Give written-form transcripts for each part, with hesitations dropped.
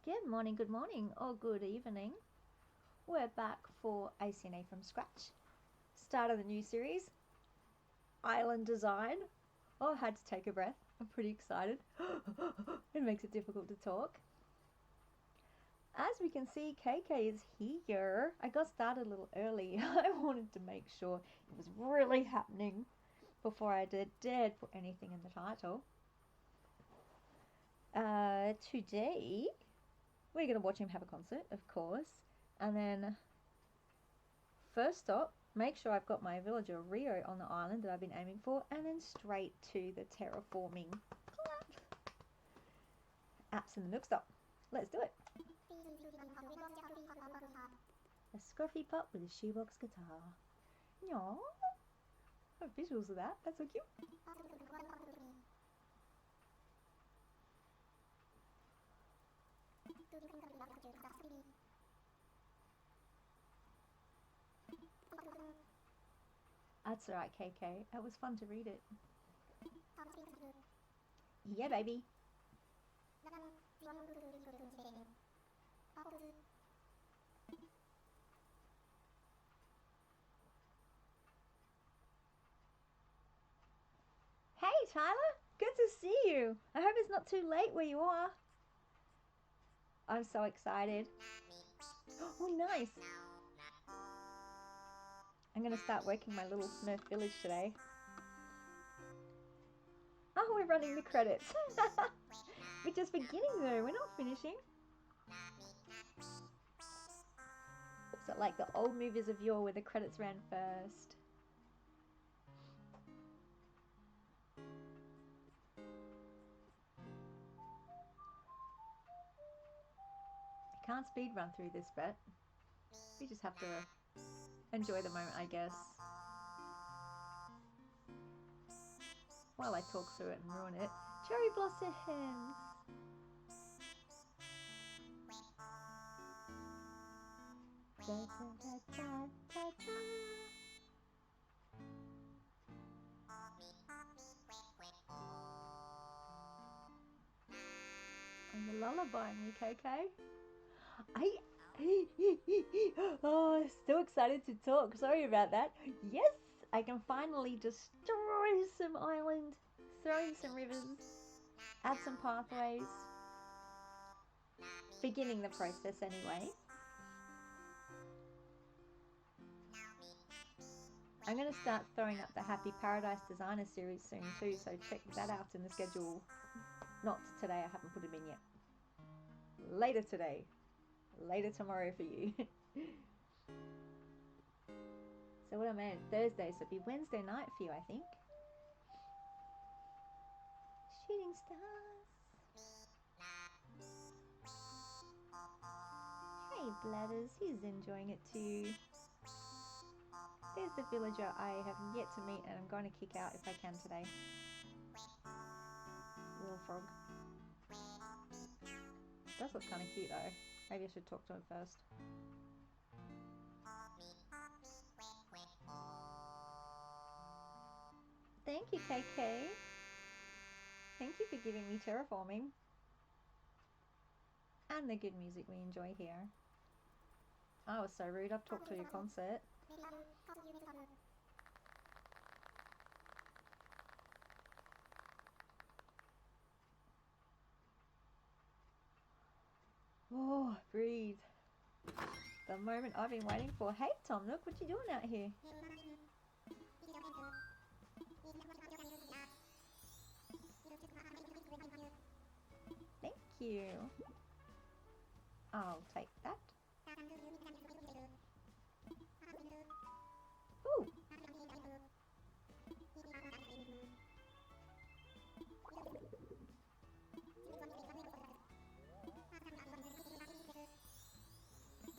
Good morning, or good evening. We're back for ACNH from scratch. Start of the new series, Island Design. Oh, I had to take a breath. I'm pretty excited. It makes it difficult to talk. As we can see, KK is here. I got started a little early. I wanted to make sure it was really happening before I dared put anything in the title. Today we're going to watch him have a concert, of course, and then first stop, make sure I've got my villager Rio on the island that I've been aiming for, and then straight to the terraforming apps in the Nook stop. Let's do it. A scruffy pup with a shoebox guitar. Aww. I have visuals of that. That's so cute. That's alright, KK. It was fun to read it. Yeah, baby. Hey, Tyler. Good to see you. I hope it's not too late where you are. I'm so excited. Oh, nice. I'm going to start working my little Smurf village today. Oh, we're running the credits. We're just beginning though, we're not finishing. So like the old movies of yore where the credits ran first. I can't speed run through this bit. We just have to enjoy the moment, I guess. While I talk through it and ruin it. Cherry blossoms! Da, da, da, da, da, da. And the lullaby me, KK. Oh, still excited to talk. Sorry about that. Yes, I can finally destroy some island, throw in some rivers, add some pathways. Beginning the process anyway. I'm going to start throwing up the Happy Paradise Designer series soon too, so check that out in the schedule. Not today, I haven't put them in yet. Later today. Later tomorrow for you. So what am I on? Thursday, so it'll be Wednesday night for you, I think. Shooting stars. Hey Bladders, he's enjoying it too. There's the villager I have yet to meet and I'm going to kick out if I can today. Little frog. Does look kind of cute though. Maybe I should talk to him first. Thank you, KK. Thank you for giving me terraforming. And the good music we enjoy here. I was so rude, I've talked to your concert. Oh, breathe. The moment I've been waiting for. Hey Tom Nook, what you doing out here? Thank you. I'll take that. Ooh.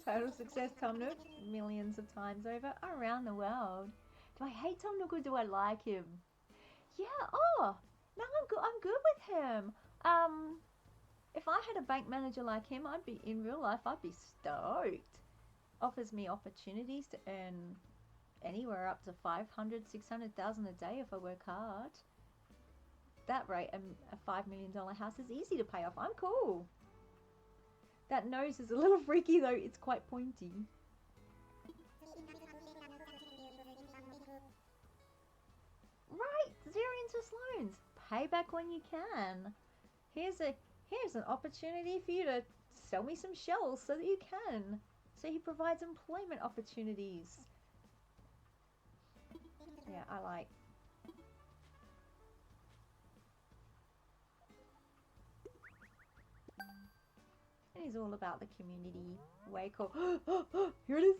Total success, Tom Nook. Millions of times over around the world. Do I hate Tom Nook or do I like him? Yeah, oh, no, I'm good with him. If I had a bank manager like him, I'd be, in real life, I'd be stoked. Offers me opportunities to earn anywhere up to 500, 600,000 a day if I work hard. That rate, a $5 million house is easy to pay off. I'm cool. That nose is a little freaky though, it's quite pointy. Right, 0 into Sloans. Pay back when you can. Here's an opportunity for you to sell me some shells so that you can. So he provides employment opportunities. Yeah, I like. And he's all about the community. Way cool. Here it is.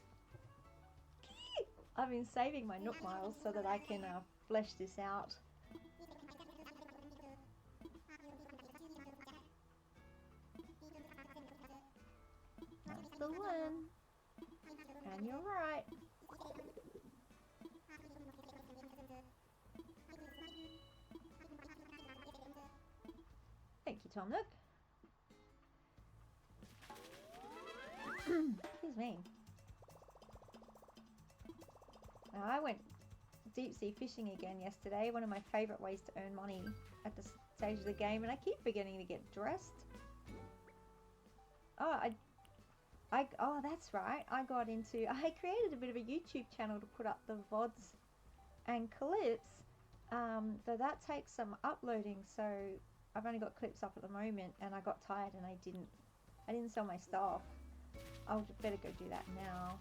I've been saving my Nook miles so that I can flesh this out. That's the one. And you're right. Thank you, Tom Nook. Excuse me. Now, I went deep sea fishing again yesterday, one of my favourite ways to earn money at this stage of the game, and I keep forgetting to get dressed. Oh, oh, that's right. I created a bit of a YouTube channel to put up the VODs and clips, but that takes some uploading, so I've only got clips up at the moment, and I got tired and I didn't sell my stuff. I'll better go do that now.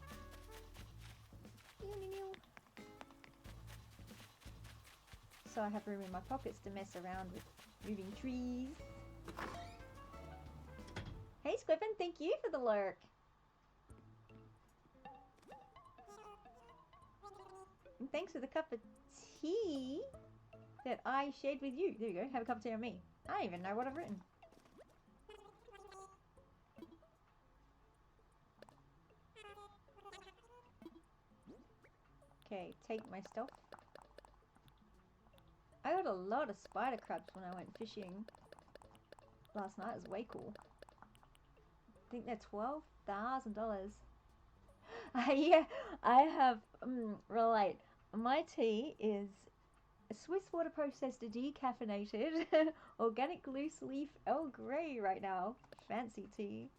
So I have room in my pockets to mess around with moving trees. Hey Squiffin, thank you for the lurk. And thanks for the cup of tea that I shared with you. There you go, have a cup of tea on me. I don't even know what I've written. Okay, take my stuff. I got a lot of spider crabs when I went fishing last night. It was way cool. I think they're $12,000. Yeah, I have, relate. My tea is Swiss water processed decaffeinated organic loose leaf Earl Grey right now. Fancy tea.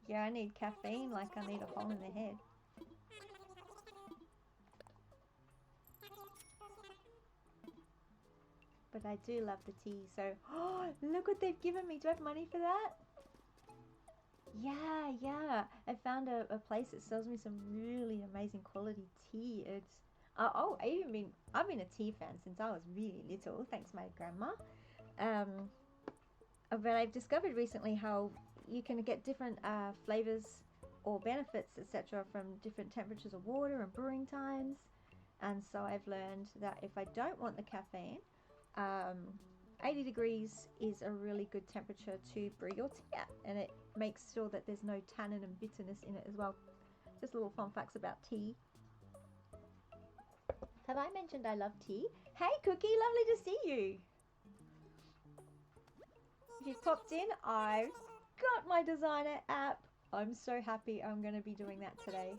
Yeah, I need caffeine like I need a hole in the head. But I do love the tea, so... Oh, look what they've given me. Do I have money for that? Yeah. I found a place that sells me some really amazing quality tea. It's... I've been a tea fan since I was really little, thanks my grandma. But I've discovered recently how you can get different flavors or benefits, etc., from different temperatures of water and brewing times. And so I've learned that if I don't want the caffeine, 80 degrees is a really good temperature to brew your tea at, and it makes sure that there's no tannin and bitterness in it as well. Just little fun facts about tea. Have I mentioned I love tea? Hey Cookie, lovely to see you. If you've popped in, I've got my designer app. I'm so happy I'm going to be doing that today.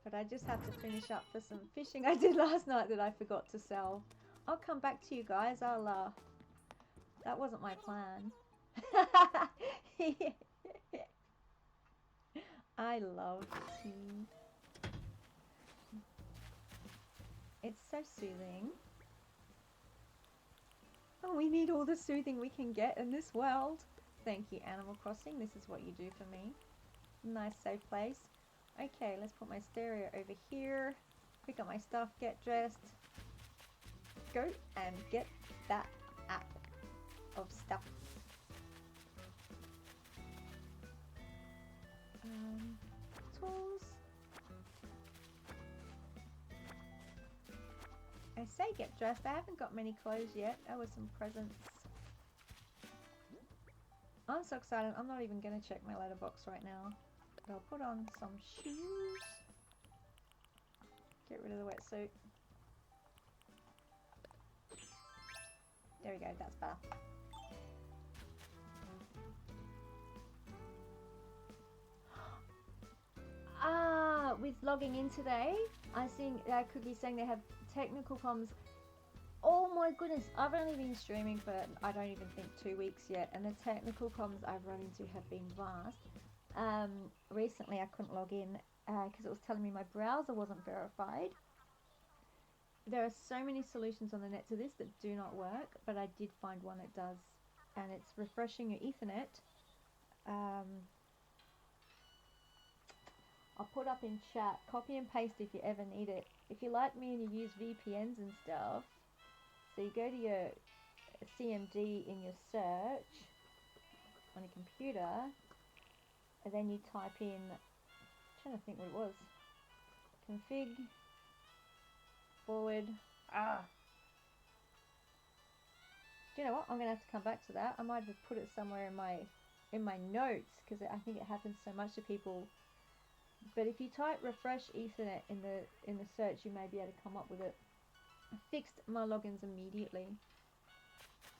But I just have to finish up for some fishing I did last night that I forgot to sell. I'll come back to you guys. That wasn't my plan. I love tea. It's so soothing. Oh, we need all the soothing we can get in this world. Thank you, Animal Crossing. This is what you do for me. Nice, safe place. Okay, let's put my stereo over here. Pick up my stuff, get dressed. Go and get that app of stuff. Tools. I say get dressed. I haven't got many clothes yet. There were some presents. I'm so excited. I'm not even going to check my letterbox right now. But I'll put on some shoes. Get rid of the wetsuit. There we go. That's better. With logging in today, I think Cookie's saying they have technical problems. All Oh my goodness, I've only been streaming for, I don't even think 2 weeks yet, and the technical problems I've run into have been vast. Recently I couldn't log in because it was telling me my browser wasn't verified. There are so many solutions on the net to this that do not work, but I did find one that does, and it's refreshing your Ethernet. I'll put up in chat, copy and paste if you ever need it. If you like me and you use VPNs and stuff, so you go to your CMD in your search on your computer, and then you type in, I'm trying to think what it was, config forward, do you know what, I'm going to have to come back to that. I might have put it somewhere in my notes, because I think it happens so much to people. But if you type refresh Ethernet in the search, you may be able to come up with it. I fixed my logins immediately.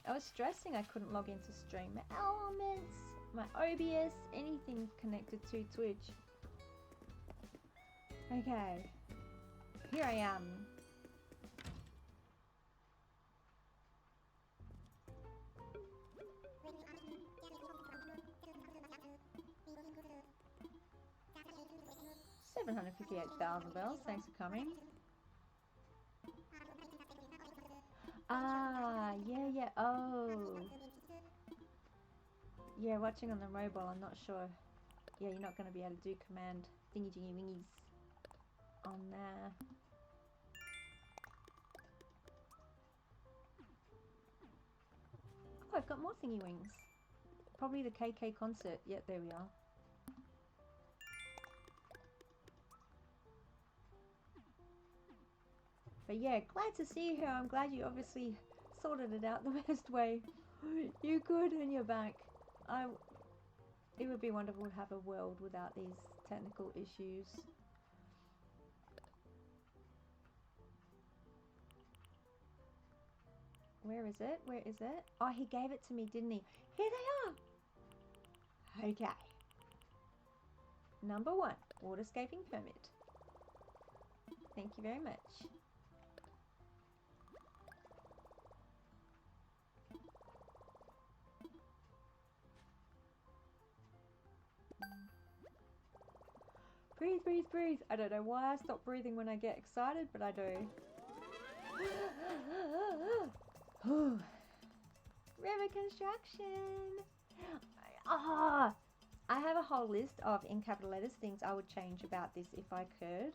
I was stressing I couldn't log into Stream Elements, my OBS, anything connected to Twitch. Okay, here I am. $758,000, thanks for coming. Ah, yeah, oh. Yeah, watching on the mobile, I'm not sure. Yeah, you're not going to be able to do command thingy-jingy-wingies on there. Oh, I've got more thingy-wings. Probably the KK concert. Yep, there we are. But yeah, glad to see you here. I'm glad you obviously sorted it out the best way. You're good and you're back. It would be wonderful to have a world without these technical issues. Where is it? Where is it? Oh, he gave it to me, didn't he? Here they are! Okay. Number 1, waterscaping permit. Thank you very much. Breathe, breathe, breathe. I don't know why I stop breathing when I get excited, but I do. River construction. I have a whole list of, in capital letters, things I would change about this if I could.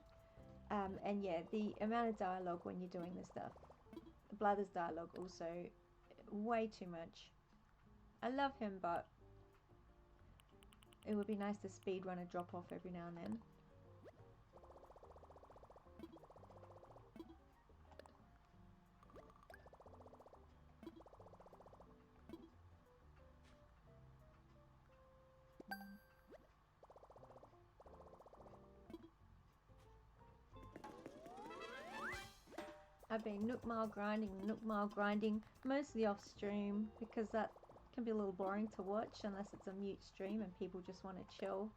And yeah, the amount of dialogue when you're doing this stuff. Blather's dialogue also way too much. I love him, but it would be nice to speedrun a drop off every now and then. I've been nook mile grinding, mostly off stream, because that can be a little boring to watch unless it's a mute stream and people just want to chill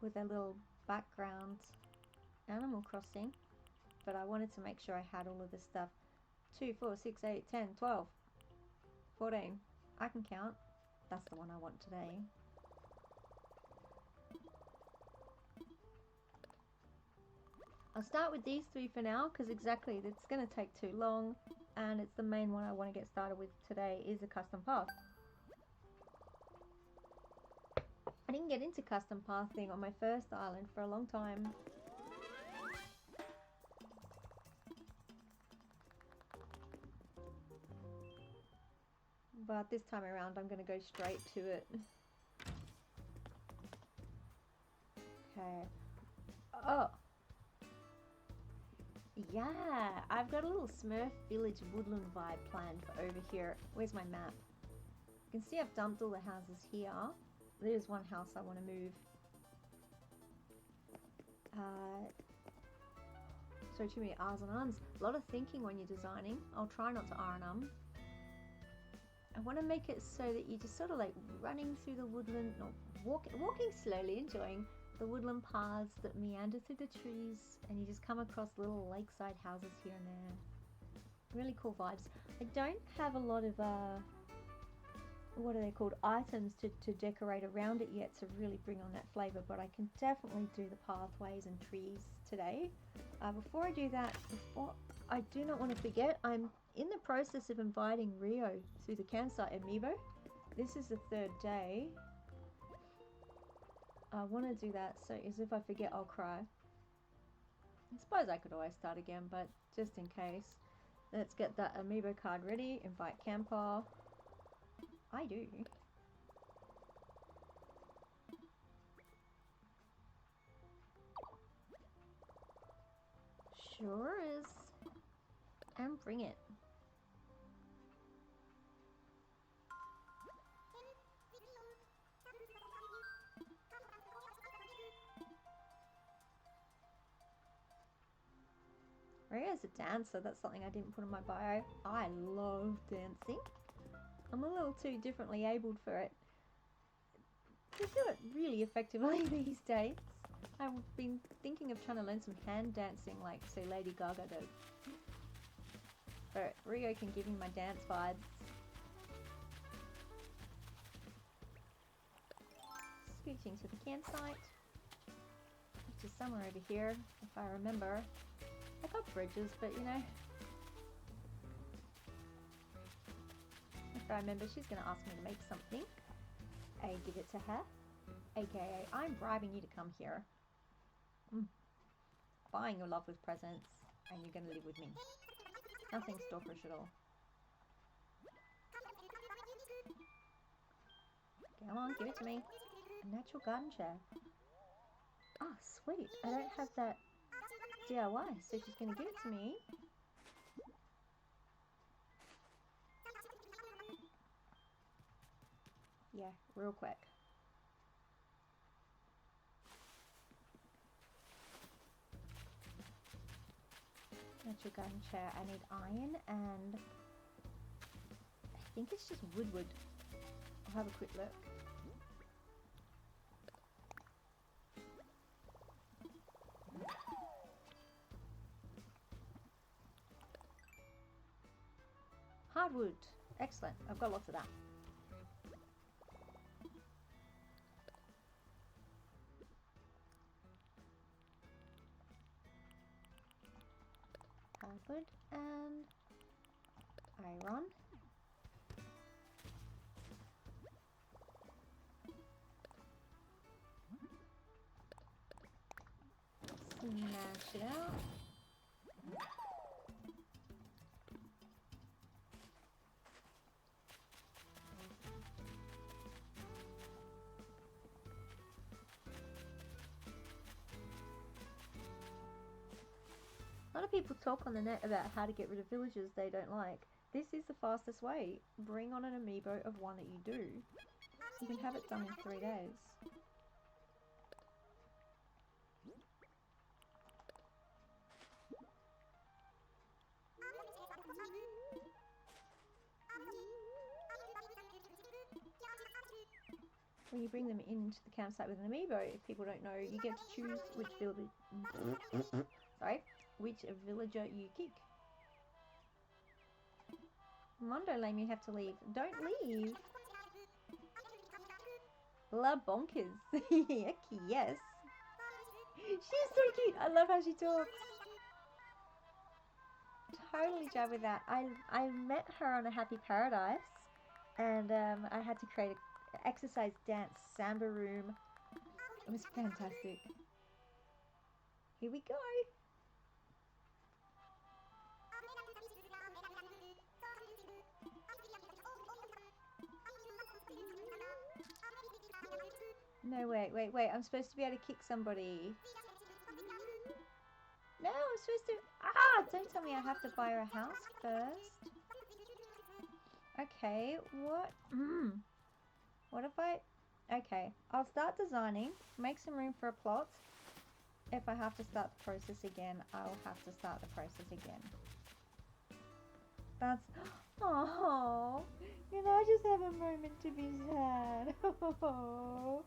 with their little background Animal Crossing. But I wanted to make sure I had all of this stuff. 2, 4, 6, 8, 10, 12, 14. I can count. That's the one I want today. I'll start with these 3 for now, because exactly, it's going to take too long, and it's the main one I want to get started with today is a custom path. I didn't get into custom pathing on my first island for a long time. But this time around I'm going to go straight to it. Okay. Oh! Yeah! I've got a little Smurf Village woodland vibe planned for over here. Where's my map? You can see I've dumped all the houses here. There's one house I want to move. So too many R's and Ns. A lot of thinking when you're designing. I'll try not to R and I want to make it so that you're just sort of like running through the woodland, or walking slowly, enjoying the woodland paths that meander through the trees, and you just come across little lakeside houses here and there. Really cool vibes. I don't have a lot of what are they called, items to decorate around it yet to really bring on that flavour, but I can definitely do the pathways and trees today. Before I do that, I do not want to forget, I'm in the process of inviting Rio to the campsite amiibo. This is the 3rd day. I want to do that, so as if I forget I'll cry. I suppose I could always start again, but just in case. Let's get that amiibo card ready. Invite camper. I do. Sure is. And bring it. Rio's a dancer. That's something I didn't put in my bio. I love dancing. I'm a little too differently abled for it to do it really effectively these days. I've been thinking of trying to learn some hand dancing like, say, Lady Gaga does. But Rio can give me my dance vibes. Scooching to the campsite, which is somewhere over here, if I remember. I got bridges, but you know, if I remember, she's going to ask me to make something. I give it to her, aka I'm bribing you to come here. Buying your love with presents, and you're going to live with me. Nothing stalkerish at all. Come on, give it to me. A natural garden chair. Oh, sweet. I don't have that DIY, so she's going to give it to me. Yeah, real quick. Natural garden chair. I need iron and I think it's just wood. I'll have a quick look. Hardwood. Excellent. I've got lots of that. Hardwood and iron. Smash it out. A lot of people talk on the net about how to get rid of villagers they don't like. This is the fastest way. Bring on an amiibo of one that you do. You can have it done in 3 days. When you bring them into the campsite with an amiibo, if people don't know, you get to choose which villager you kick. Mondo Lame, you have to leave. Don't leave. La bonkers. Yucky, yes. She's so cute. I love how she talks. Totally jive with that. I met her on a Happy Paradise, and I had to create an exercise dance samba room. It was fantastic. Here we go. No, wait. I'm supposed to be able to kick somebody. No, I'm supposed to... Ah! Don't tell me I have to buy her a house first. Okay, what? What if I... Okay, I'll start designing. Make some room for a plot. If I have to start the process again, I'll have to start the process again. That's... Oh, can I just have a moment to be sad? Oh,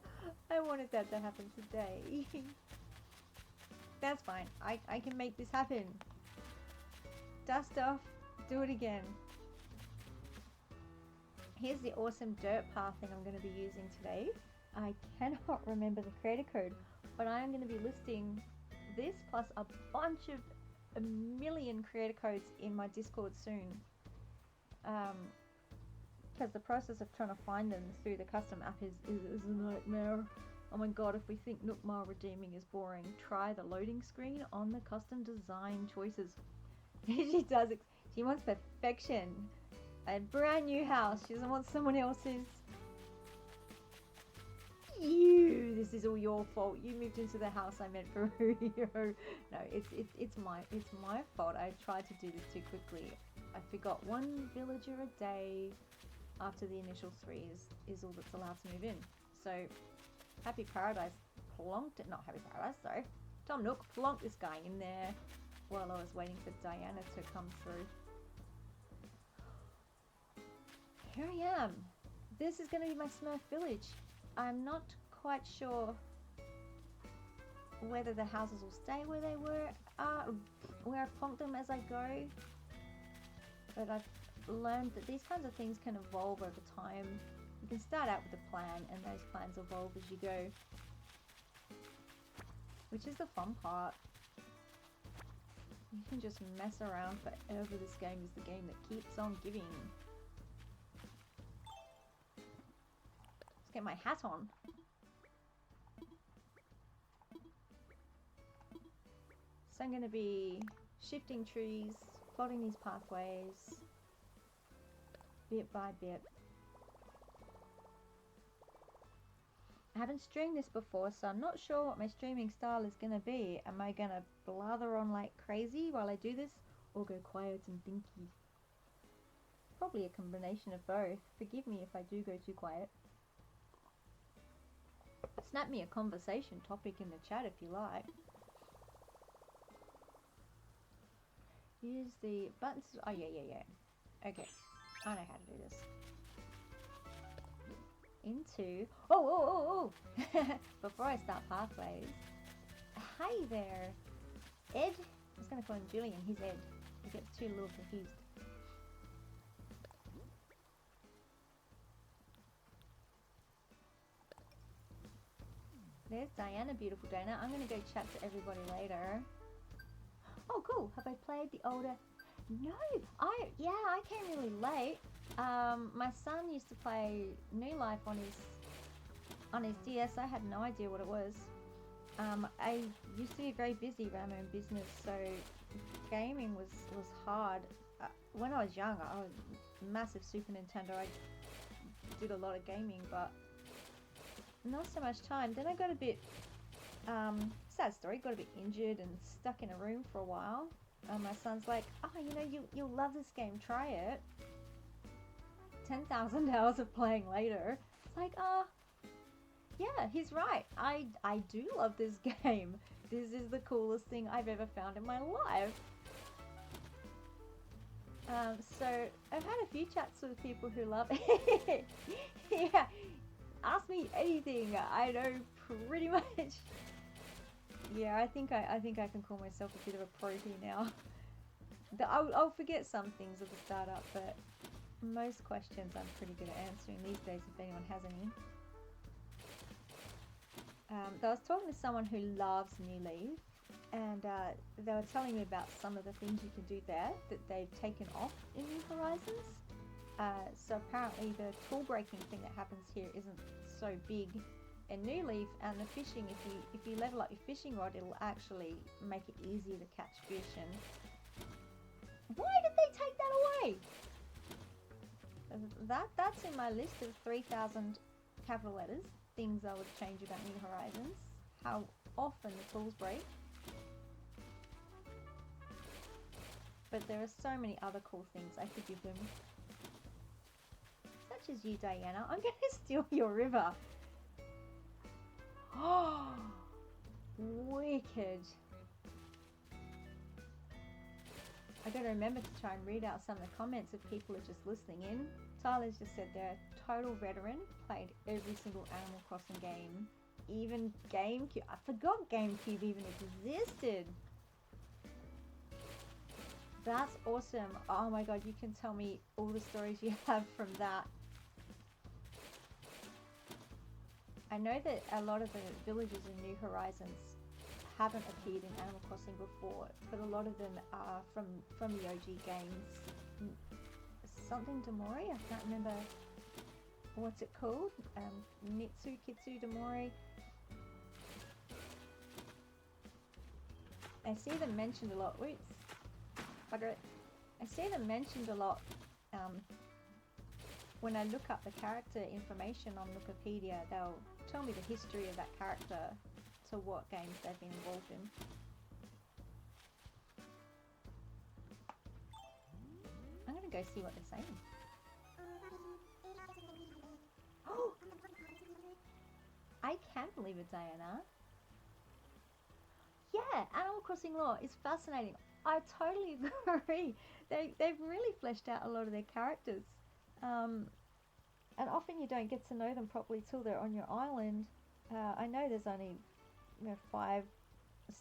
I wanted that to happen today. That's fine. I can make this happen. Dust off Do it again. Here's the awesome dirt path thing I'm going to be using today. I cannot remember the creator code, but I am going to be listing this plus a million creator codes in my Discord soon. Because the process of trying to find them through the custom app is a nightmare. Oh my god, if we think Nook Mile redeeming is boring, try the loading screen on the custom design choices. She does it. She wants perfection. A brand new house. She doesn't want someone else's. This is all your fault. You moved into the house I meant for Rio. No, it's my fault. I tried to do this too quickly. I forgot one villager a day after the initial 3 is all that's allowed to move in. So Happy Paradise plonked it. Not Happy Paradise, sorry. Tom Nook plonked this guy in there while I was waiting for Diana to come through. Here I am. This is going to be my Smurf village. I'm not quite sure whether the houses will stay where they were, where I've plonked them as I go. But I've learned that these kinds of things can evolve over time. You can start out with a plan and those plans evolve as you go. Which is the fun part. You can just mess around forever. This game is the game that keeps on giving. Let's get my hat on. So I'm going to be shifting trees, plotting these pathways, bit by bit. I haven't streamed this before, so I'm not sure what my streaming style is going to be. Am I going to blather on like crazy while I do this, or go quiet and thinky? Probably a combination of both. Forgive me if I do go too quiet. Snap me a conversation topic in the chat if you like. Use the buttons. Oh, yeah. Okay. I know how to do this. Into... Oh! Before I start pathways. Hi there. Ed? I was going to call him Julian. He's Ed. I get too little confused. There's Diana, beautiful Dana. I'm going to go chat to everybody later. Oh, cool. Have I played the older... No, I came really late. My son used to play New Life on his DS. I had no idea what it was. I used to be very busy around my own business, so gaming was hard. When I was younger, I was massive Super Nintendo. I did a lot of gaming, but not so much time. Then I got a bit sad story. Got a bit injured and stuck in a room for a while. My son's like, oh, you'll love this game, try it. 10,000 hours of playing later. It's like, yeah, he's right. I do love this game. This is the coolest thing I've ever found in my life. So I've had a few chats with people who love it. Yeah, ask me anything. I know pretty much. Yeah, I think I can call myself a bit of a pro now. I'll forget some things at the startup, but most questions I'm pretty good at answering these days if anyone has any. I was talking to someone who loves New Leaf, and they were telling me about some of the things you can do there that they've taken off in New Horizons. So apparently the tool breaking thing that happens here isn't so big in New Leaf, and the fishing, if you level up your fishing rod, it'll actually make it easier to catch fish. And why did they take that away? That's in my list of 3,000 capital letters, things I would change about New Horizons. How often the tools break. But there are so many other cool things I could give them. Such as you, Diana. I'm going to steal your river. Oh, wicked. I gotta remember to try and read out some of the comments if people are just listening in. Tyler's just said they're a total veteran, played every single Animal Crossing game, even GameCube. I forgot GameCube even existed. That's awesome. Oh my god, you can tell me all the stories you have from that. I know that a lot of the villages in New Horizons haven't appeared in Animal Crossing before, but a lot of them are from the OG games. Something Demori, I can't remember what's it called. Mitsu Kitsu Demori. I see them mentioned a lot. Oops, bugger it. I see them mentioned a lot when I look up the character information on Wikipedia. They'll tell me the history of that character to what games they've been involved in. I'm gonna go see what they're saying. Oh, I can believe it, Diana. Yeah, Animal Crossing lore is fascinating. I totally agree. They've really fleshed out a lot of their characters. And often you don't get to know them properly till they're on your island. I know there's only 5,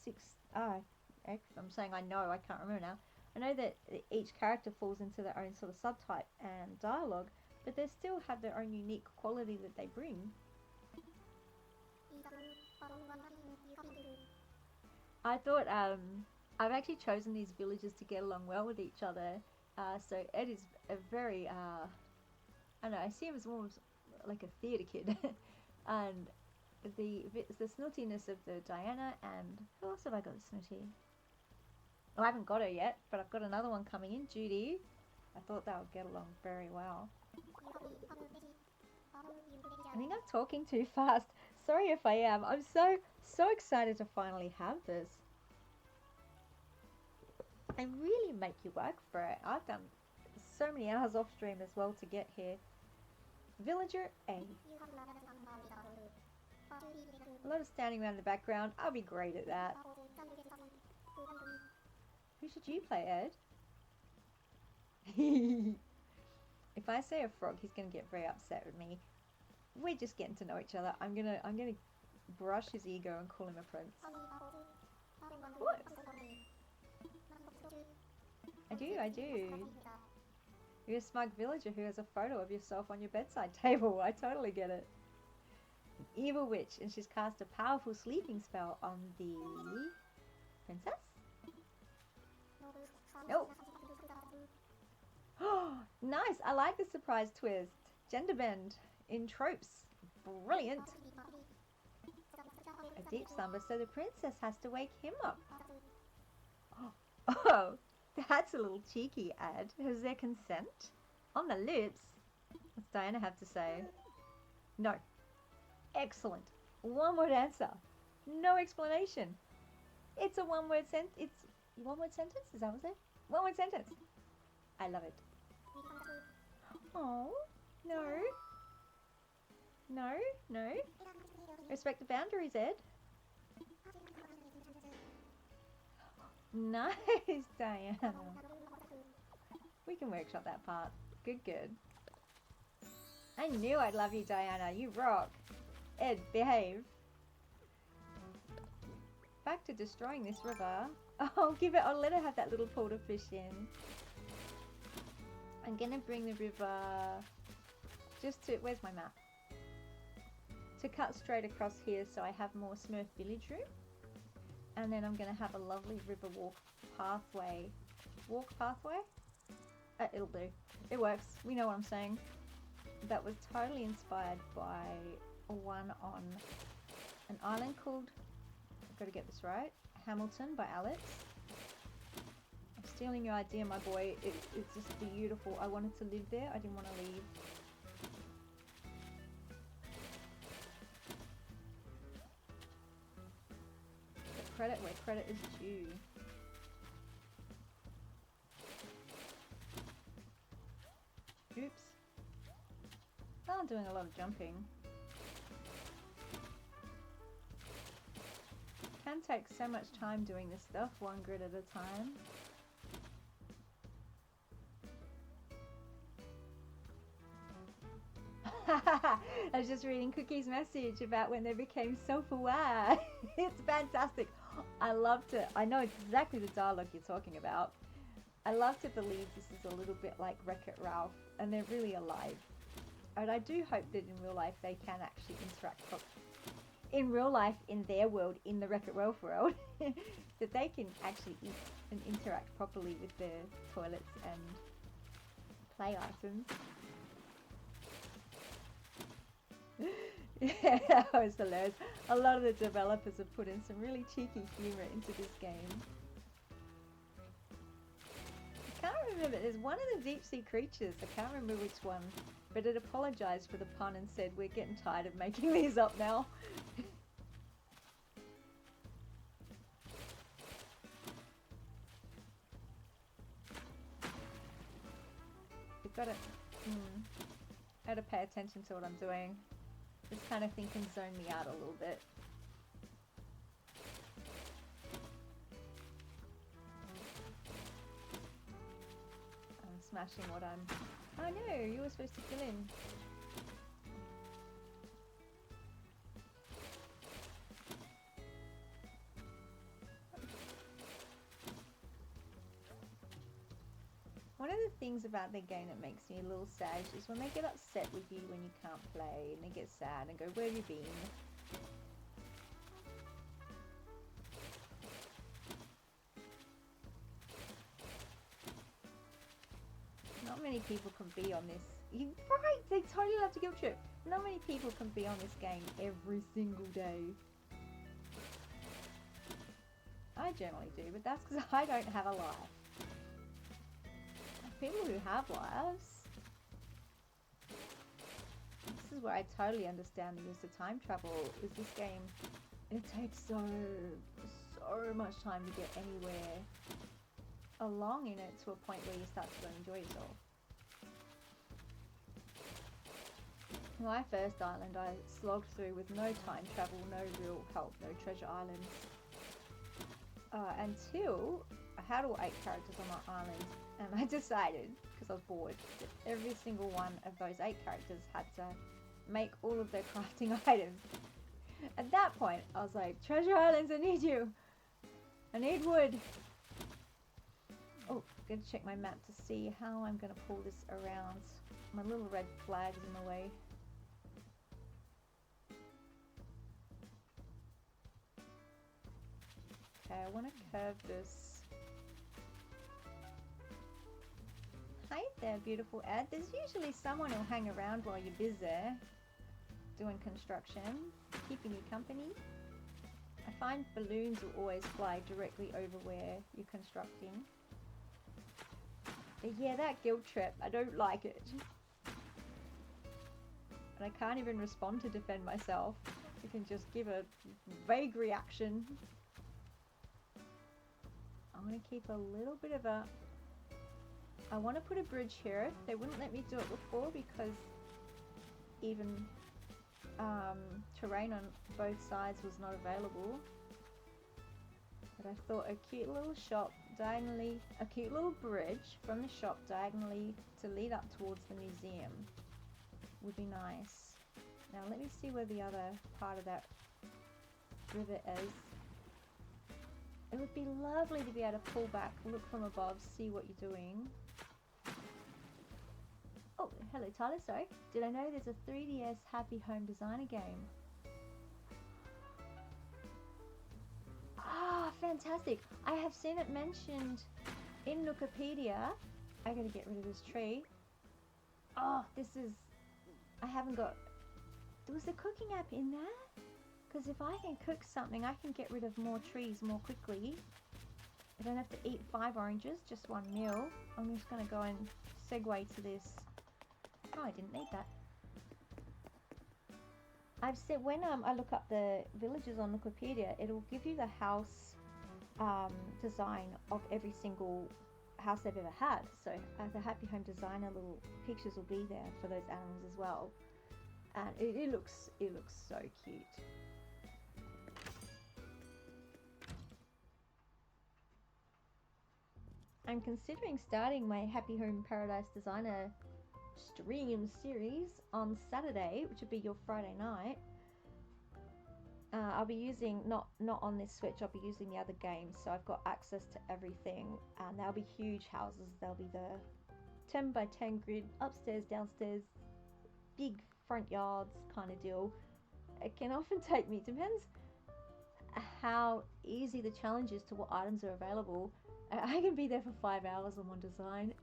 6... I'm saying I know, I can't remember now. I know that each character falls into their own sort of subtype and dialogue, but they still have their own unique quality that they bring. I thought I've actually chosen these villagers to get along well with each other. So Ed is a very, I don't know, I see him as more like a theatre kid. And the snootiness of the Diana, and who else have I got snooty? Oh, I haven't got her yet, but I've got another one coming in, Judy. I thought they would get along very well. I think I'm talking too fast. Sorry if I am. I'm so excited to finally have this. I really make you work for it. I've done so many hours off stream as well to get here. Villager A. A lot of standing around in the background. I'll be great at that. Who should you play, Ed? If I say a frog, he's gonna get very upset with me. We're just getting to know each other. I'm gonna brush his ego and call him a prince. What? I do. You're a smug villager who has a photo of yourself on your bedside table. I totally get it. An evil witch, and she's cast a powerful sleeping spell on the princess? Nope. Oh, nice. I like the surprise twist. Gender bend in tropes. Brilliant. A deep slumber, so the princess has to wake him up. Oh, that's a little cheeky, Ad. Is there consent? On the lips? What's Diana have to say? No. Excellent. One word answer. No explanation. It's a one word sentence. It's one word sentence? Is that what it? One word sentence. I love it. Oh, no. No, no. Respect the boundaries, Ed. Nice, Diana. We can workshop that part. Good, good. I knew I'd love you, Diana. You rock. Ed, behave. Back to destroying this river. Oh, I'll let her have that little pool to fish in. I'm gonna bring the river just to, where's my map? To cut straight across here so I have more Smurf village room. And then I'm gonna have a lovely river walk pathway. Walk pathway? It'll do. It works. We know what I'm saying. That was totally inspired by one on an island called, I've got to get this right, Hamilton by Alex. I'm stealing your idea, my boy. It's just beautiful. I wanted to live there. I didn't want to leave. Get credit where credit is due. Oops. I'm doing a lot of jumping. Can take so much time doing this stuff, one grid at a time. I was just reading Cookie's message about when they became self-aware. It's fantastic. I loved it. I know exactly the dialogue you're talking about. I love to believe this is a little bit like Wreck-It Ralph, and they're really alive. And I do hope that in real life they can actually interact in real life, in their world, in the Wreck-It Ralph world, that they can actually eat and interact properly with their toilets and play items. Yeah, that was hilarious. A lot of the developers have put in some really cheeky humour into this game. I can't remember, there's one of the deep sea creatures, I can't remember which one, but it apologised for the pun and said, we're getting tired of making these up now. You've got to, I gotta pay attention to what I'm doing. This kind of thing can zone me out a little bit. I'm smashing what I'm... Oh no, you were supposed to fill in. One of the things about the game that makes me a little sad is when they get upset with you when you can't play, and they get sad and go, where have you been? Not many people can be on this. Right, they totally love to guilt trip. Not many people can be on this game every single day. I generally do, but that's because I don't have a life. People who have lives. This is where I totally understand the use of time travel. Is this game, it takes so much time to get anywhere along in it to a point where you start to really enjoy yourself. My first island I slogged through with no time travel, no real help, no treasure islands. Until I had all 8 characters on my island, and I decided, because I was bored, that every single one of those 8 characters had to make all of their crafting items. At that point, I was like, treasure islands, I need you! I need wood! Oh, gotta check my map to see how I'm gonna pull this around. My little red flag's in the way. Okay, I want to curve this. Hi there, beautiful Ed. There's usually someone who'll hang around while you're busy doing construction, keeping you company. I find balloons will always fly directly over where you're constructing. But yeah, that guilt trip, I don't like it. And I can't even respond to defend myself. You can just give a vague reaction. I want to keep a little bit of a... I want to put a bridge here. They wouldn't let me do it before because even terrain on both sides was not available. But I thought a cute little shop diagonally, a cute little bridge from the shop diagonally to lead up towards the museum would be nice. Now let me see where the other part of that river is. It would be lovely to be able to pull back, look from above, see what you're doing. Oh, hello Tyler, sorry. Did I know there's a 3DS Happy Home Designer game? Ah, fantastic. I have seen it mentioned in Wikipedia. I gotta get rid of this tree. Oh, this is... I haven't got... There was a cooking app in there? Because if I can cook something, I can get rid of more trees more quickly. I don't have to eat 5 oranges, just 1 meal. I'm just going to go and segue to this. Oh, I didn't need that. I've said when I look up the villages on Wikipedia, it'll give you the house design of every single house they've ever had. So as a Happy Home Designer, little pictures will be there for those animals as well. And it looks so cute. I'm considering starting my Happy Home Paradise Designer stream series on Saturday, which would be your Friday night. I'll be using, not on this Switch, I'll be using the other games, so I've got access to everything, and there'll be huge houses. There'll be the 10 by 10 grid, upstairs, downstairs, big front yards kind of deal. It can often take me, depends how easy the challenge is to what items are available. I can be there for 5 hours on one design.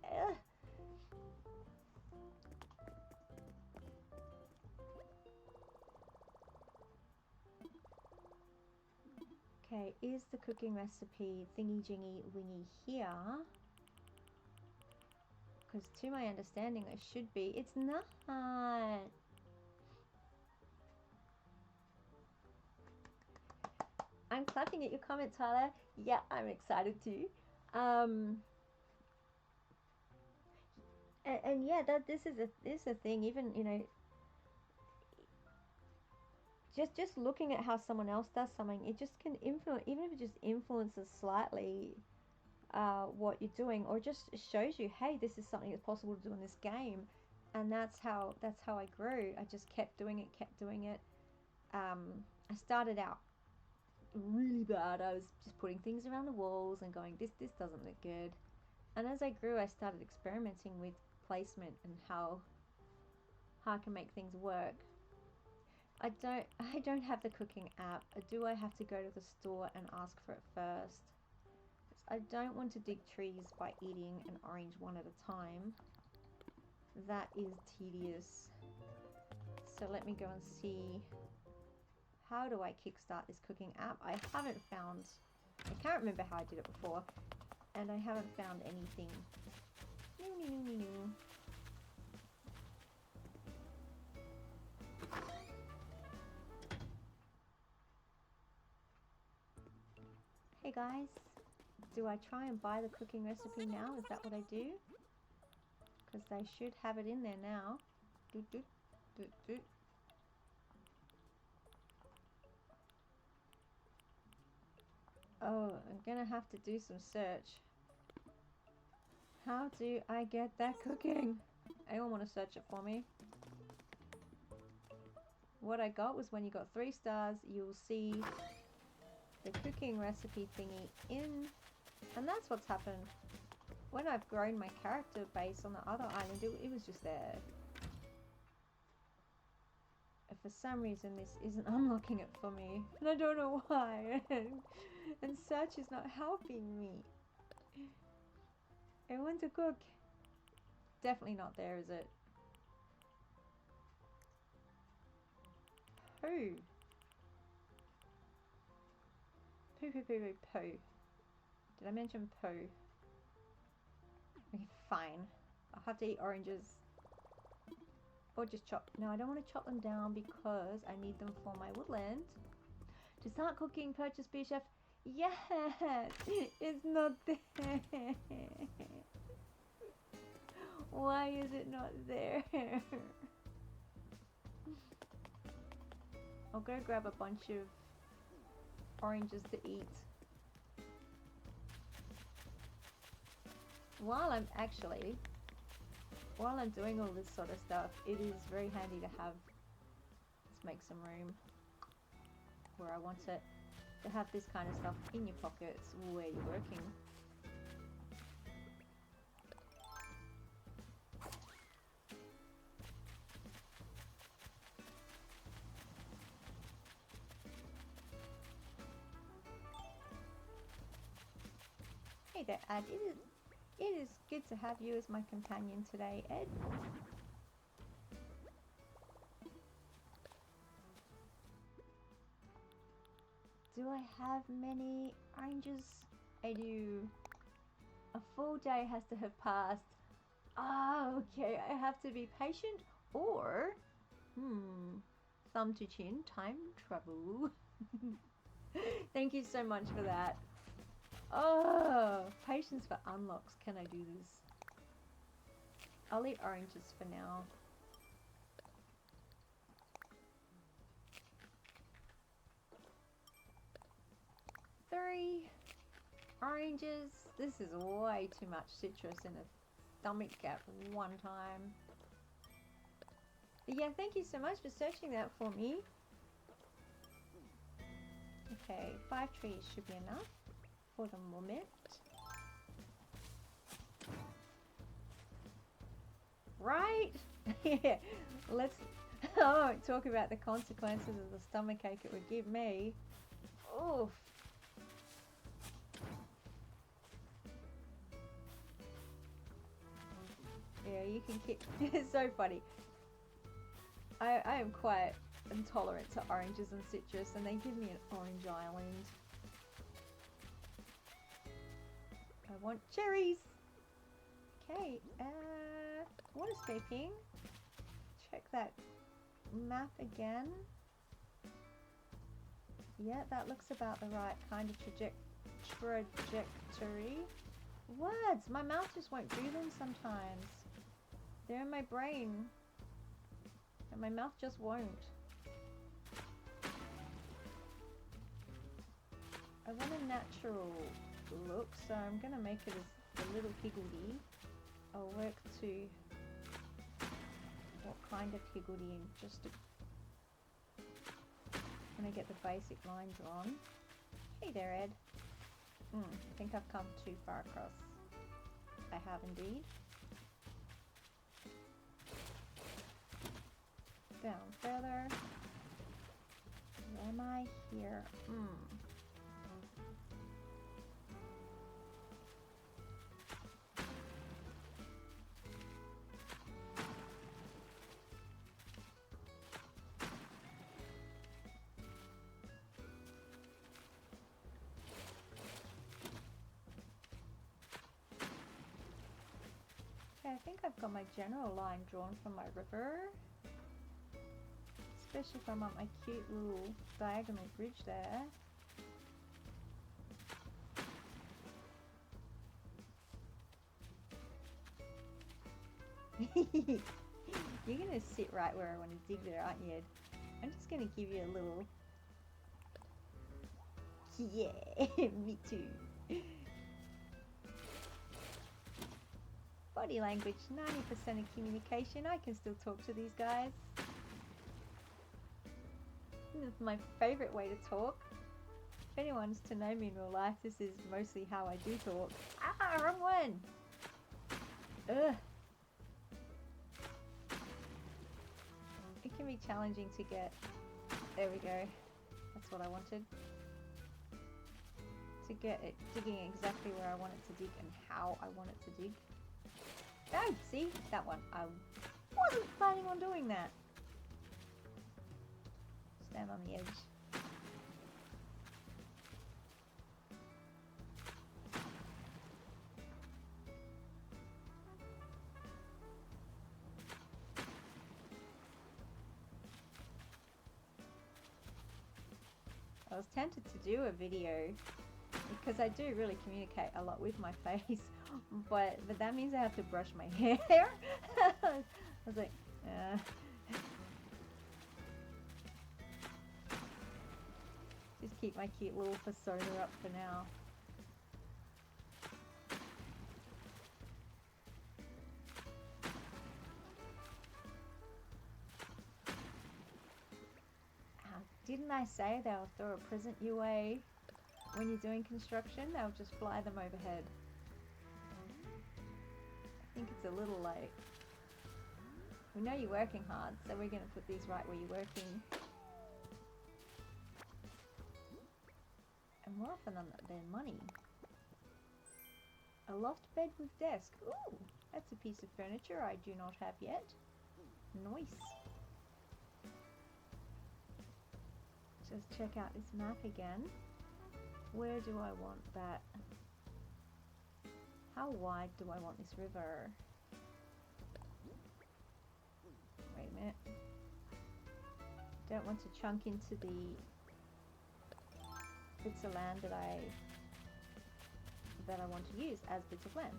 Okay, is the cooking recipe thingy jingy wingy here? Because to my understanding it should be. It's not. I'm clapping at your comment, Tyler. Yeah, I'm excited too. And yeah, this is a thing. Even, you know, just looking at how someone else does something, it just can influence. Even if it just influences slightly what you're doing, or just shows you, hey, this is something that's possible to do in this game. And that's how I grew. I just kept doing it. I started out really bad. I was just putting things around the walls and going, this doesn't look good. And as I grew, I started experimenting with placement and how I can make things work. I don't have the cooking app. Do I have to go to the store and ask for it first? I don't want to dig trees by eating an orange one at a time. That is tedious. So let me go and see, how do I kickstart this cooking app? I haven't found, I can't remember how I did it before, and I haven't found anything. Hey guys, do I try and buy the cooking recipe now? Is that what I do? Because they should have it in there now. Oh, I'm gonna have to do some search. How do I get that cooking? Anyone want to search it for me? What I got was, when you got 3 stars, you'll see the cooking recipe thingy in, and that's what's happened. When I've grown my character base on the other island, it was just there. If for some reason this isn't unlocking it for me, and I don't know why, and search is not helping me. I want to cook. Definitely not there, is it? Poo. Poo. Did I mention poo? Okay, fine. I'll have to eat oranges. Or just chop. No, I don't want to chop them down because I need them for my woodland. To start cooking, purchase Bee Chef. Yes! It's not there. Why is it not there? I'll go grab a bunch of oranges to eat. While I'm doing all this sort of stuff, it is very handy to have, let's make some room where I want it, to have this kind of stuff in your pockets where you're working. Hey there, Ed. It is good to have you as my companion today, Ed. Do I have many oranges? I do. A full day has to have passed. Ah, okay. I have to be patient, or thumb to chin, time travel. Thank you so much for that. Oh, patience for unlocks. Can I do this? I'll eat oranges for now. Three oranges. This is way too much citrus in a stomach at one time. But yeah, thank you so much for searching that for me. Okay, 5 trees should be enough for the moment. Right? Yeah, let's... I won't talk about the consequences of the stomachache it would give me. Oof. Yeah, you can kick... It's so funny. I am quite intolerant to oranges and citrus, and they give me an orange island. I want cherries! Okay, waterscaping. Check that map again. Yeah, that looks about the right kind of trajectory. Words! My mouth just won't do them sometimes. They're in my brain. And my mouth just won't. I want a natural look, so I'm going to make it as a little higgledy. I'll work to what kind of higgledy just to, when I get the basic line drawn. Hey there, Ed. I think I've come too far across. I have indeed. Down further. Where am I? Here. Okay, I think I've got my general line drawn for my river. Especially if I want my cute little diagonal bridge there. You're going to sit right where I want to dig there, aren't you, Ed? I'm just going to give you a little... Yeah, me too. Body language, 90% of communication. I can still talk to these guys. This is my favourite way to talk. If anyone's to know me in real life, this is mostly how I do talk. Ah, wrong one! Ugh. It can be challenging to get... There we go. That's what I wanted. To get it digging exactly where I want it to dig and how I want it to dig. Oh, see? That one. I wasn't planning on doing that. Stand on the edge. I was tempted to do a video because I do really communicate a lot with my face, but that means I have to brush my hair. I was like, just keep my cute little persona up for now. Didn't I say they'll throw a present your way when you're doing construction? They'll just fly them overhead. I think it's a little late. We know you're working hard, so we're going to put these right where you're working. And more often than not, they're money. A loft bed with desk. Ooh, that's a piece of furniture I do not have yet. Nice. Just check out this map again. Where do I want that? How wide do I want this river? Wait a minute. Don't want to chunk into the bits of land that I want to use as bits of land.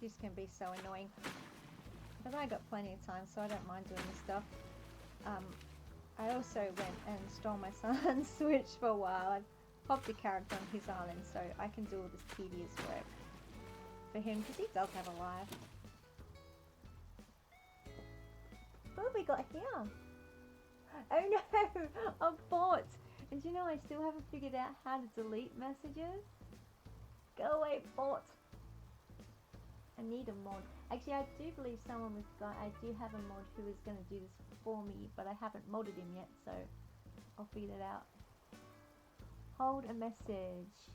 This can be so annoying, but I got plenty of time, so I don't mind doing this stuff. I also went and stole my son's Switch for a while. I've popped a character on his island so I can do all this tedious work for him because he does have a life. What have we got here? Oh no! A bot! And you know I still haven't figured out how to delete messages? Go away, bot! I need a mod. Actually, I do believe someone was I do have a mod who is going to do this for me, but I haven't modded him yet, so I'll figure it out. Hold a message.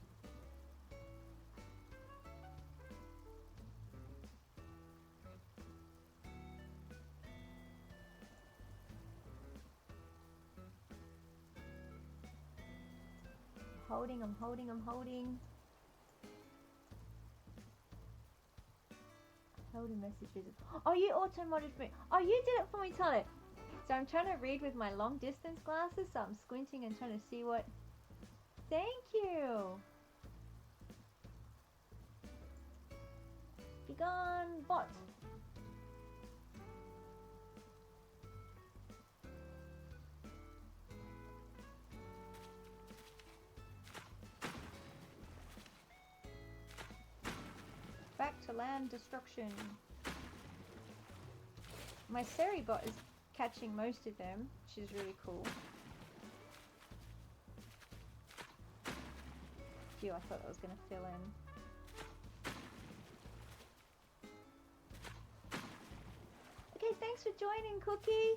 I'm holding. Holding messages. Oh, you auto-modded me. Oh, you did it for me, Tyler. So I'm trying to read with my long distance glasses, so I'm squinting and trying to see what... Thank you! Be gone, bot! Back to land destruction. My Seribot is catching most of them, which is really cool. Phew, I thought I was going to fill in. Okay, thanks for joining, Cookie.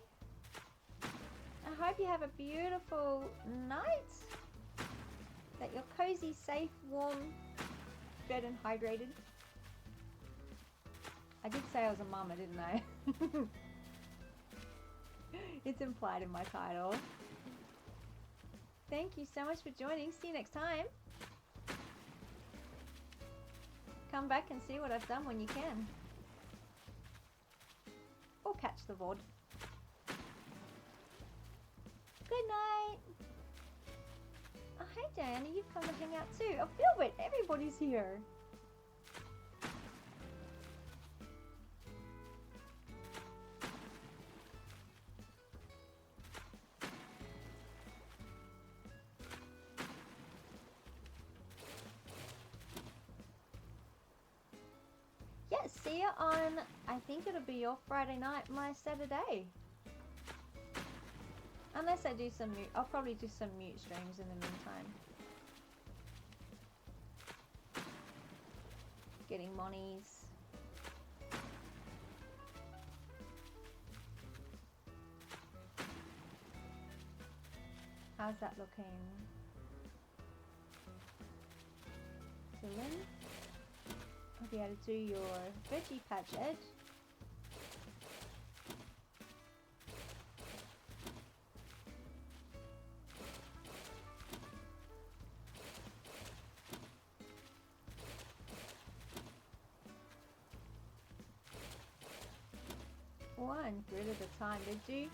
I hope you have a beautiful night. That you're cozy, safe, warm, fed and hydrated. I did say I was a mama, didn't I? It's implied in my title. Thank you so much for joining. See you next time. Come back and see what I've done when you can. Or catch the VOD. Good night. Oh, hey Diana, you've come to hang out too. Oh, Philbert, everybody's here. See you on, I think it'll be your Friday night, my Saturday. Unless I do some mute, I'll probably do some mute streams in the meantime. Getting monies. How's that looking? Dylan? I'll be able to do your veggie patch edge. One grid at a time. They do.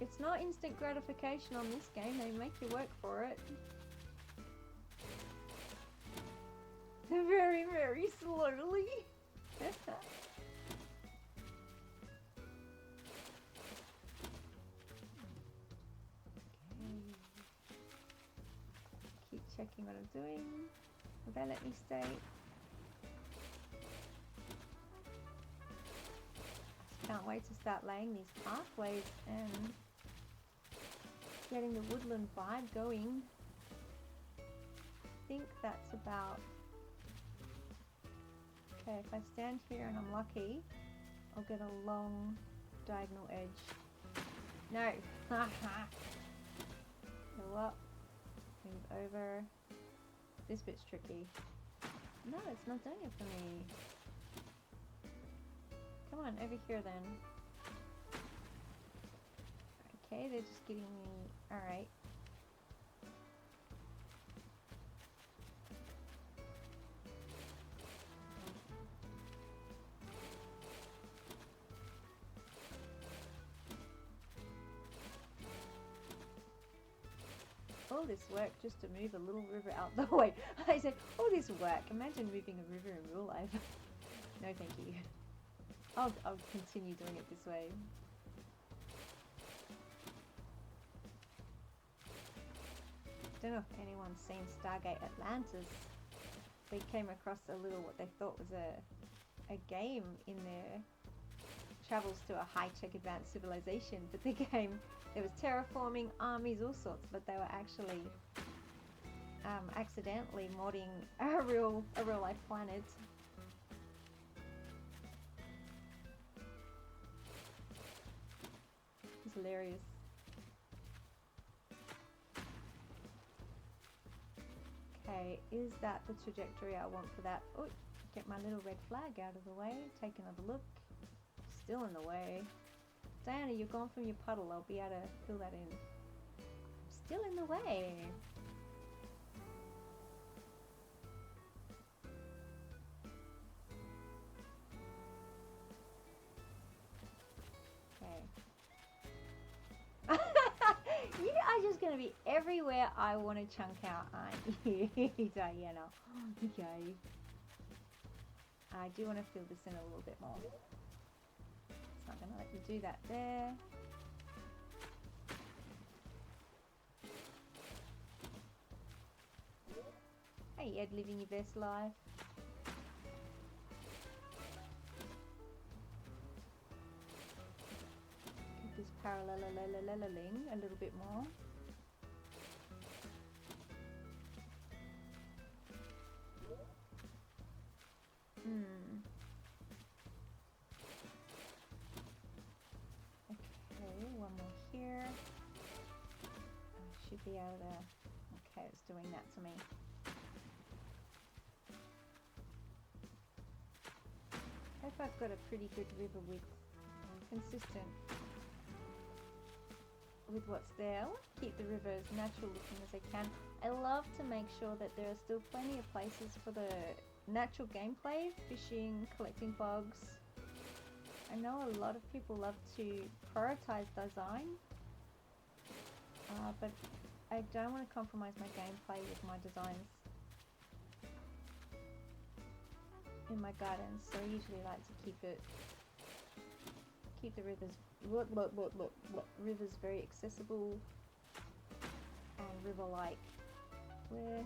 It's not instant gratification on this game. They make you work for it. Very, very slowly. Okay. Keep checking what I'm doing. Will they let me stay? Can't wait to start laying these pathways and getting the woodland vibe going. I think that's about... Okay, if I stand here and I'm lucky, I'll get a long diagonal edge. No! Go up, move over. This bit's tricky. No, it's not doing it for me. Come on, over here then. Okay, they're just getting me... Alright. All this work just to move a little river out the way. I said, all this work. Imagine moving a river in real life. No, thank you. I'll continue doing it this way. don't know if anyone's seen Stargate Atlantis. They came across a little, what they thought was a game in their travels to a high-tech advanced civilization, but the game, there was terraforming, armies, all sorts, but they were actually accidentally modding a real life planet. It's hilarious. Okay, is that the trajectory I want for that? Oh, get my little red flag out of the way. Take another look. Still in the way. Diana, you're gone from your puddle. I'll be able to fill that in. Still in the way. Okay. You are just going to be everywhere I want to chunk out, aren't you, Diana? Okay. I do want to fill this in a little bit more. It's not going to let you do that there. Hey Ed, living your best life. Keep this paralleling a little bit more. Okay, one more here. I should be able to... Okay, it's doing that to me. I hope I've got a pretty good river width, consistent with what's there. I want to keep the river as natural looking as I can. I love to make sure that there are still plenty of places for the natural gameplay, fishing, collecting bugs. I know a lot of people love to prioritize design, but I don't want to compromise my gameplay with my designs in my gardens, so I usually like to keep the rivers, rivers very accessible and river-like. Where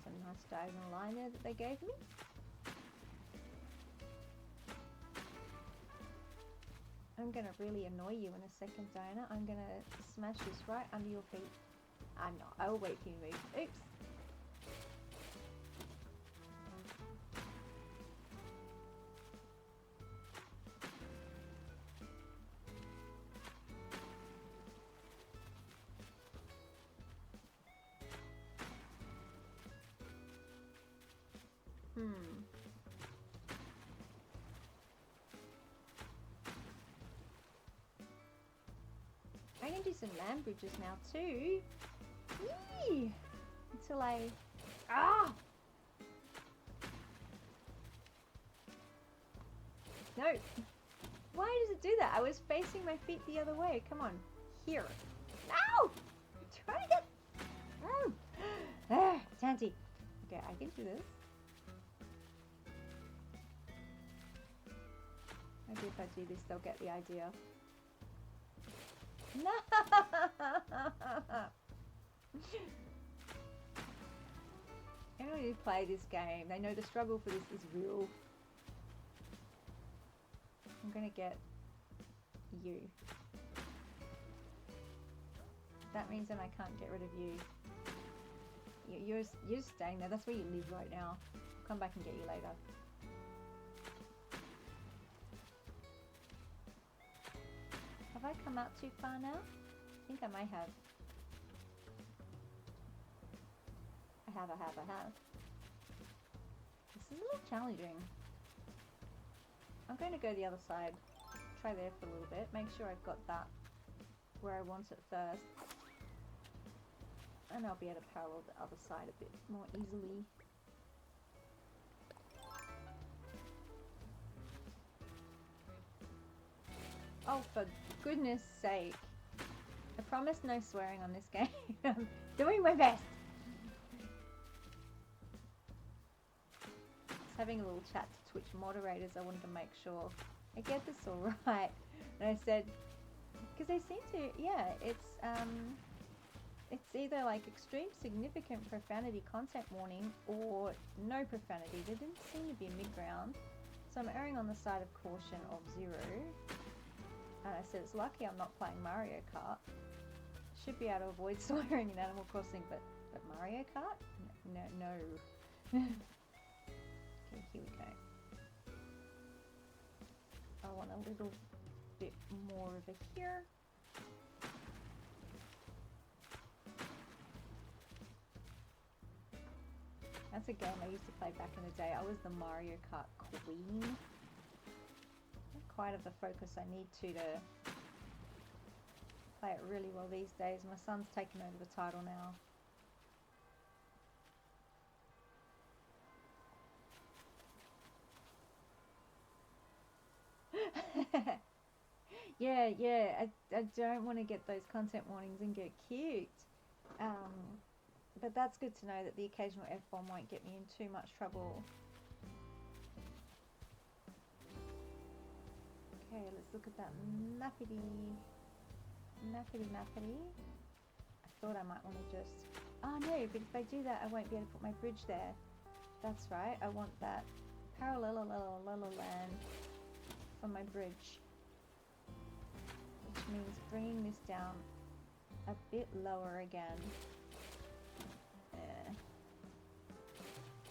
some nice diagonal line there that they gave me. I'm gonna really annoy you in a second, Diana. I'm gonna smash this right under your feet. I'm not. I'll wait for you to move. Oops. I can do some land bridges now too. Yee! Until I... Ah! No! Why does it do that? I was facing my feet the other way. Come on. Here. No! I'm trying to get... Ah, it's anti. Okay, I can do this. Maybe if I do this, they'll get the idea. No! Anyone who play this game, they know the struggle for this is real. I'm gonna get you. That means then I can't get rid of you. You're staying there. That's where you live right now. I'll come back and get you later. Have I come out too far now? I think I may have. I have. This is a little challenging. I'm going to go the other side. Try there for a little bit. Make sure I've got that where I want it first. And I'll be able to parallel the other side a bit more easily. Oh, for goodness sake. I promise no swearing on this game. I'm doing my best. having a little chat to Twitch moderators. I wanted to make sure I get this all right. And I said, because they seem to, yeah, it's either like extreme significant profanity content warning or no profanity. There didn't seem to be a mid-ground. So I'm erring on the side of caution of 0. And I said, it's lucky I'm not playing Mario Kart. Should be able to avoid swearing in Animal Crossing, but Mario Kart? No. Okay, here we go. I want a little bit more over here. That's a game I used to play back in the day. I was the Mario Kart queen. Not quite of the focus I need to play it really well these days. My son's taken over the title now. Yeah. I don't want to get those content warnings and get cute. But that's good to know that the occasional F-bomb won't get me in too much trouble. Okay, let's look at that mappity. I thought I might want to just... Oh no, but if I do that I won't be able to put my bridge there. That's right, I want that parallel land for my bridge. Which means bringing this down a bit lower again.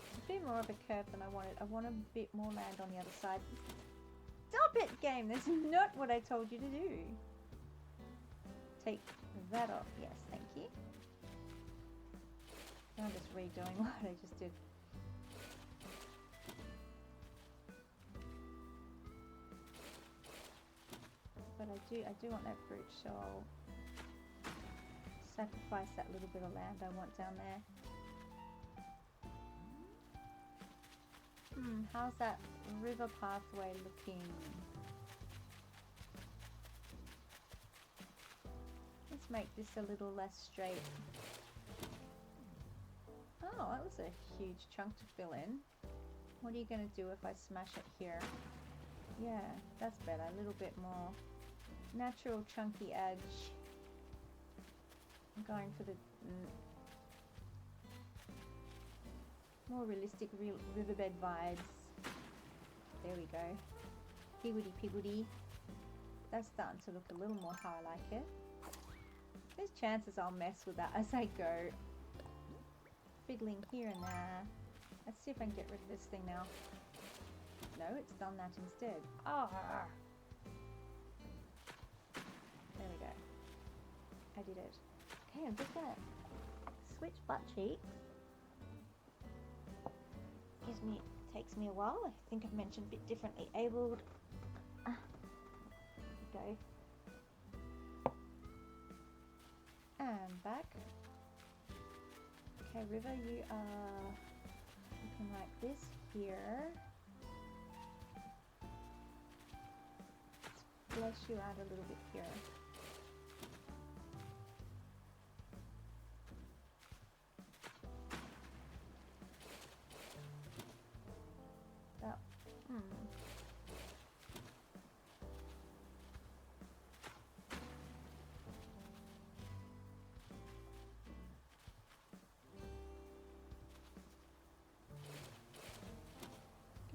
It's a bit more of a curve than I wanted. I want a bit more land on the other side. Stop it, game! That's not what I told you to do. Take that off. Yes, thank you. Now I'm just redoing what I just did. But I do want that bridge, so I'll sacrifice that little bit of land I want down there. How's that river pathway looking? Let's make this a little less straight. Oh, that was a huge chunk to fill in. What are you going to do if I smash it here? Yeah, that's better. A little bit more natural chunky edge. I'm going for the more realistic riverbed vibes. There we go. Piggledy. That's starting to look a little more how I like it. There's chances I'll mess with that as I go. Fiddling here and there. Let's see if I can get rid of this thing now. No, it's done that instead. Ah! There we go. I did it. Okay, I'm just gonna switch butt cheeks. Takes me a while. I think I've mentioned a bit differently abled. There we go. And back. Okay, River, you are looking like this here. Let's flesh you out a little bit here.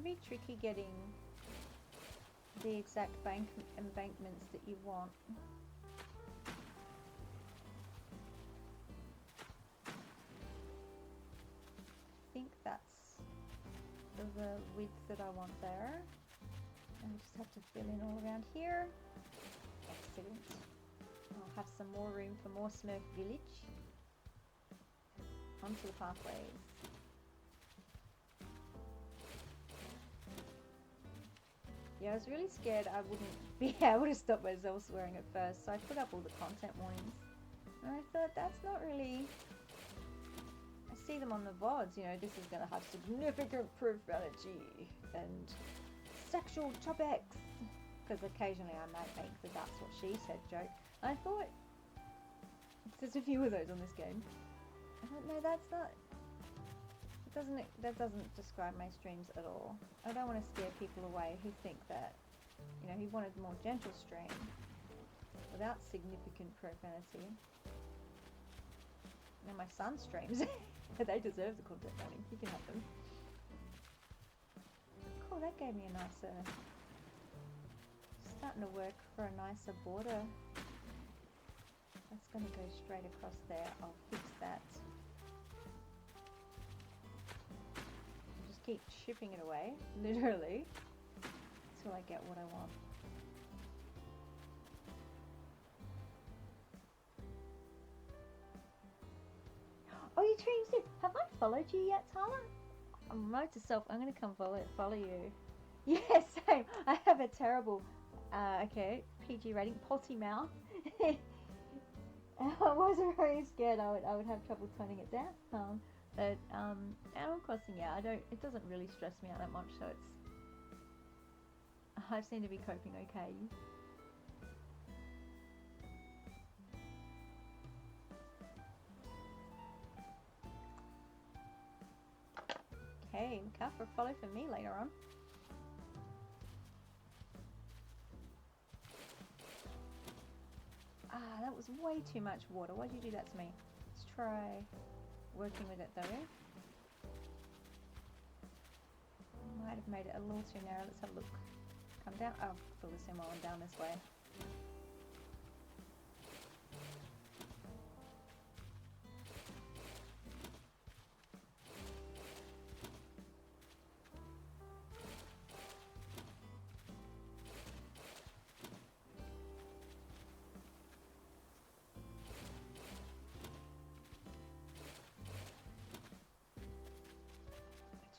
Be tricky getting the exact embankments that you want. I think that's the width that I want there. And I just have to fill in all around here. Excellent. I'll have some more room for more Smurf Village. Onto the pathways. Yeah, I was really scared I wouldn't be able to stop myself swearing at first, so I put up all the content warnings. And I thought, that's not really... I see them on the VODs, you know, this is going to have significant profanity and sexual topics. Because occasionally I might make the "that's what she said" joke. And I thought, there's a few of those on this game. I thought, no, that's not... That doesn't describe my streams at all. I don't want to scare people away who think that, you know, he wanted a more gentle stream without significant profanity. And my son's streams, they deserve the content warning. You can have them. Cool, that gave me a nicer, starting to work for a nicer border. That's going to go straight across there. I'll fix that. Just keep chipping it away, literally, until I get what I want. Oh, you stream too. Have I followed you yet, Tyler? Note to self, I'm going to come follow you. Yeah, same. I have a terrible, PG rating, potty mouth. I wasn't really scared I would have trouble toning it down. But Animal Crossing, yeah, it doesn't really stress me out that much, so I seem to be coping okay. Okay, look out for a follow for me later on. Ah, that was way too much water. Why'd you do that to me? Let's try working with it though. Might have made it a little too narrow. Let's have a look. Come down. Oh, fill this in while I'm down this way.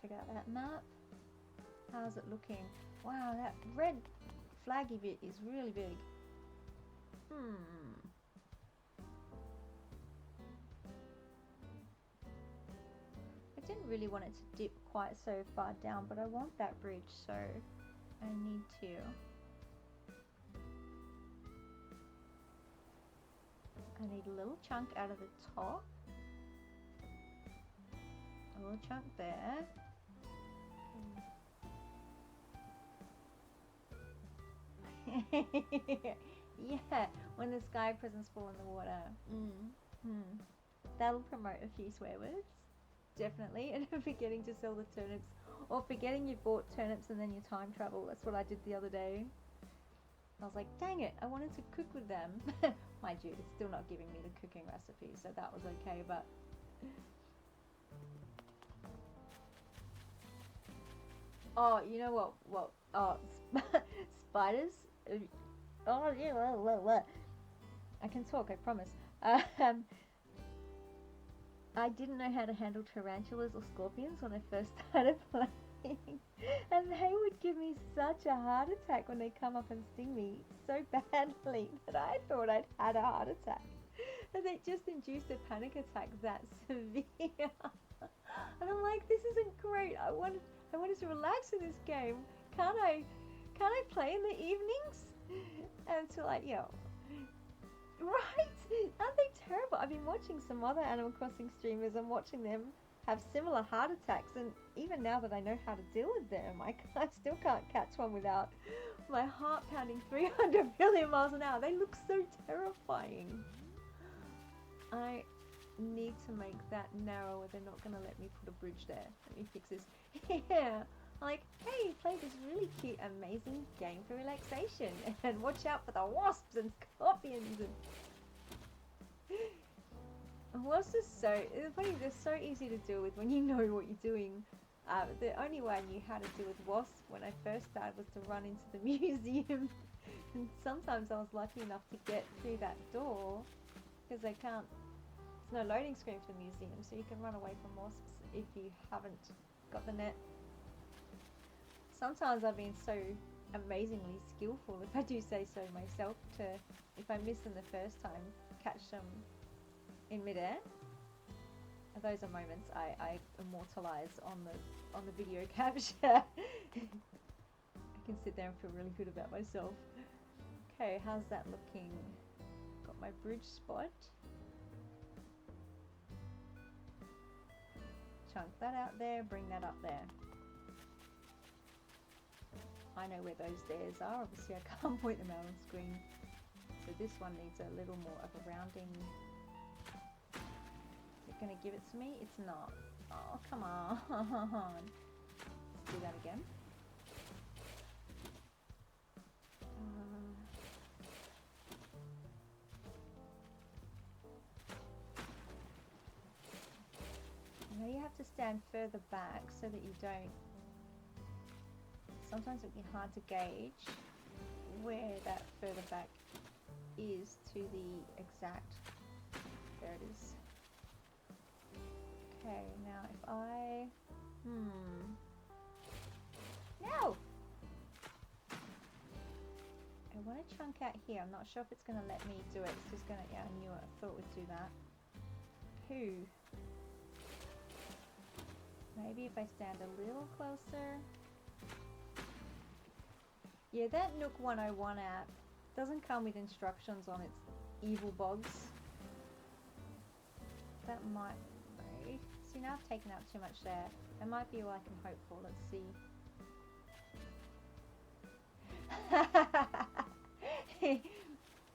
Check out that map. How's it looking? Wow, that red flaggy bit is really big. I didn't really want it to dip quite so far down, but I want that bridge, so I need to. I need a little chunk out of the top. A little chunk there. Yeah, when the sky presents fall in the water. That'll promote a few swear words. Definitely. And forgetting to sell the turnips. Or forgetting you bought turnips and then you time travel. That's what I did the other day. I was like, dang it, I wanted to cook with them. Mind you, it's still not giving me the cooking recipe, so that was okay, but... Oh, you know what? Oh, spiders? Oh, yeah, well. I can talk, I promise. I didn't know how to handle tarantulas or scorpions when I first started playing. And they would give me such a heart attack when they come up and sting me so badly that I thought I'd had a heart attack. And they just induced a panic attack that severe. And I'm like, this isn't great. I wanted to relax in this game. Can't I play in the evenings? Until right? Aren't they terrible? I've been watching some other Animal Crossing streamers and watching them have similar heart attacks, and even now that I know how to deal with them, I still can't catch one without my heart pounding 300 million miles an hour. They look so terrifying. I need to make that narrower. They're not going to let me put a bridge there. Let me fix this. Yeah. Like, hey, play this really cute, amazing game for relaxation. And watch out for the wasps and scorpions. And wasps are it's funny, they're so easy to deal with when you know what you're doing. The only way I knew how to deal with wasps when I first started was to run into the museum. And sometimes I was lucky enough to get through that door, because there's no loading screen for the museum, so you can run away from wasps if you haven't got the net. Sometimes I've been so amazingly skillful, if I do say so myself, to, if I miss them the first time, catch them in midair. Those are moments I immortalize on the video capture. I can sit there and feel really good about myself. Okay, how's that looking? Got my bridge spot. chunk that out there, bring that up there. I know where those stairs are. Obviously, I can't point them out on screen. So this one needs a little more of a rounding. Is it going to give it to me? It's not. Oh, come on. Let's do that again. Now you have to stand further back so that you don't. Sometimes it can be hard to gauge where that further back is to the exact. There it is. Okay, now if I. No! I want to chunk out here. I'm not sure if it's going to let me do it. It's just going to. Yeah, I knew it. I thought it would do that. Maybe if I stand a little closer. Yeah, that Nook 101 app doesn't come with instructions on its evil bogs. That might be. See, now I've taken out too much there. That might be all I can hope for. Let's see.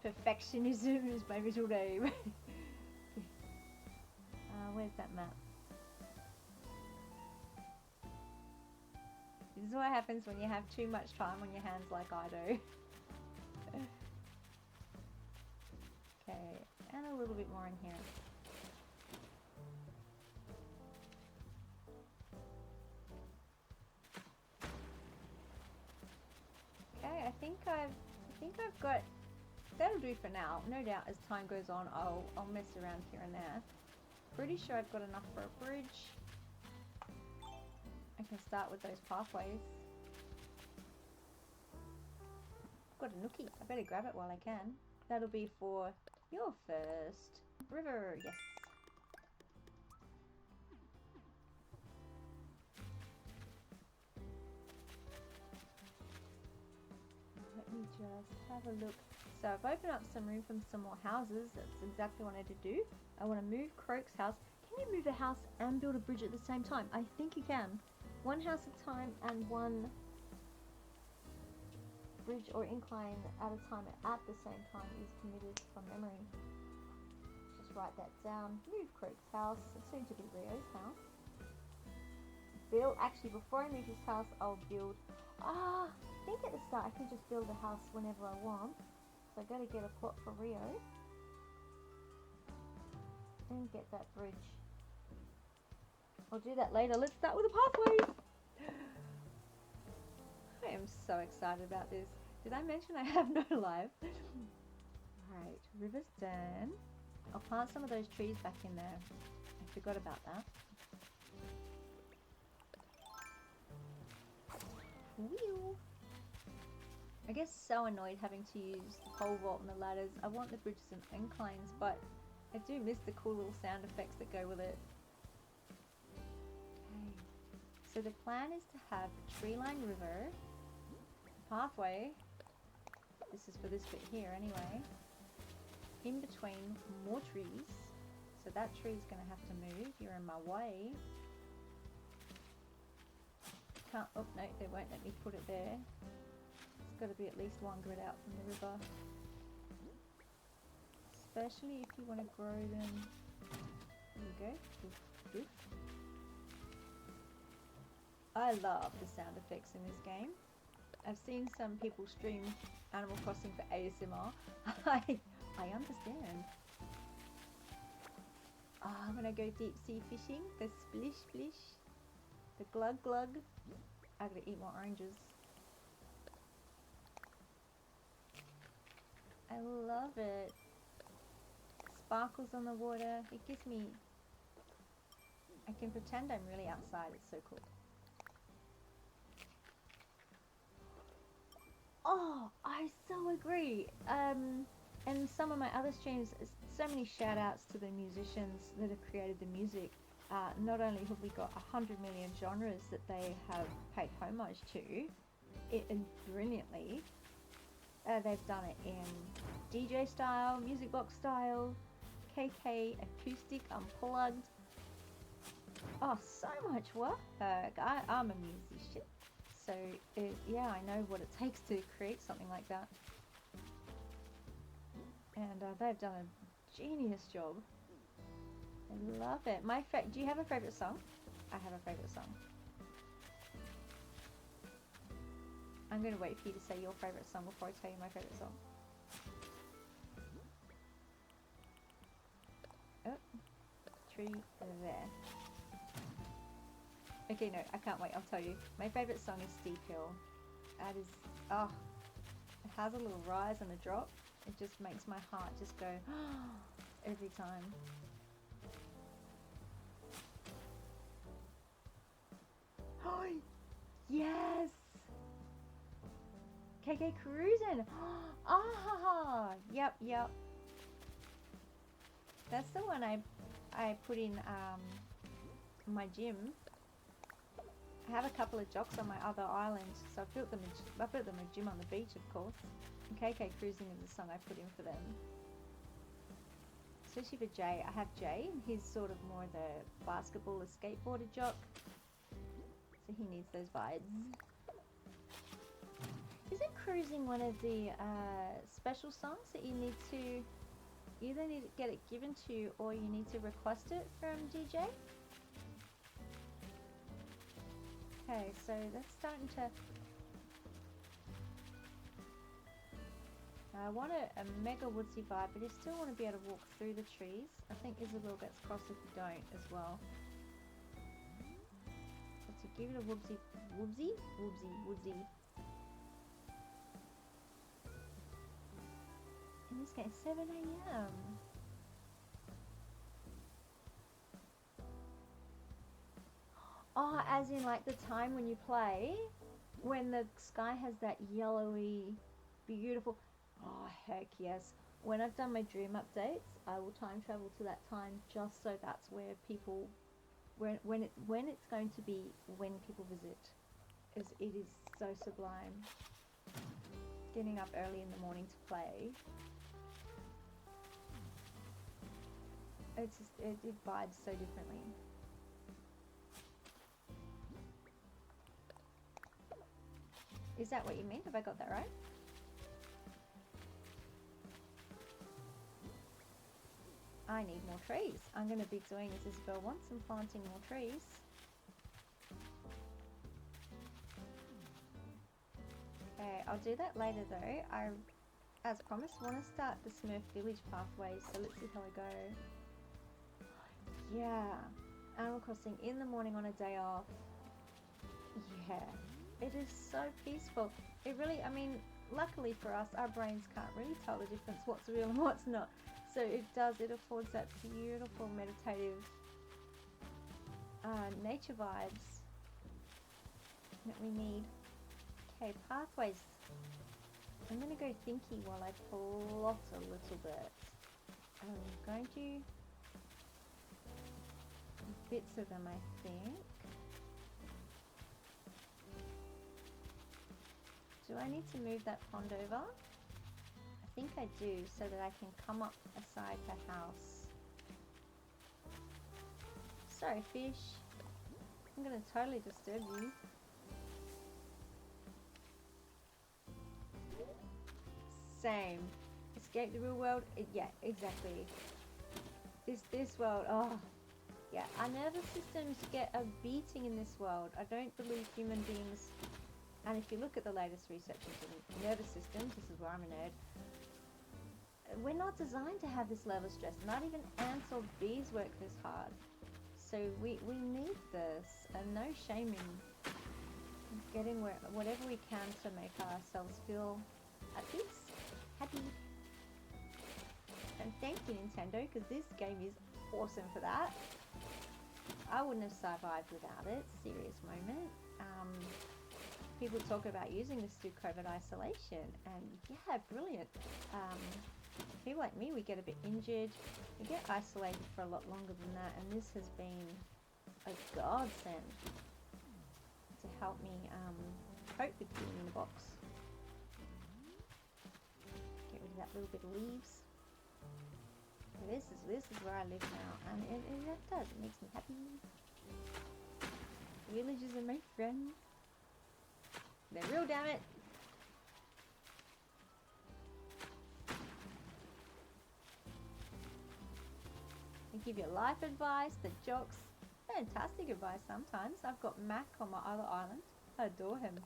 Perfectionism is my middle name. Where's that map? This is what happens when you have too much time on your hands like I do. Okay, and a little bit more in here. Okay, I think I've got. That'll do for now. No doubt, as time goes on, I'll mess around here and there. Pretty sure I've got enough for a bridge. I can start with those pathways. I've got a nookie. I better grab it while I can. That'll be for your first river. Yes. Let me just have a look. So I've opened up some room from some more houses. That's exactly what I need to do. I want to move Croak's house. Can you move a house and build a bridge at the same time? I think you can. One house at a time and one bridge or incline at a time at the same time is permitted from memory. Just write that down. Move Croak's house. It's soon to be Rio's house. Build. Actually, before I move his house, I'll build. I think at the start I can just build a house whenever I want. So I got to get a plot for Rio and get that bridge. I'll do that later. Let's start with the pathways. I am so excited about this. Did I mention I have no life? Right, river's done. I'll plant some of those trees back in there. I forgot about that. Wheel. I get so annoyed having to use the pole vault and the ladders. I want the bridges and inclines, but I do miss the cool little sound effects that go with it. Okay. So the plan is to have a tree-lined river, pathway. This is for this bit here anyway. In between more trees. So that tree's going to have to move. You're in my way. Can't. Oh no, they won't let me put it there. It's got to be at least one grid out from the river. Especially if you want to grow them. There we go. Doof, doof. I love the sound effects in this game. I've seen some people stream Animal Crossing for ASMR. I understand. I'm gonna go deep sea fishing. The splish splish. The glug glug. I'm gonna eat more oranges. I love it. Sparkles on the water. It gives me. I can pretend I'm really outside. It's so cool. Oh, I so agree. And some of my other streams, so many shout outs to the musicians that have created the music. Not only have we got 100 million genres that they have paid homage to, brilliantly. They've done it in DJ style, music box style, KK, acoustic, unplugged. Oh, so much work. I'm a musician. So, yeah, I know what it takes to create something like that. And they've done a genius job. I love it. Do you have a favourite song? I have a favourite song. I'm going to wait for you to say your favourite song before I tell you my favourite song. Oh, tree there. Okay, no, I can't wait. I'll tell you. My favourite song is Steep Hill. That is, oh, it has a little rise and a drop. It just makes my heart just go every time. Oh, yes! KK Cruisin'! Ah, yep. That's the one I put in my gym. I have a couple of jocks on my other island, so I built them a gym on the beach, of course. And KK Cruising is the song I put in for them. Especially for Jay. I have Jay, and he's sort of more the basketballer skateboarder jock. So he needs those vibes. Isn't Cruising one of the special songs that you either need to get it given to you or you need to request it from DJ? Okay, so that's starting to... I want a mega woodsy vibe, but you still want to be able to walk through the trees. I think Isabel gets cross if you don't as well. But to give it a woodsy. In this case, 7 AM. Oh, as in like the time when you play, when the sky has that yellowy, beautiful... Oh, heck yes. When I've done my dream updates, I will time travel to that time just so that's where people... When it's going to be when people visit. It is so sublime. Getting up early in the morning to play. It's just, it vibes so differently. Is that what you mean? Have I got that right? I need more trees. I'm going to be doing as Isabel wants and planting more trees. Okay, I'll do that later though. I, as promised, want to start the Smurf Village pathways, so let's see how I go. Yeah, Animal Crossing in the morning on a day off. Yeah, it is so peaceful. It really, I mean, luckily for us, our brains can't really tell the difference what's real and what's not. So it affords that beautiful meditative nature vibes that we need. Okay, pathways. I'm going to go thinky while I plot a little bit. I'm going to... bits of them, I think. Do I need to move that pond over? I think I do, so that I can come up beside the house. Sorry, fish. I'm going to totally disturb you. Same. Escape the real world? Yeah, exactly. This world, oh. Yeah, our nervous systems get a beating in this world. I don't believe human beings, and if you look at the latest research into nervous systems, this is where I'm a nerd, we're not designed to have this level of stress. Not even ants or bees work this hard. So we need this, and no shaming. Getting whatever we can to make ourselves feel at peace, happy. And thank you, Nintendo, because this game is awesome for that. I wouldn't have survived without it. Serious moment. People talk about using this through COVID isolation, and yeah, brilliant. People like me, we get a bit injured, we get isolated for a lot longer than that, and this has been a godsend to help me cope with being in the box. Get rid of that little bit of leaves. This is where I live now, and it does. It makes me happy. Villagers are my friends. They're real, damn it. They give you life advice, the jocks. Fantastic advice sometimes. I've got Mac on my other island. I adore him.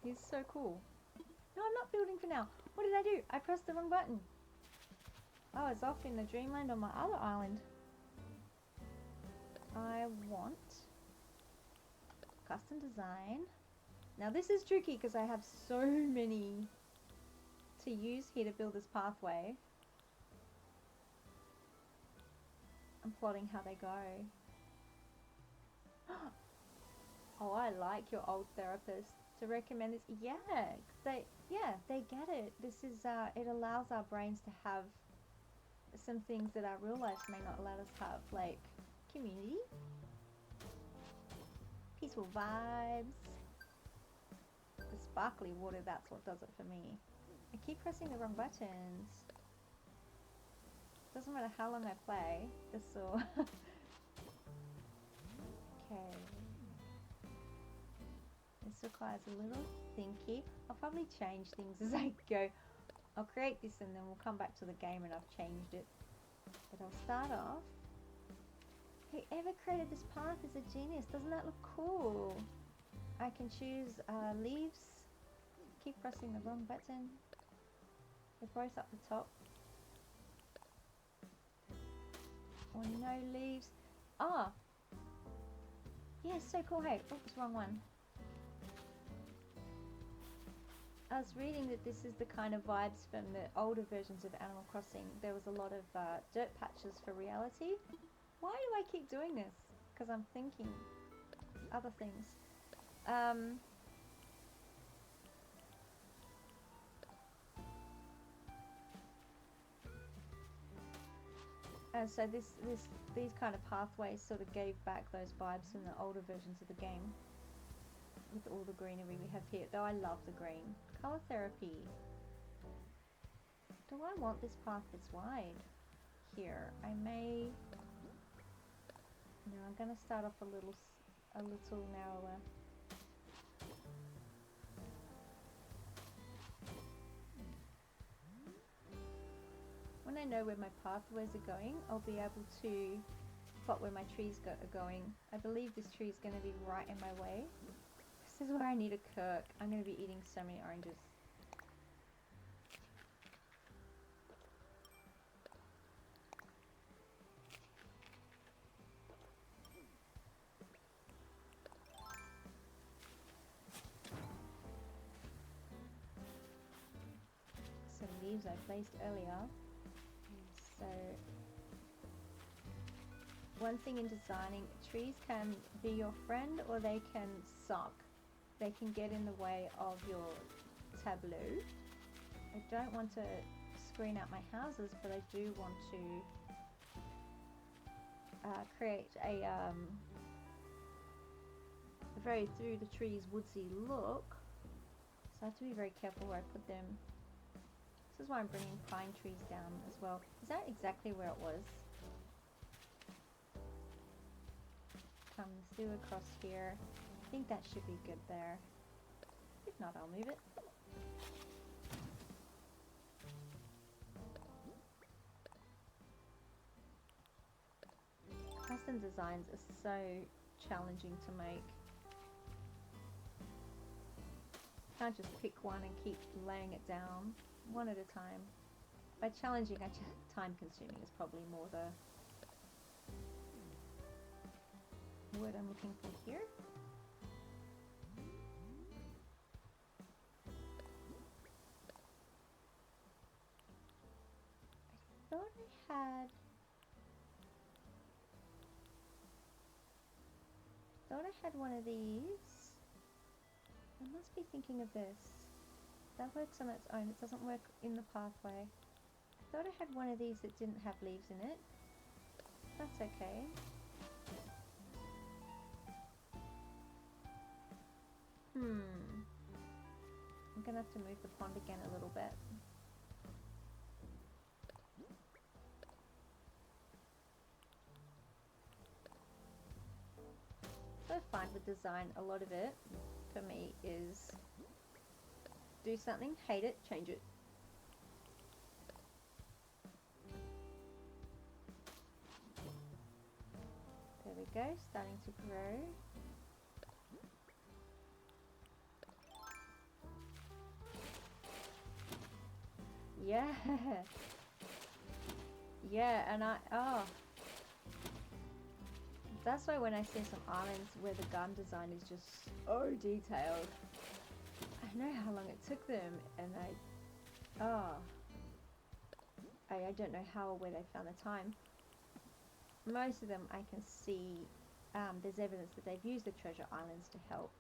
He's so cool. No, I'm not building for now. What did I do? I pressed the wrong button. I was off in the dreamland on my other island. I want custom design. Now this is tricky because I have so many to use here to build this pathway. I'm plotting how they go. Oh, I like your old therapist to recommend this. Yeah, they get it. This is it allows our brains to have some things that our real lives may not let us have, like community, peaceful vibes, the sparkly water. That's what does it for me. I keep pressing the wrong buttons. Doesn't matter how long I play. This will. Okay. This requires a little thinky. I'll probably change things as I go. I'll create this and then we'll come back to the game and I've changed it. But I'll start off. Whoever created this path is a genius. Doesn't that look cool? I can choose leaves. Keep pressing the wrong button. They're both up the top. Or no leaves. Ah! Yeah, so cool. Hey, oops, wrong one. I was reading that this is the kind of vibes from the older versions of Animal Crossing. There was a lot of dirt patches for reality. Why do I keep doing this? Because I'm thinking other things. So these kind of pathways sort of gave back those vibes from the older versions of the game. With all the greenery we have here. Though I love the green. Color therapy. Do I want this path this wide? Here. I may... No, I'm going to start off a little narrower. When I know where my pathways are going, I'll be able to spot where my trees are going. I believe this tree is going to be right in my way. This is where I need a Kirk. I'm going to be eating so many oranges. Some leaves I placed earlier. So, one thing in designing, trees can be your friend or they can suck. They can get in the way of your tableau. I don't want to screen out my houses, but I do want to create a very through the trees woodsy look. So I have to be very careful where I put them. This is why I'm bringing pine trees down as well. Is that exactly where it was? Come through across here. I think that should be good there. If not, I'll move it. Custom designs are so challenging to make. Can't just pick one and keep laying it down one at a time. By challenging, time consuming is probably more the word I'm looking for here. I thought I had one of these. I must be thinking of this. That works on its own. It doesn't work in the pathway. I thought I had one of these that didn't have leaves in it. That's okay. I'm gonna have to move the pond again a little bit. the design, a lot of it for me is do something, hate it, change it. There we go, starting to grow. Yeah. Yeah, and that's why when I see some islands where the garden design is just so detailed, I know how long it took them, and I don't know how or where they found the time. Most of them I can see there's evidence that they've used the treasure islands to help.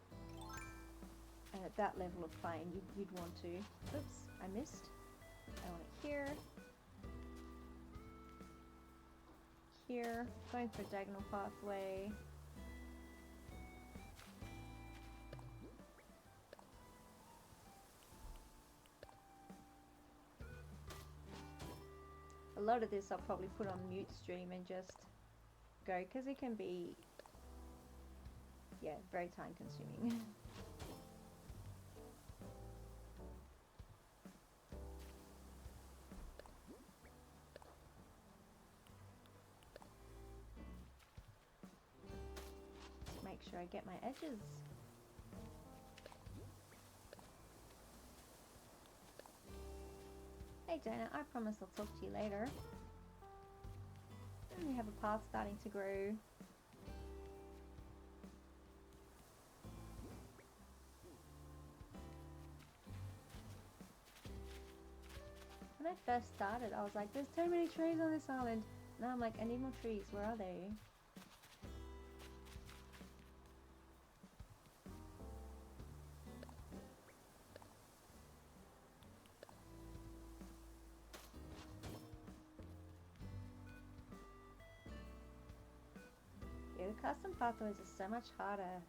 And at that level of playing, you'd want to... Oops, I missed. I want it here. Here. Going for a diagonal pathway. A lot of this I'll probably put on mute stream and just go, because it can be, yeah, very time consuming. Just make sure I get my edges. Hey Dana, I promise I'll talk to you later. And we have a path starting to grow. When I first started, I was like, there's too many trees on this island. Now I'm like, I need more trees. Where are they? Yeah, the custom pathways are so much harder.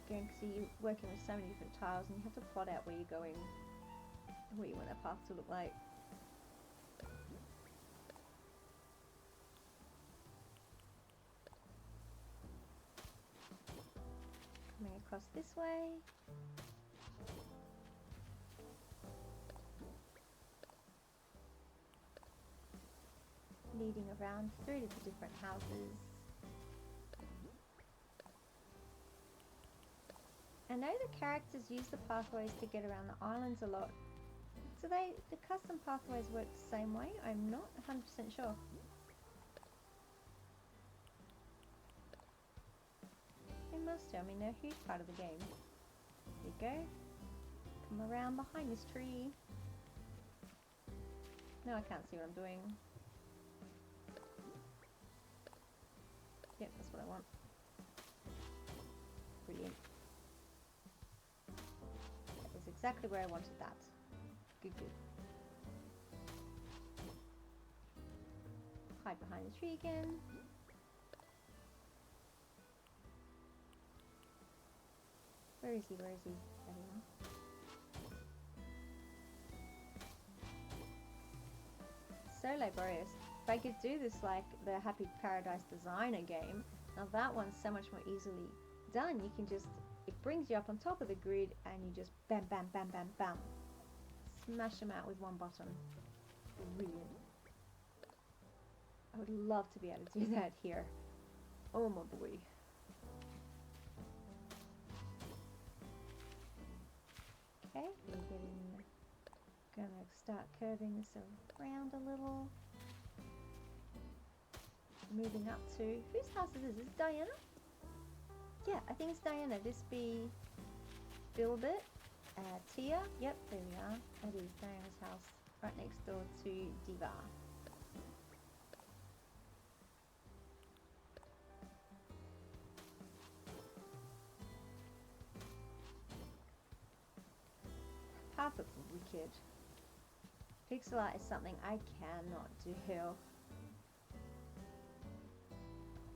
Again, because you're working with so many different tiles and you have to plot out where you're going and what you want that path to look like. Coming across this way. Leading around through to the different houses. I know the characters use the pathways to get around the islands a lot. Do the custom pathways work the same way? I'm not 100% sure. They must do. I mean, they're a huge part of the game. There you go. Come around behind this tree. No, I can't see what I'm doing. Yep, that's what I want. Brilliant. That was exactly where I wanted that. Good, good. Hide behind the tree again. Where is he? Where is he? There we are. So laborious. If I could do this like the Happy Paradise Designer game, now that one's so much more easily done. You can just, it brings you up on top of the grid and you just bam, bam, bam, bam, bam. Smash them out with one button. Brilliant. I would love to be able to do that here. Oh my boy. Okay, we're gonna start curving this around a little. Moving up to, whose house is this? Is it Diana? Yeah, I think it's Diana. This be Bilbert, Tia. Yep, there we are. That is Diana's house, right next door to Diva. Path looks wicked. Pixel art is something I cannot do.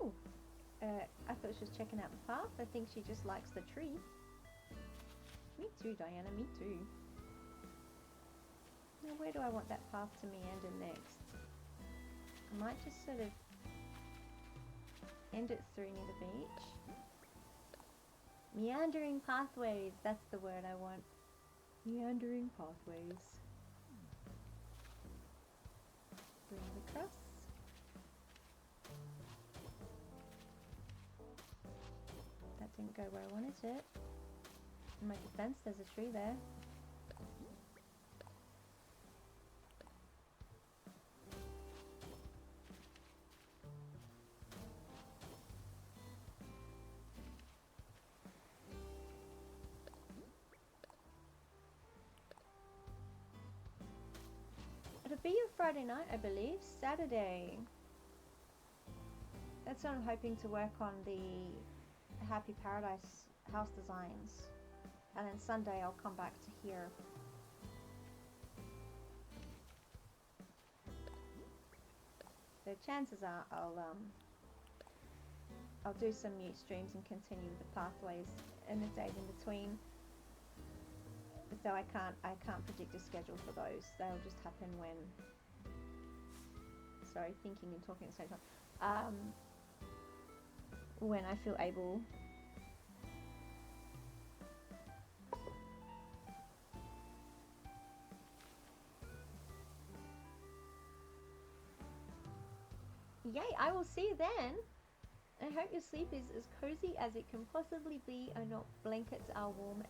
Ooh, I thought she was checking out the path. I think she just likes the tree. Me too, Diana, me too. Now where do I want that path to meander next? I might just sort of End it through near the beach. Meandering pathways, that's the word I want. Meandering pathways. Bring it across. That didn't go where I wanted it. In my defense, there's a tree there. It'll be your Friday night, I believe. Saturday. That's when I'm hoping to work on the Happy Paradise house designs. And then Sunday I'll come back to here. So chances are I'll do some mute streams and continue with the pathways in the days in between. So I can't predict a schedule for those. They'll just happen when, sorry, thinking and talking at the same time. When I feel able. Yay, I will see you then. I hope your sleep is as cozy as it can possibly be, and your blankets are warm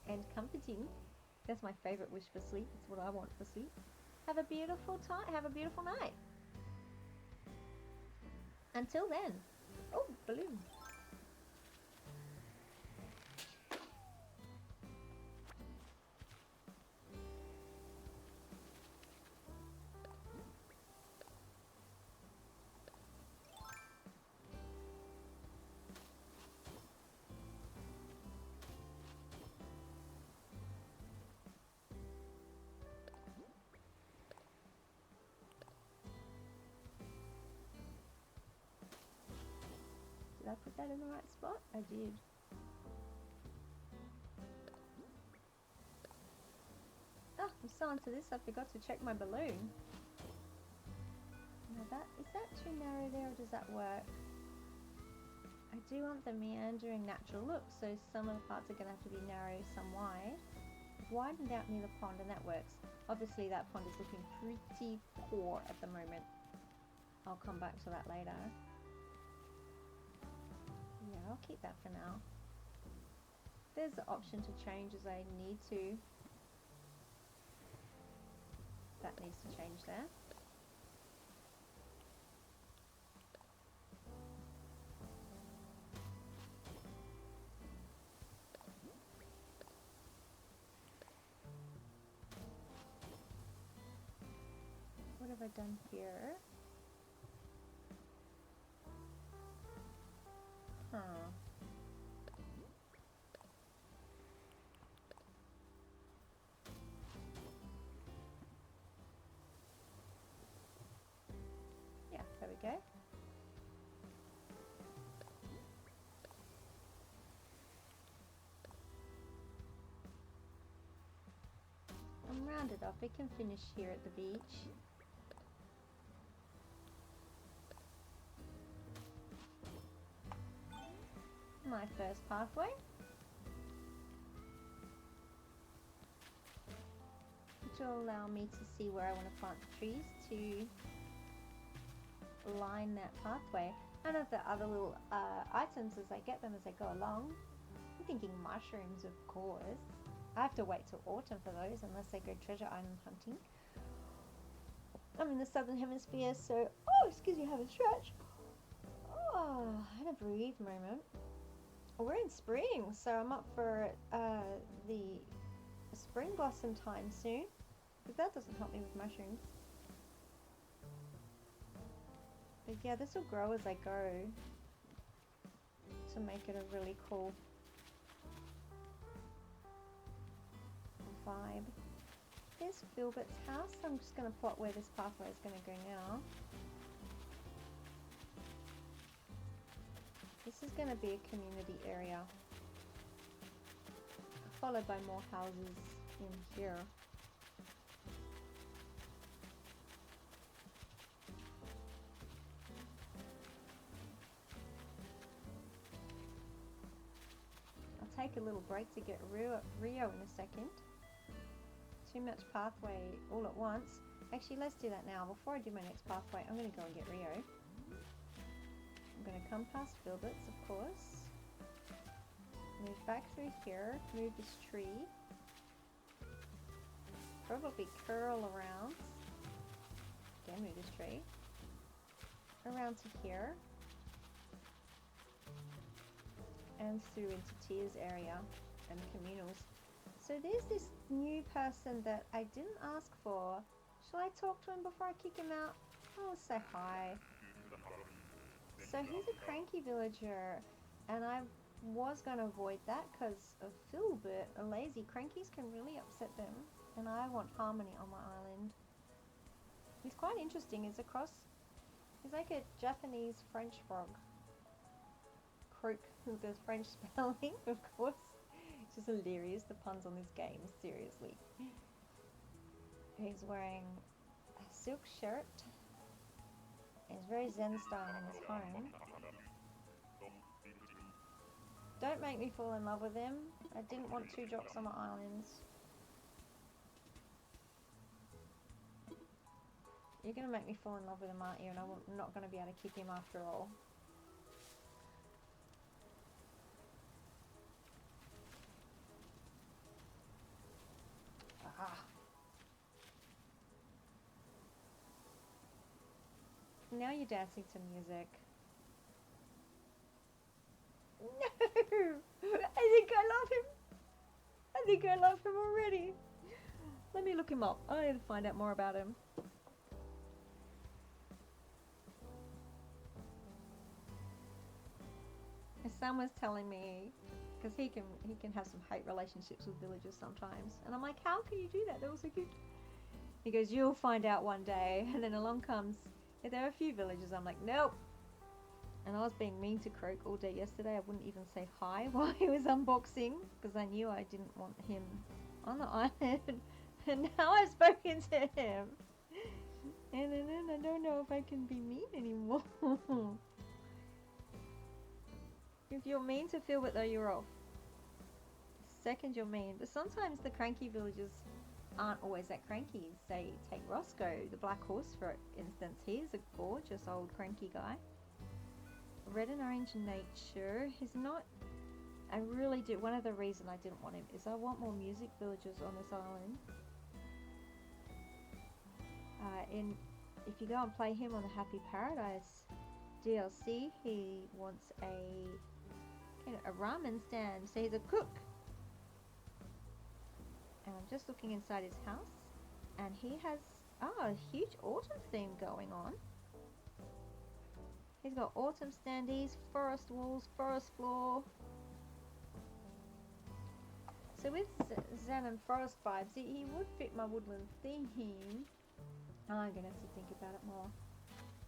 and comforting. That's my favorite wish for sleep. It's what I want for sleep. Have a beautiful time. Have a beautiful night. Until then. Oh, balloon. Did I put that in the right spot? I did. Oh, I'm so onto this, I forgot to check my balloon. Now is that too narrow there, or does that work? I do want the meandering natural look, so some of the parts are going to have to be narrow, some wide. I've widened out near the pond and that works. Obviously that pond is looking pretty poor at the moment. I'll come back to that later. Yeah, I'll keep that for now. There's the option to change as I need to. That needs to change there. What have I done here? Huh. Yeah, there we go. I'm rounded off. We can finish here at the beach. My first pathway. Which will allow me to see where I want to plant the trees to line that pathway. And of the other little items as I get them as I go along. I'm thinking mushrooms, of course. I have to wait till autumn for those unless I go treasure island hunting. I'm in the southern hemisphere, so oh, excuse me, have a stretch. Oh, and a breathe moment. We're in spring, so I'm up for the spring blossom time soon. But that doesn't help me with mushrooms. But yeah, this will grow as I go to make it a really cool vibe. Here's Philbert's house. I'm just going to plot where this pathway is going to go now. This is going to be a community area, followed by more houses in here. take a little break to get Rio in a second. Too much pathway all at once. Actually, let's do that now. Before I do my next pathway, I'm going to go and get Rio. I'm going to come past Filberts, of course. Move back through here. Move this tree. Probably curl around. Again, move this tree. Around to here. And through into Tia's area and communals. So there's this new person that I didn't ask for. Shall I talk to him before I kick him out? I'll say hi. So he's a cranky villager, and I was going to avoid that because of Filbert, a lazy. Crankies can really upset them, and I want harmony on my island. He's quite interesting. He's like a Japanese French frog. Croak with the French spelling, of course. It's just hilarious, the puns on this game, seriously. He's wearing a silk shirt. He's very zen style in his home. Don't make me fall in love with him. I didn't want 2 jocks on my islands. You're going to make me fall in love with him, aren't you? And I'm not going to be able to kick him after all. Aha. Now you're dancing to music. No! I think I love him. I think I love him already. Let me look him up. I need to find out more about him. His son was telling me, because he can have some hate relationships with villagers sometimes, and I'm like, how can you do that? They're all so cute. He goes, you'll find out one day. And then along comes, if there are a few villagers, I'm like, nope. And I was being mean to Croak all day yesterday. I wouldn't even say hi while he was unboxing, because I knew I didn't want him on the island. And now I've spoken to him, and then I don't know if I can be mean anymore. If you're mean to Filbert though, you're off. Second, you're mean. But sometimes the cranky villagers aren't always that cranky. Say, take Roscoe, the black horse for instance. He's a gorgeous old cranky guy. Red and orange nature. He's not... I really do. One of the reasons I didn't want him is I want more music villagers on this island. If you go and play him on the Happy Paradise DLC, he wants a ramen stand. So he's a cook. And I'm just looking inside his house, and he has a huge autumn theme going on. He's got autumn standees, forest walls, forest floor. So with zen and forest vibes, he would fit my woodland theme. I'm going to have to think about it more.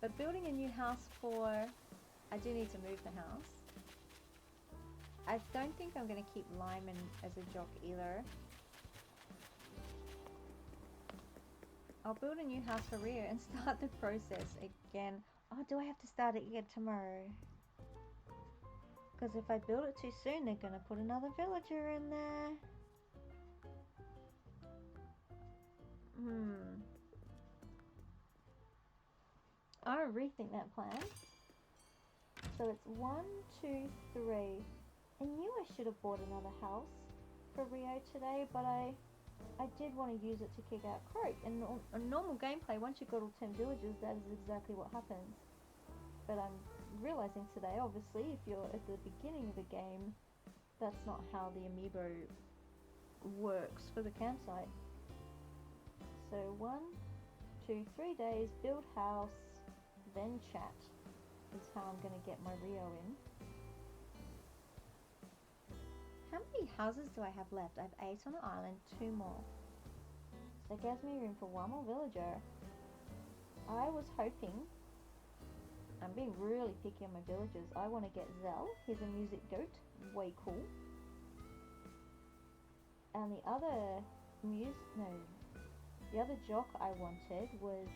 But building a new house I do need to move the house. I don't think I'm going to keep Lyman as a jock either. I'll build a new house for Rio and start the process again. Oh, do I have to start it again tomorrow? Because if I build it too soon, they're going to put another villager in there. I'll rethink that plan. So it's 1, 2, 3. I knew I should have bought another house for Rio today, but I did want to use it to kick out Croak. And on normal gameplay, once you've got all 10 villagers, that is exactly what happens. But I'm realizing today, obviously, if you're at the beginning of the game, that's not how the amiibo works for the campsite. So 1, 2, 3 days, build house, then chat is how I'm going to get my Rio in. How many houses do I have left? I have 8 on the island, 2 more. So that gives me room for 1 more villager. I was hoping, I'm being really picky on my villagers, I want to get Zell. He's a music goat, way cool. And the other jock I wanted was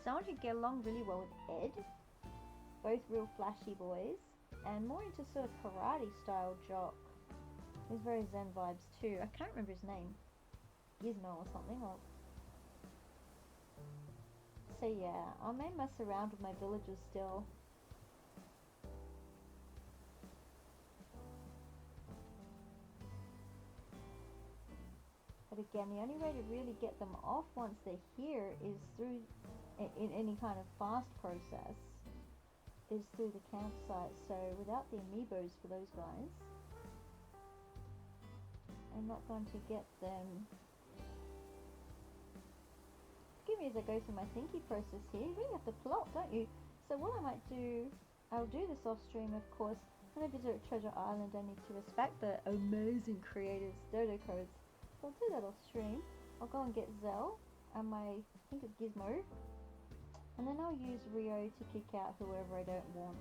someone who'd get along really well with Ed. Both real flashy boys, and more into sort of karate style jock. He's very zen vibes too. I can't remember his name. Gizmo or something. So yeah, I may mess around with my villagers still. But again, the only way to really get them off once they're here is through, in any kind of fast process, is through the campsite. So without the amiibos for those guys, I'm not going to get them. Forgive me as I go through my thinking process here. You really have to plot, don't you? So what I might do, I'll do this off stream, of course. When I visit Treasure Island, I need to respect the amazing creative dodo codes. So I'll do that off stream. I'll go and get Zell and I think it's Gizmo. And then I'll use Rio to kick out whoever I don't want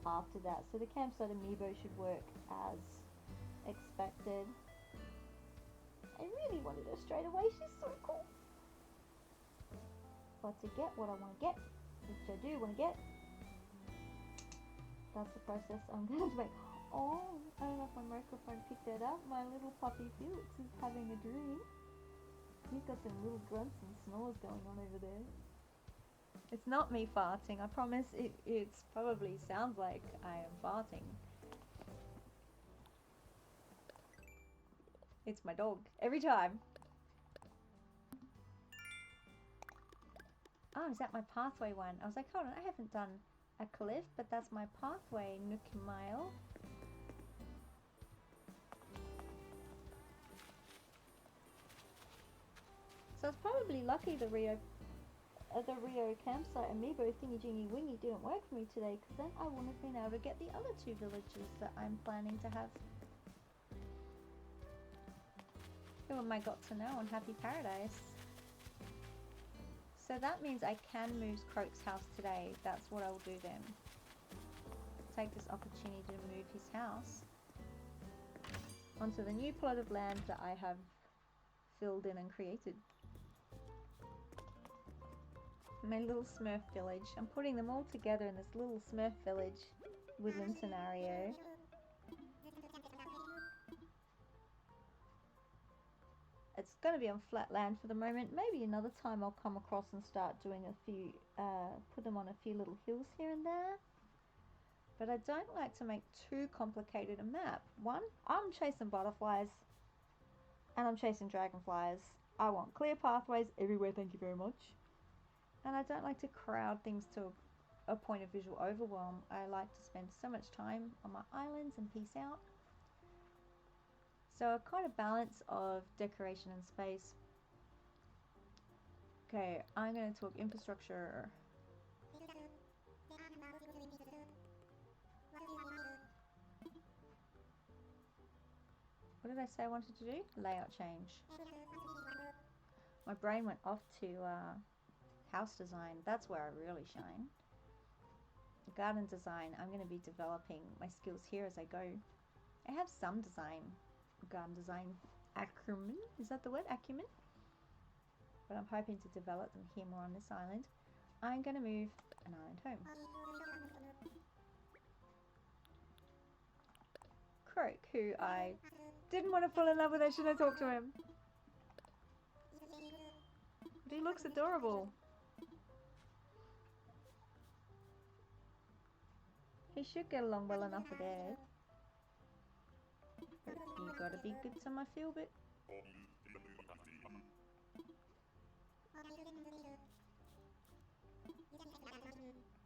after that. So the campsite amiibo should work as expected. I really wanted her straight away. She's so cool. But to get what I want to get, which I do want to get, that's the process I'm going to make. Oh, I don't know if my microphone picked that up. My little puppy Felix is having a dream. He's got some little grunts and snores going on over there. It's not me farting, I promise. It probably sounds like I am farting. It's my dog, every time. Oh, is that my pathway one? I was like, hold on, I haven't done a cliff, but that's my pathway, Nook Mile. So it's probably lucky the Rio campsite amiibo thingy jingy wingy didn't work for me today, because then I wouldn't have been able to get the other two villages that I'm planning to have. Who am I got to know on Happy Paradise? So that means I can move Croak's house today. That's what I'll do then. Take this opportunity to move his house onto the new plot of land that I have filled in and created. My little Smurf village. I'm putting them all together in this little Smurf village woodland scenario. It's going to be on flat land for the moment. Maybe another time I'll come across and start doing a few, put them on a few little hills here and there. But I don't like to make too complicated a map. One, I'm chasing butterflies and I'm chasing dragonflies. I want clear pathways everywhere, thank you very much. And I don't like to crowd things to a point of visual overwhelm. I like to spend so much time on my islands and peace out. So a kind of balance of decoration and space. Okay, I'm going to talk infrastructure. What did I say I wanted to do? Layout change. My brain went off to house design. That's where I really shine. Garden design. I'm going to be developing my skills here as I go. I have some garden design acumen. Is that the word? Acumen? But I'm hoping to develop them here more on this island. I'm going to move an island home. Croak, who I didn't want to fall in love with. I should have talked to him. But he looks adorable. He should get along well enough with Ed. But you gotta be good to my feel bit.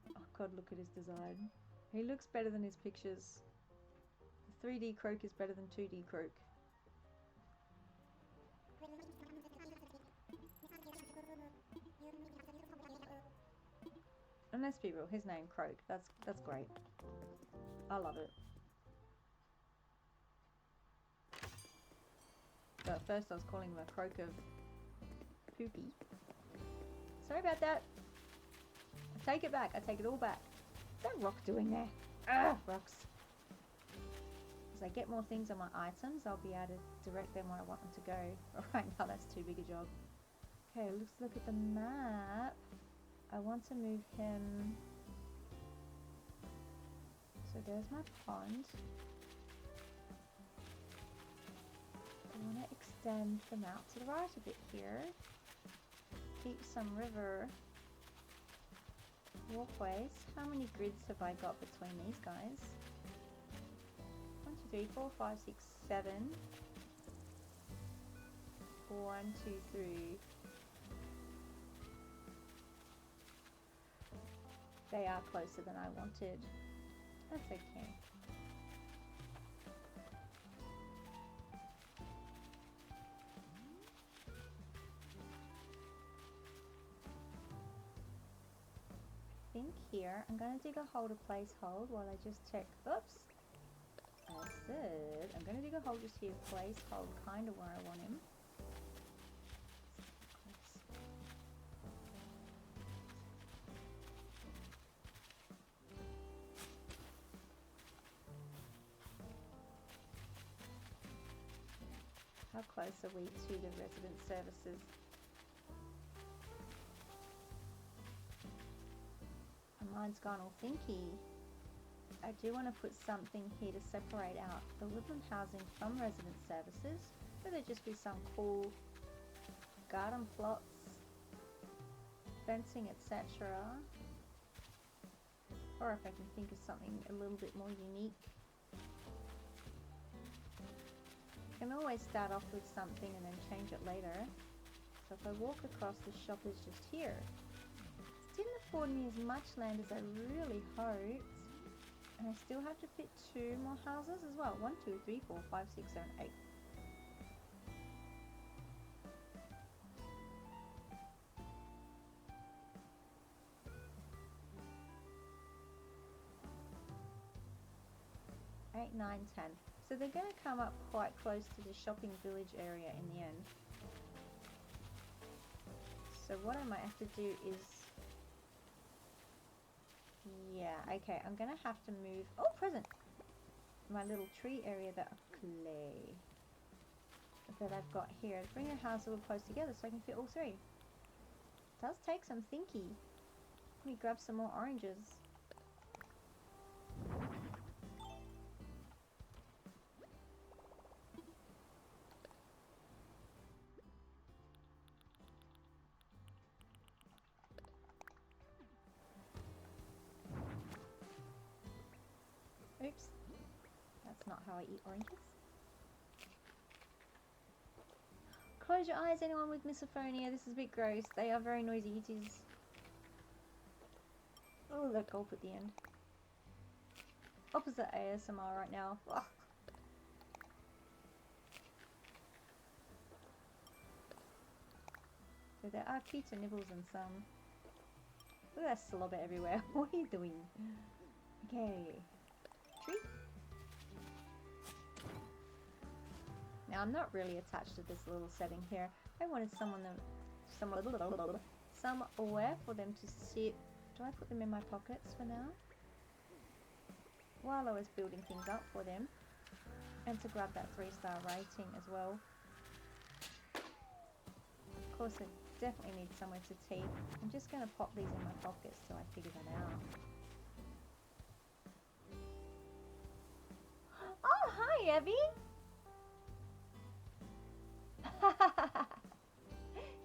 Oh god, look at his design. He looks better than his pictures. The 3D Croak is better than 2D Croak. And let's be real, his name Croak. That's great. I love it. But at first I was calling him a croak of poopy. Sorry about that. I take it back. I take it all back. What's that rock doing there? Ah, rocks. As I get more things on my items, I'll be able to direct them where I want them to go. Right now that's too big a job. Okay, let's look at the map. I want to move him. So there's my pond. extend them out to the right a bit here. Keep some river walkways. How many grids have I got between these guys? 1, 2, 3, 4, 5, 6, 7. 1, 2, 3. They are closer than I wanted. That's okay. I think here, I'm going to dig a hole to place hold while I just check. Oops. I said, I'm going to dig a hole just here, place hold kind of where I want him. How close are we to the resident services? My mind's gone all thinky. I do want to put something here to separate out the woodland housing from resident services. Whether it just be some cool garden plots, fencing, etc. Or if I can think of something a little bit more unique. I can always start off with something and then change it later. So if I walk across, the shop is just here. It didn't afford me as much land as I really hoped. And I still have to fit 2 more houses as well. 1, 2, 3, 4, 5, 6, 7, 8. Eight, 9, 10. So they're going to come up quite close to the shopping village area in the end. So what I might have to do is... Yeah, okay, I'm going to have to move... Oh, present! My little tree area that clay that I've got here. Bring your house a little close together so I can fit all 3. It does take some thinky. Let me grab some more oranges. Oops, that's not how I eat oranges. Close your eyes, anyone with misophonia. This is a bit gross. They are very noisy. It is... Oh, that gulp at the end. Opposite ASMR right now. Ugh. So there are pizza nibbles and some... Look at that slobber everywhere. What are you doing? Okay. Tree. Now I'm not really attached to this little setting here. I wanted somewhere for them to sit. Do I put them in my pockets for now? While I was building things up for them. And to grab that 3-star rating as well. Of course I definitely need somewhere to tea. I'm just going to pop these in my pockets till I figure that out. Oh, hi, Abby.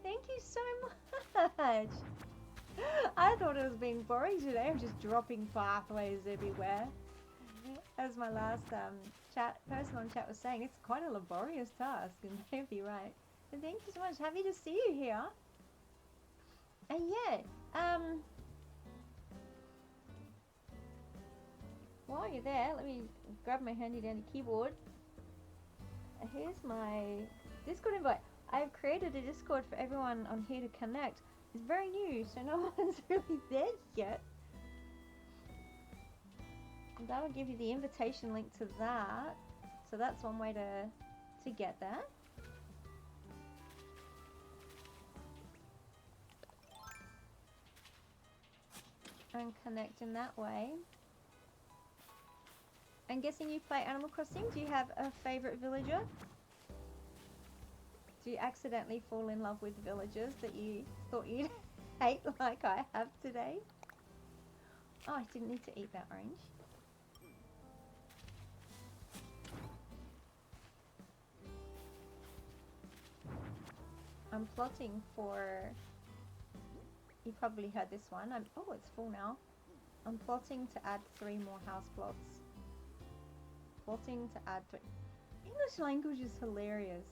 Thank you so much. I thought it was being boring today. I'm just dropping pathways everywhere. As my last person on chat was saying, it's quite a laborious task, and they'd be right. And thank you so much. Happy to see you here. And yeah, while you're there, let me grab my handy dandy keyboard. Here's my Discord invite. I've created a Discord for everyone on here to connect. It's very new, so no one's really there yet. And that'll give you the invitation link to that. So that's one way to get that. And connect in that way. I'm guessing you play Animal Crossing. Do you have a favourite villager? Do you accidentally fall in love with villagers that you thought you'd hate like I have today? Oh, I didn't need to eat that orange. I'm plotting for, you probably heard this one, oh, it's full now. I'm plotting to add 3 more house plots. Plotting to add 3. English language is hilarious.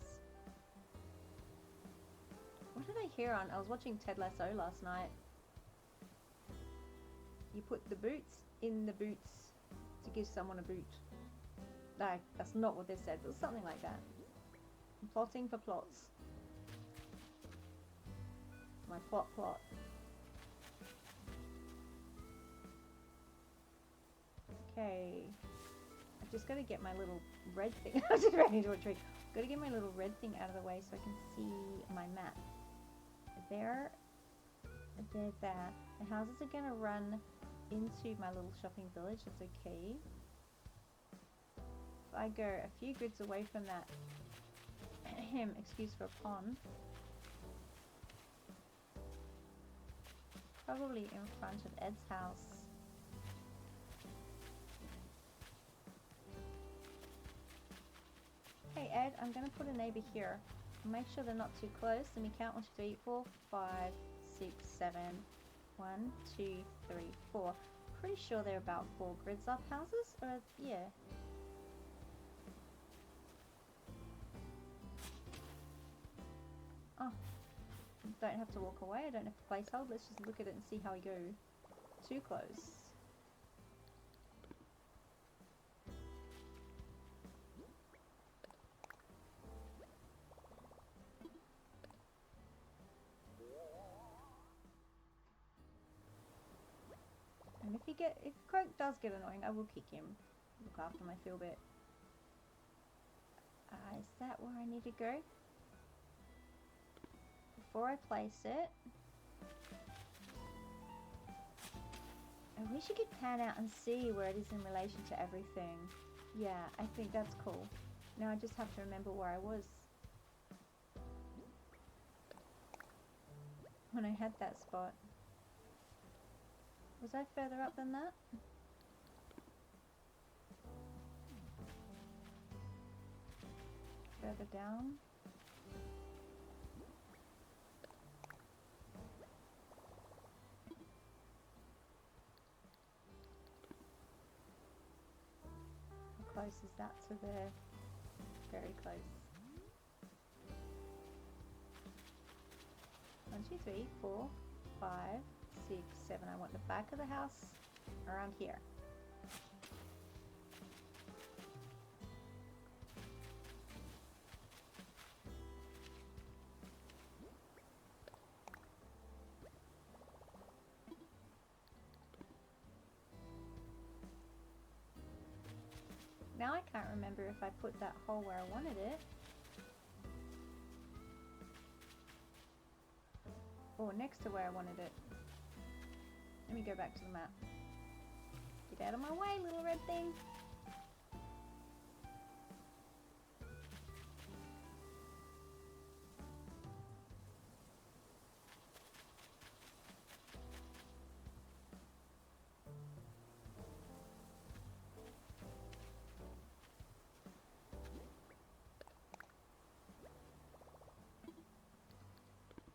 What did I hear on? I was watching Ted Lasso last night. You put the boots in the boots to give someone a boot. Like, that's not what they said, but something like that. I'm plotting for plots. My plot. Okay. I've just got to get my little red thing. I was just running into a tree. Got to get my little red thing out of the way so I can see my map. There. The houses are going to run into my little shopping village. That's okay. If I go a few grids away from that, excuse for a pond, probably in front of Ed's house. Hey Ed, I'm going to put a neighbor here. Make sure they're not too close. Let me count. 1, 2, 3, 4, 5, 6, 7. 1, 2, 3, 4. Pretty sure they're about 4 grids up houses. Or yeah. Oh, don't have to walk away. I don't have to place hold. Let's just look at it and see how we go. Too close. And if Croak does get annoying, I will kick him. Look after my Philbit. Is that where I need to go? Before I place it, I wish you could pan out and see where it is in relation to everything. Yeah, I think that's cool. Now I just have to remember where I was when I had that spot. Was I further up than that? Further down? How close is that to there? Very close. 1, 2, 3, 4, 5, 6, 7. I want the back of the house around here. Now I can't remember if I put that hole where I wanted it. Or next to where I wanted it. Let me go back to the map. Get out of my way, little red thing.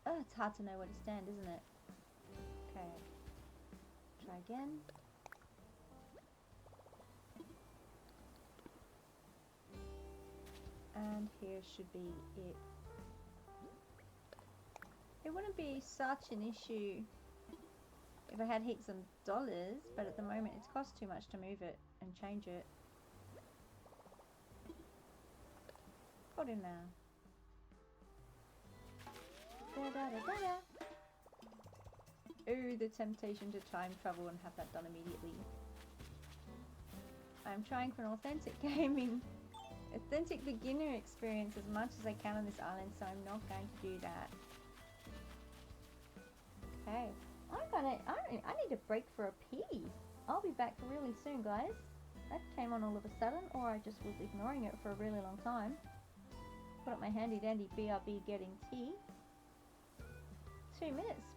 Oh, it's hard to know where to stand, isn't it? Okay. Try again. And here should be it. It wouldn't be such an issue if I had heaps of dollars, but at the moment it's cost too much to move it and change it. Put in there. Da, da, da, da, da. Ooh, the temptation to time travel and have that done immediately. I'm trying for an authentic authentic beginner experience as much as I can on this island, so I'm not going to do that. Okay, I need a break for a pee. I'll be back really soon, guys. That came on all of a sudden, or I just was ignoring it for a really long time. Put up my handy dandy BRB getting tea. 2 minutes.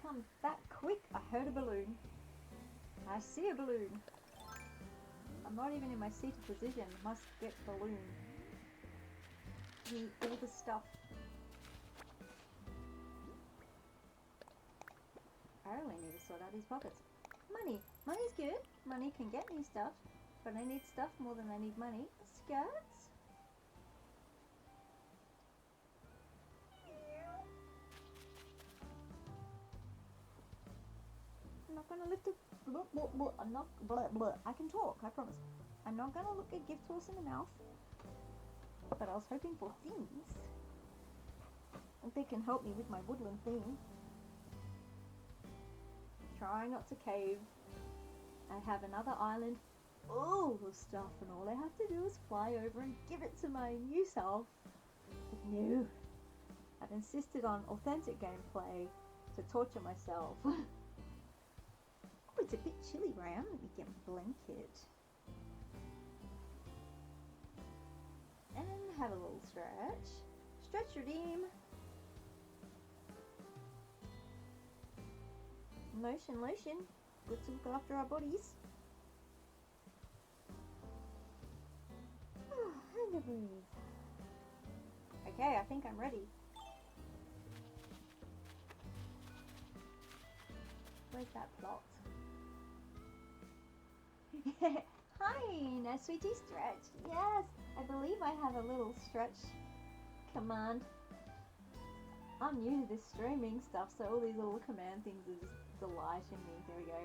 come that quick. I heard a balloon. I see a balloon. I'm not even in my seated position. Must get balloon. Need all the stuff. I only need to sort out his pockets. Money. Money's good. Money can get me stuff. But I need stuff more than I need money. Skirts. I'm not gonna lift a... I'm not... I can talk, I promise. I'm not gonna look a gift horse in the mouth. But I was hoping for things. If they can help me with my woodland thing. Try not to cave. I have another island full of stuff, and all I have to do is fly over and give it to my new self. But no. I've insisted on authentic gameplay to torture myself. Oh, it's a bit chilly, Ram. Let me get my blanket. And have a little stretch. Stretch, redeem. Lotion, lotion. Good to look after our bodies. And breathe. Okay, I think I'm ready. Where's that plot? Hi, nice sweetie stretch. Yes, I believe I have a little stretch command. I'm new to this streaming stuff, so all these little command things are just delighting me. There we go.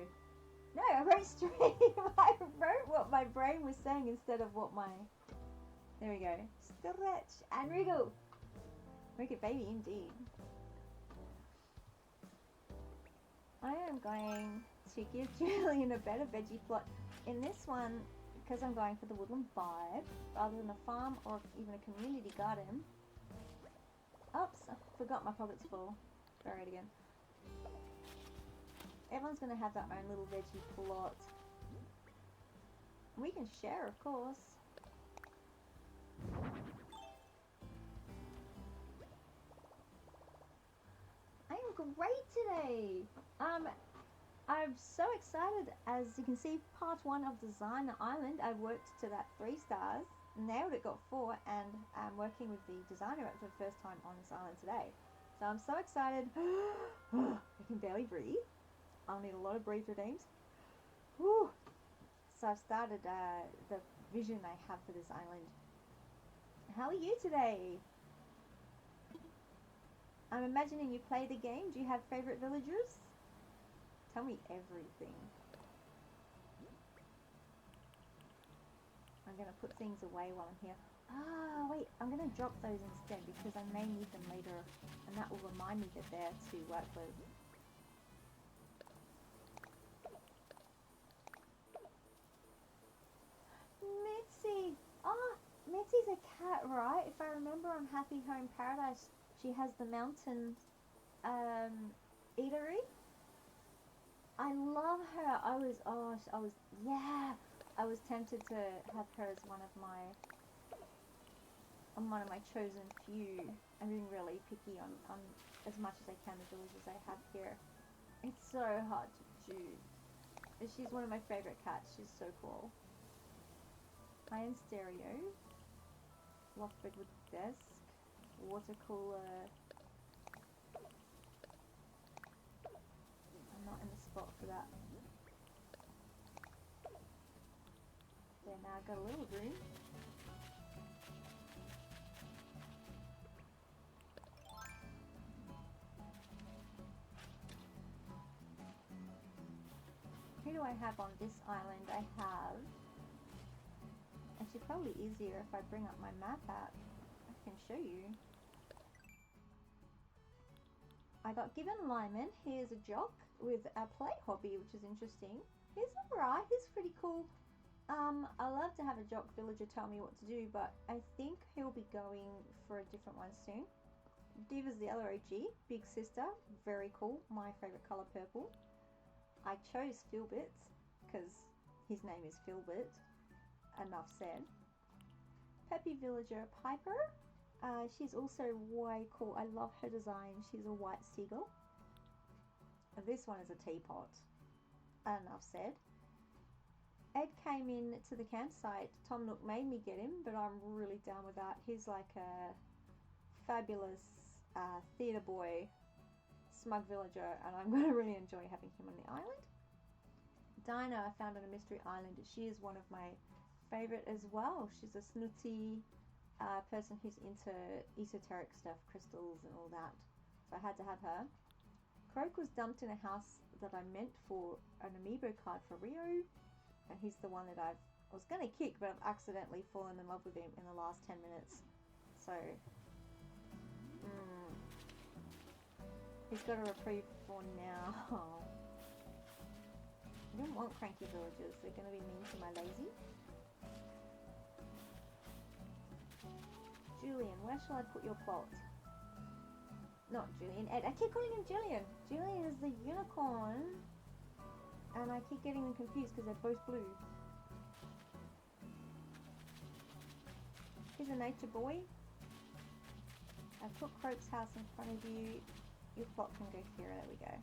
No, I wrote stream. I wrote what my brain was saying instead of what my... There we go. Stretch and wriggle. Wicked baby indeed. I am going to give Julian a better veggie plot. In this one, because I'm going for the woodland vibe, rather than a farm or even a community garden. Oops, I forgot my pocket's full. Try it again. Everyone's going to have their own little veggie plot. We can share, of course. I am great today. I'm so excited. As you can see, part 1 of Design Island, I worked to that 3 stars. Nailed it, got 4, and I'm working with the designer for the first time on this island today. So I'm so excited. I can barely breathe. I'll need a lot of breathe redeems. Whew. So I've started the vision I have for this island. How are you today? I'm imagining you play the game. Do you have favorite villagers? Tell me everything. I'm going to put things away while I'm here. Ah, wait, I'm going to drop those instead because I may need them later, and that will remind me that they're to work with. Mitzi! Ah, Mitzi's a cat, right? If I remember on Happy Home Paradise, she has the mountain eatery. I love her. I was tempted to have her as one of my chosen few. I'm being really picky on as much as I can the villagers I have here. It's so hard to choose. She's one of my favorite cats. She's so cool. Iron stereo, loft bed with desk, water cooler. I'm not in the spot for that. There, now I've got a little room. Who do I have on this island? I have... Actually, probably easier if I bring up my map app. I can show you. I got given Lyman. Here's a jock with a play hobby, which is interesting. He's alright. He's pretty cool. I love to have a jock villager tell me what to do, but I think he'll be going for a different one soon. Diva's the LRG, big sister, very cool. My favorite color, purple. I chose Philbit because his name is Philbit. Enough said. Peppy villager Piper. She's also way cool. I love her design. She's a white seagull. And this one is a teapot. Enough said. Ed came in to the campsite. Tom Nook made me get him, but I'm really down with that. He's like a fabulous theatre boy, smug villager, and I'm going to really enjoy having him on the island. Dinah, I found on a mystery island. She is one of my favourite as well. She's a snooty person who's into esoteric stuff, crystals and all that. So I had to have her. Croak was dumped in a house that I meant for an amiibo card for Rio, and he's the one that I was going to kick, but I've accidentally fallen in love with him in the last 10 minutes. So, he's got a reprieve for now. I don't want cranky villagers. They're going to be mean to my lazy. Julian, where shall I put your plot? Not Julian, Ed. I keep calling him Julian. Julian is the unicorn. And I keep getting them confused because they're both blue. He's a nature boy. I put Croak's house in front of you. Your plot can go here. There we go.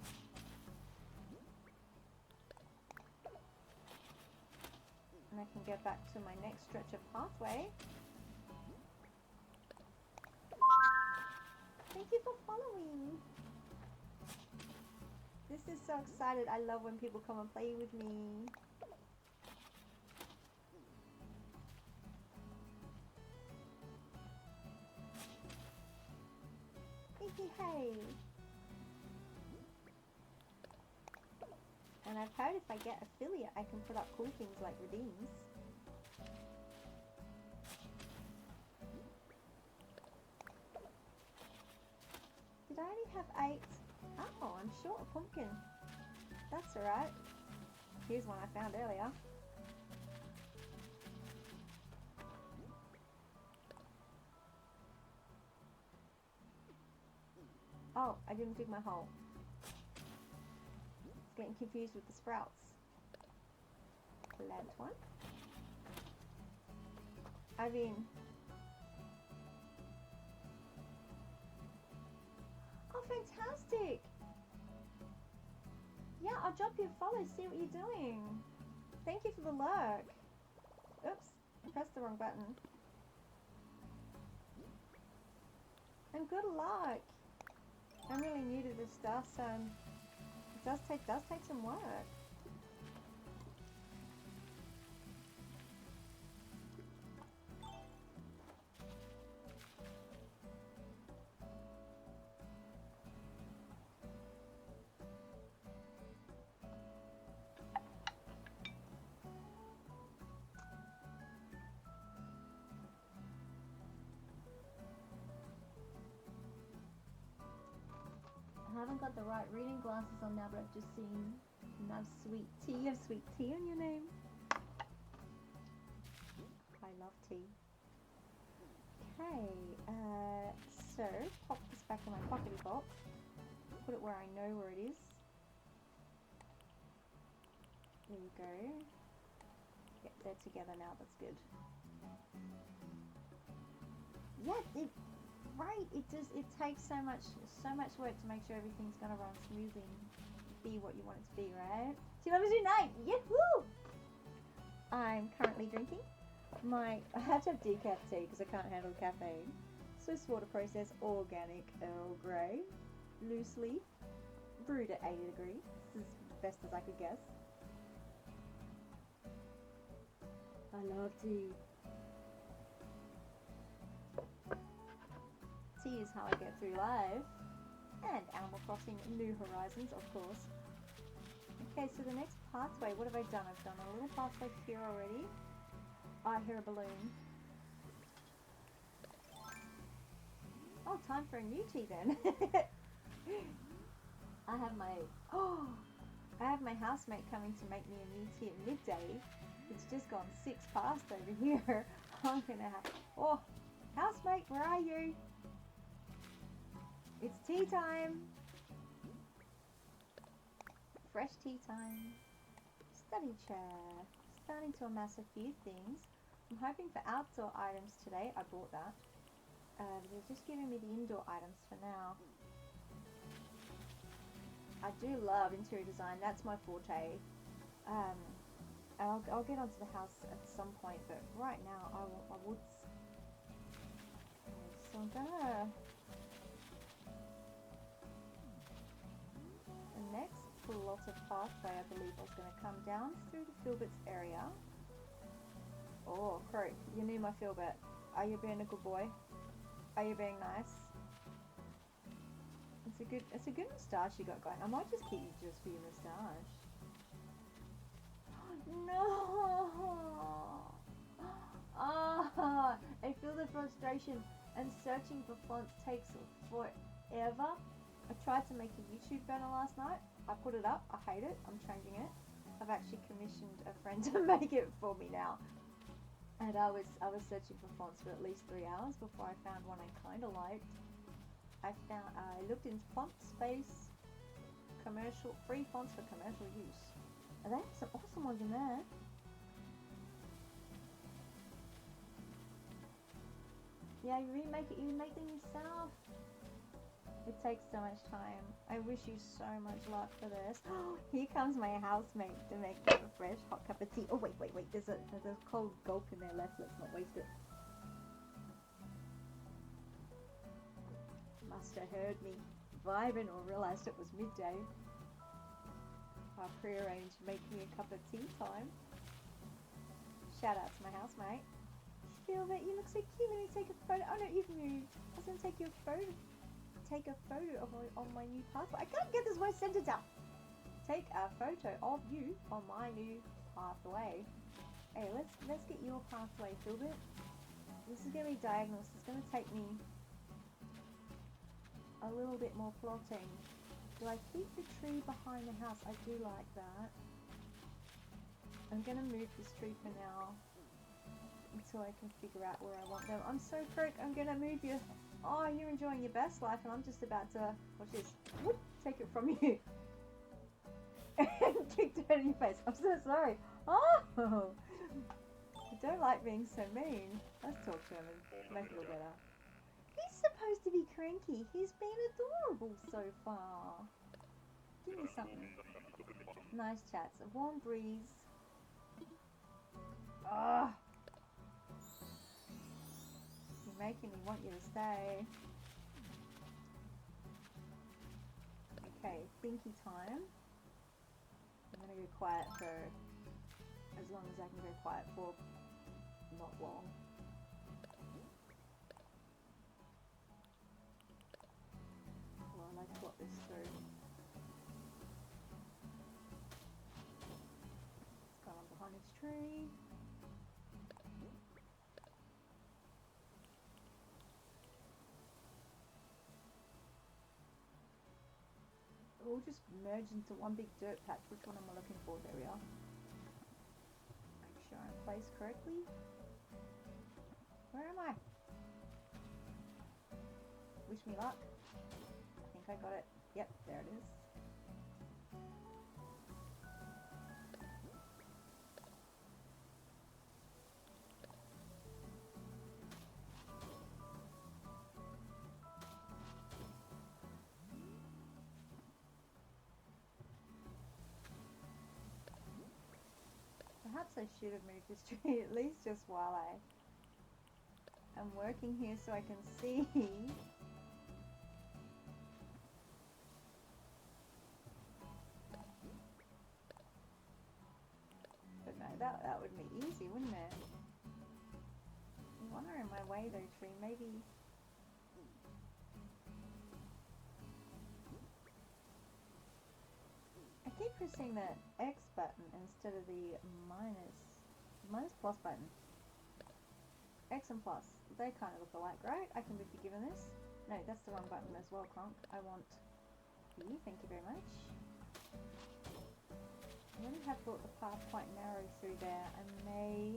And I can get back to my next stretch of pathway. Thank you for following. This is so excited. I love when people come and play with me. Hey. And I've heard if I get affiliate, I can put up cool things like redeems. Did I only have 8? Oh, I'm short a pumpkin. That's alright. Here's one I found earlier. Oh, I didn't dig my hole. Getting confused with the sprouts. Plant one. I mean... Oh, fantastic! Yeah, I'll drop you a follow, see what you're doing. Thank you for the lurk. Oops, I pressed the wrong button. And good luck. I'm really new to this stuff, so it does take some work. I haven't got the right reading glasses on now, but I've just seen enough sweet tea. You have sweet tea on your name. I love tea. Okay, so pop this back in my pockety box. Put it where I know where it is. There you go. Yep, they're together now. That's good. Yeah, right. It takes so much work to make sure everything's gonna run smoothly and be what you want it to be, right? 2 hours a night. Yahoo! I'm currently drinking I had to have decaf tea because I can't handle caffeine. Swiss water process organic Earl Grey, loose leaf, brewed at 80 degrees. This is as best as I could guess. I love tea. Tea is how I get through life. And Animal Crossing New Horizons, of course. Okay, so the next pathway, what have I done? I've done a little pathway here already. I hear a balloon. Oh, time for a new tea then. I have my housemate coming to make me a new tea at midday. It's just gone 6 past over here. I'm gonna have... Oh, housemate, where are you? It's tea time. Fresh tea time. Study chair. Starting to amass a few things. I'm hoping for outdoor items today. I bought that. They're just giving me the indoor items for now. I do love interior design. That's my forte. And I'll get onto the house at some point, but right now I want my woods. So I'm gonna... The next plot of pathway, I believe, was going to come down through the Filberts area. Oh, Croak, you knew my Filbert. Are you being a good boy? Are you being nice? It's a good moustache you got going. I might just keep you just for your moustache. No! Ah, I feel the frustration, and searching for fonts takes forever. I tried to make a YouTube banner last night. I put it up. I hate it. I'm changing it. I've actually commissioned a friend to make it for me now. And I was searching for fonts for at least 3 hours before I found one I kind of liked. I looked into font space, commercial, free fonts for commercial use. And they have some awesome ones in there. Yeah, you remake it, you make them yourself. It takes so much time. I wish you so much luck for this. Here comes my housemate to make me a fresh hot cup of tea. Oh wait, there's a cold gulp in there left. Let's not waste it. Must have heard me vibing or realised it was midday. I prearranged make me a cup of tea time. Shout out to my housemate. Feel that you look so cute. Let me take a photo. Oh no, you've moved. I was gonna take your photo. Take a photo of my new pathway. I can't get this word sentence out. Take a photo of you on my new pathway. Hey, let's get your pathway, Filbert. This is gonna be diagonal. So it's gonna take me a little bit more plotting. Do I keep the tree behind the house? I do like that. I'm gonna move this tree for now until I can figure out where I want them. I'm so crook. I'm gonna move you. Oh, you're enjoying your best life, and I'm just about to, watch this, whoop, take it from you. And kicked it in your face. I'm so sorry. Oh! I don't like being so mean. Let's talk to him and make it all better. He's supposed to be cranky. He's been adorable so far. Give me something. Nice chats. A warm breeze. Ah! Making me want you to stay. Okay, thinky time. I'm gonna go quiet for as long as I can go quiet for. Not long. Well, I like to plot this through. It's gone on behind its tree. We'll just merge into one big dirt patch. Which one am I looking for? There we are. Make sure I'm placed correctly. Where am I? Wish me luck. I think I got it. Yep, there it is. Perhaps I should have moved this tree at least just while I am working here so I can see. But no, that would be easy, wouldn't it? You want her in my way though, tree. Maybe. I keep pressing the X button instead of the minus plus button. X and plus, they kind of look alike, right? I can be forgiven this. No, that's the wrong button as well, Kronk. I want you, thank you very much. I really have thought the path quite narrow through there. I may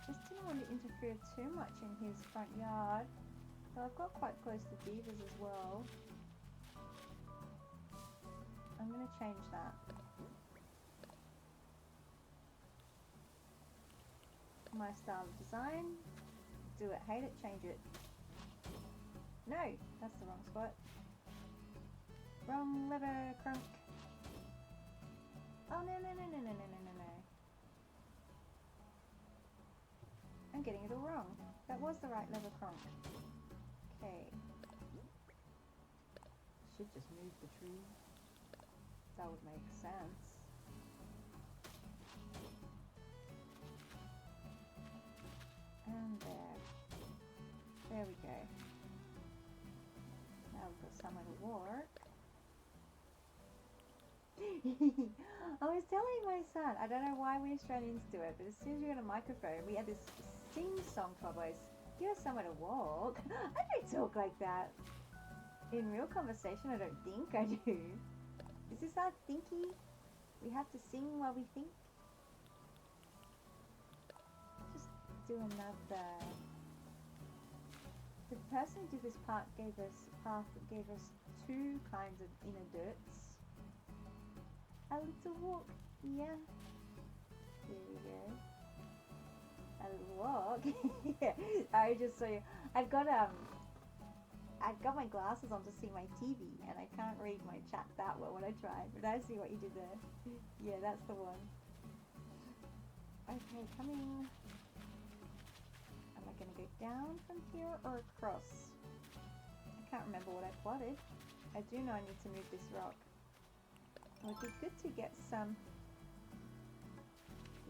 just didn't want to interfere too much in his front yard. So I've got quite close to beavers as well. I'm going to change that. My style of design. Do it, hate it, change it. No, that's the wrong spot. Wrong lever, crunk. Oh, no. I'm getting it all wrong. That was the right lever, crunk. Okay. Should just move the tree. That would make sense. And there. There we go. Now we've got somewhere to walk. I was telling my son, I don't know why we Australians do it, but as soon as we get a microphone, we have this sing-song to our voice. Give us somewhere to walk. I don't talk like that. In real conversation, I don't think I do. Is this our thinky? We have to sing while we think? Just do another. The person who did this path gave us two kinds of inner dirts. A little walk, yeah. There we go. A little walk. Yeah. I just saw you. I've got my glasses on to see my TV, and I can't read my chat that well when I try. But I see what you did there. Yeah, that's the one. Okay, coming. Am I going to go down from here or across? I can't remember what I plotted. I do know I need to move this rock. It would be good to get some.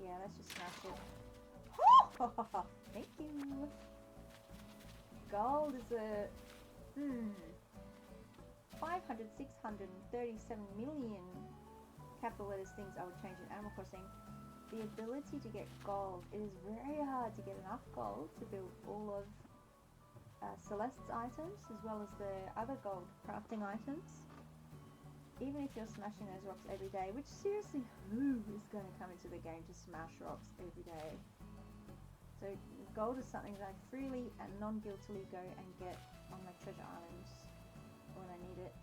Yeah, let's just smash it. Thank you. Gold is a 500, 637 million capital letters things I would change in Animal Crossing. The ability to get gold. It is very hard to get enough gold to build all of Celeste's items, as well as the other gold crafting items. Even if you're smashing those rocks every day, which seriously, who is going to come into the game to smash rocks every day? So gold is something that I freely and non-guiltily go and get on my treasure islands when I need it.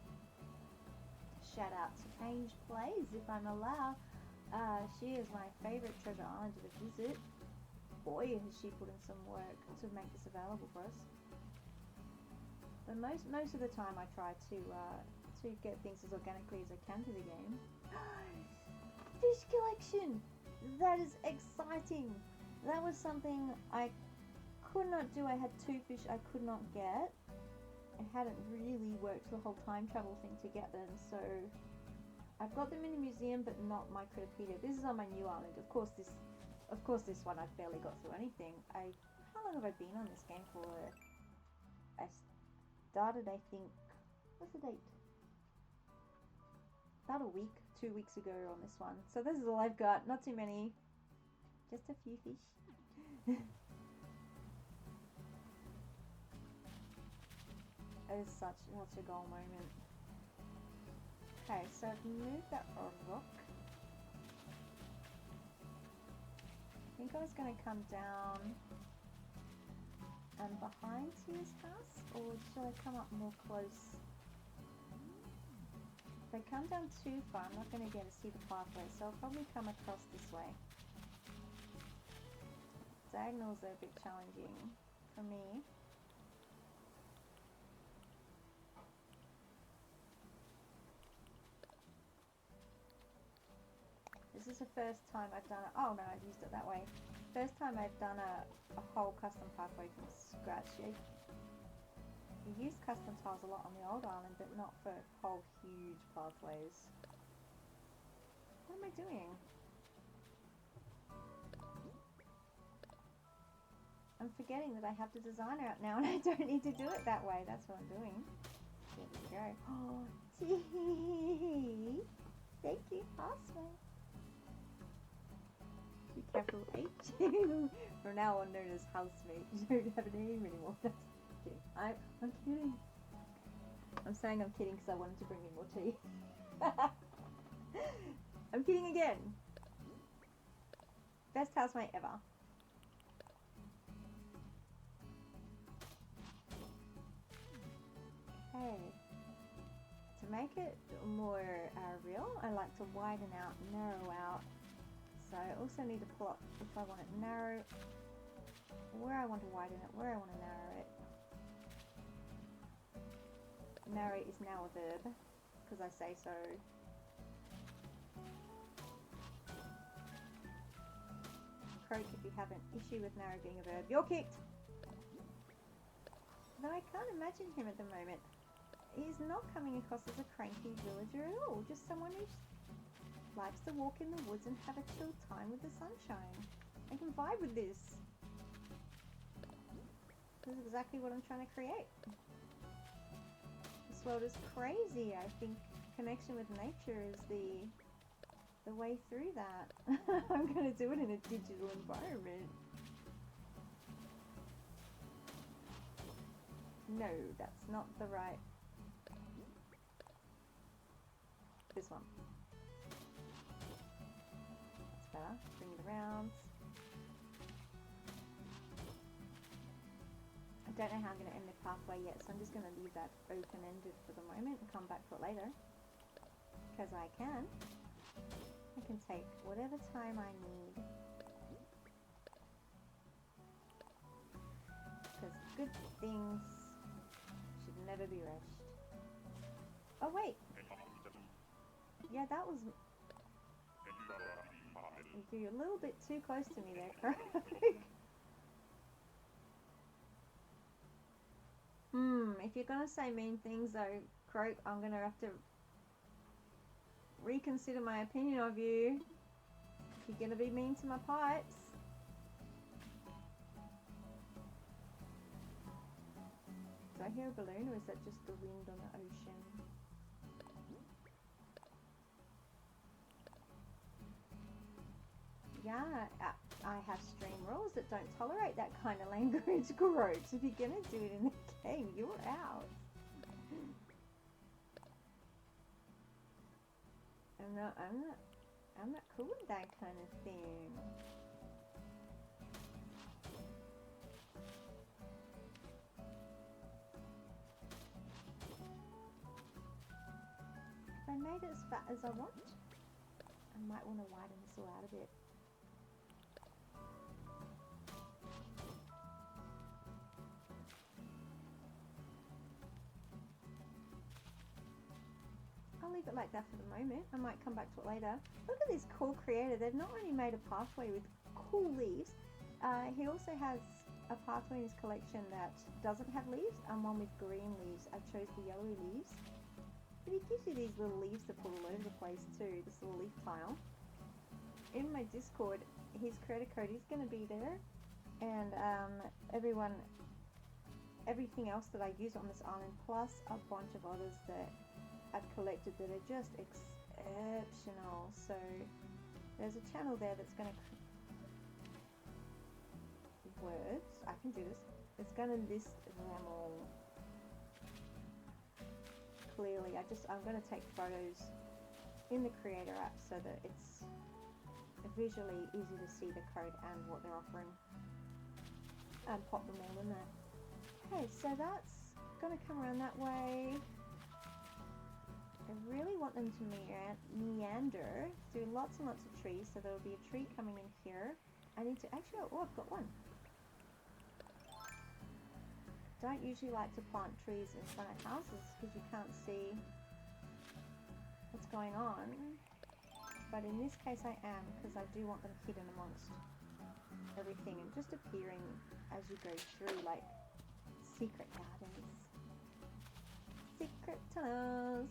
Shout out to Change Plays if I'm allowed. She is my favourite treasure island to visit. Boy, has she put in some work to make this available for us. But most of the time I try to get things as organically as I can to the game. Fish collection! That is exciting! That was something I could not do. I had 2 fish I could not get. I hadn't really worked the whole time travel thing to get them, so I've got them in the museum but not Micropedia. This is on my new island. Of course this one I've barely got through anything. How long have I been on this game for? I started, I think, what's the date? About a week, 2 weeks ago on this one. So this is all I've got. Not too many. Just a few fish. It is such a goal moment. Okay, so I've moved that rock. I think I was going to come down and behind Tia's house, or should I come up more close? If I come down too far, I'm not going to get to see the pathway, so I'll probably come across this way. Diagonals are a bit challenging for me. This is the first time I've done it. Oh no, I've used it that way. First time I've done a whole custom pathway from scratch. You use custom tiles a lot on the old island, but not for whole huge pathways. What am I doing? I'm forgetting that I have the designer out now and I don't need to do it that way. That's what I'm doing. There we go. Oh, gee. Thank you, housemate. Capital H. From now on known as housemate. You don't have a name anymore. That's kidding. I'm kidding. I'm saying I'm kidding because I wanted to bring in more tea. I'm kidding again. Best housemate ever. Okay. To make it more real, I like to widen out, narrow out. So I also need to plot if I want it narrow, where I want to widen it, where I want to narrow it. Narrow is now a verb. because I say so. Croak if you have an issue with marrow being a verb. You're kicked! Though I can't imagine him at the moment. He's not coming across as a cranky villager at all, just someone who likes to walk in the woods and have a chill time with the sunshine. I can vibe with this. This is exactly what I'm trying to create. This world is crazy. I think connection with nature is the way through that. I'm going to do it in a digital environment. No, that's not the right... This one. That's better. Bring it around. I don't know how I'm going to end the pathway yet, so I'm just going to leave that open-ended for the moment and come back to it later. Because I can. I can take whatever time I need. Because good things should never be rushed. Oh wait! Yeah, that was... You're a little bit too close to me there, Croak. If you're gonna say mean things though, Croak, I'm gonna have to reconsider my opinion of you. If you're gonna be mean to my pipes. Do I hear a balloon, or is that just the wind on the ocean? Yeah, I have stream rules that don't tolerate that kind of language, Croak. If you're gonna do it in the game, you're out. I'm not cool with that kind of thing. If I made it as fat as I want, I might want to widen this all out a bit. I'll leave it like that for the moment. I might come back to it later. Look at this cool creator. They've not only made a pathway with cool leaves, he also has a pathway in his collection that doesn't have leaves and one with green leaves. I chose the yellow leaves. But he gives you these little leaves to put all over the place too, this little leaf tile. In my Discord, his creator code is going to be there, and everything else that I use on this island, plus a bunch of others that I've collected that are just exceptional. So there's a channel there that's going to words. I can do this. It's going to list them all clearly. I'm going to take photos in the creator app so that it's visually easy to see the code and what they're offering, and pop them all in there. Okay, so that's going to come around that way. I really want them to meander through lots and lots of trees, so there'll be a tree coming in here. I need to actually, oh, I've got one. Don't usually like to plant trees in front of houses because you can't see what's going on, but in this case I am, because I do want them hidden amongst everything and just appearing as you go through, like secret gardens, secret tunnels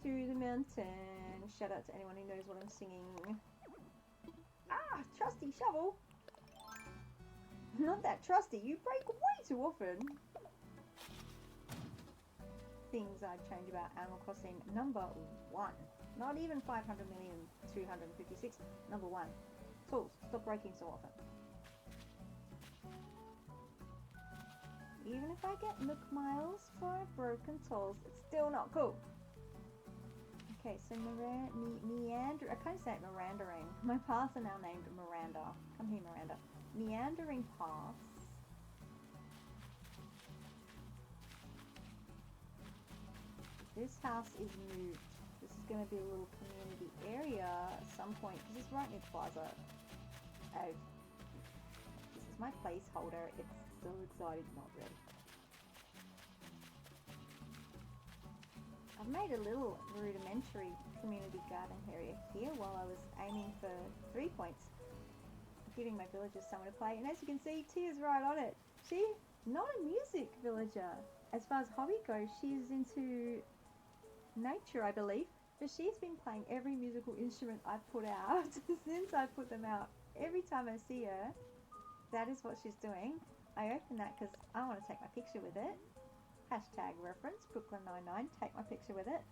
through the mountain. Shout out to anyone who knows what I'm singing. Ah, trusty shovel! Not that trusty, you break way too often. Things I'd change about Animal Crossing. Number 1. Not even 500,256. Number 1. Tools. Stop breaking so often. Even if I get Nook Miles for broken tools, it's still not cool. Okay, so meander. I can't say it, Mirandering. My paths are now named Miranda. Come here, Miranda. Meandering paths. This house is moved. This is going to be a little community area at some point. This is right near Plaza. Oh, this is my placeholder. It's so excited, not ready. I've made a little rudimentary community garden area here while I was aiming for 3 points, giving my villagers somewhere to play. And as you can see, Tia's right on it. She, not a music villager. As far as hobby goes, she's into nature, I believe. But she's been playing every musical instrument I've put out since I put them out. Every time I see her, that is what she's doing. I open that because I want to take my picture with it. Hashtag reference, Brooklyn99, take my picture with it.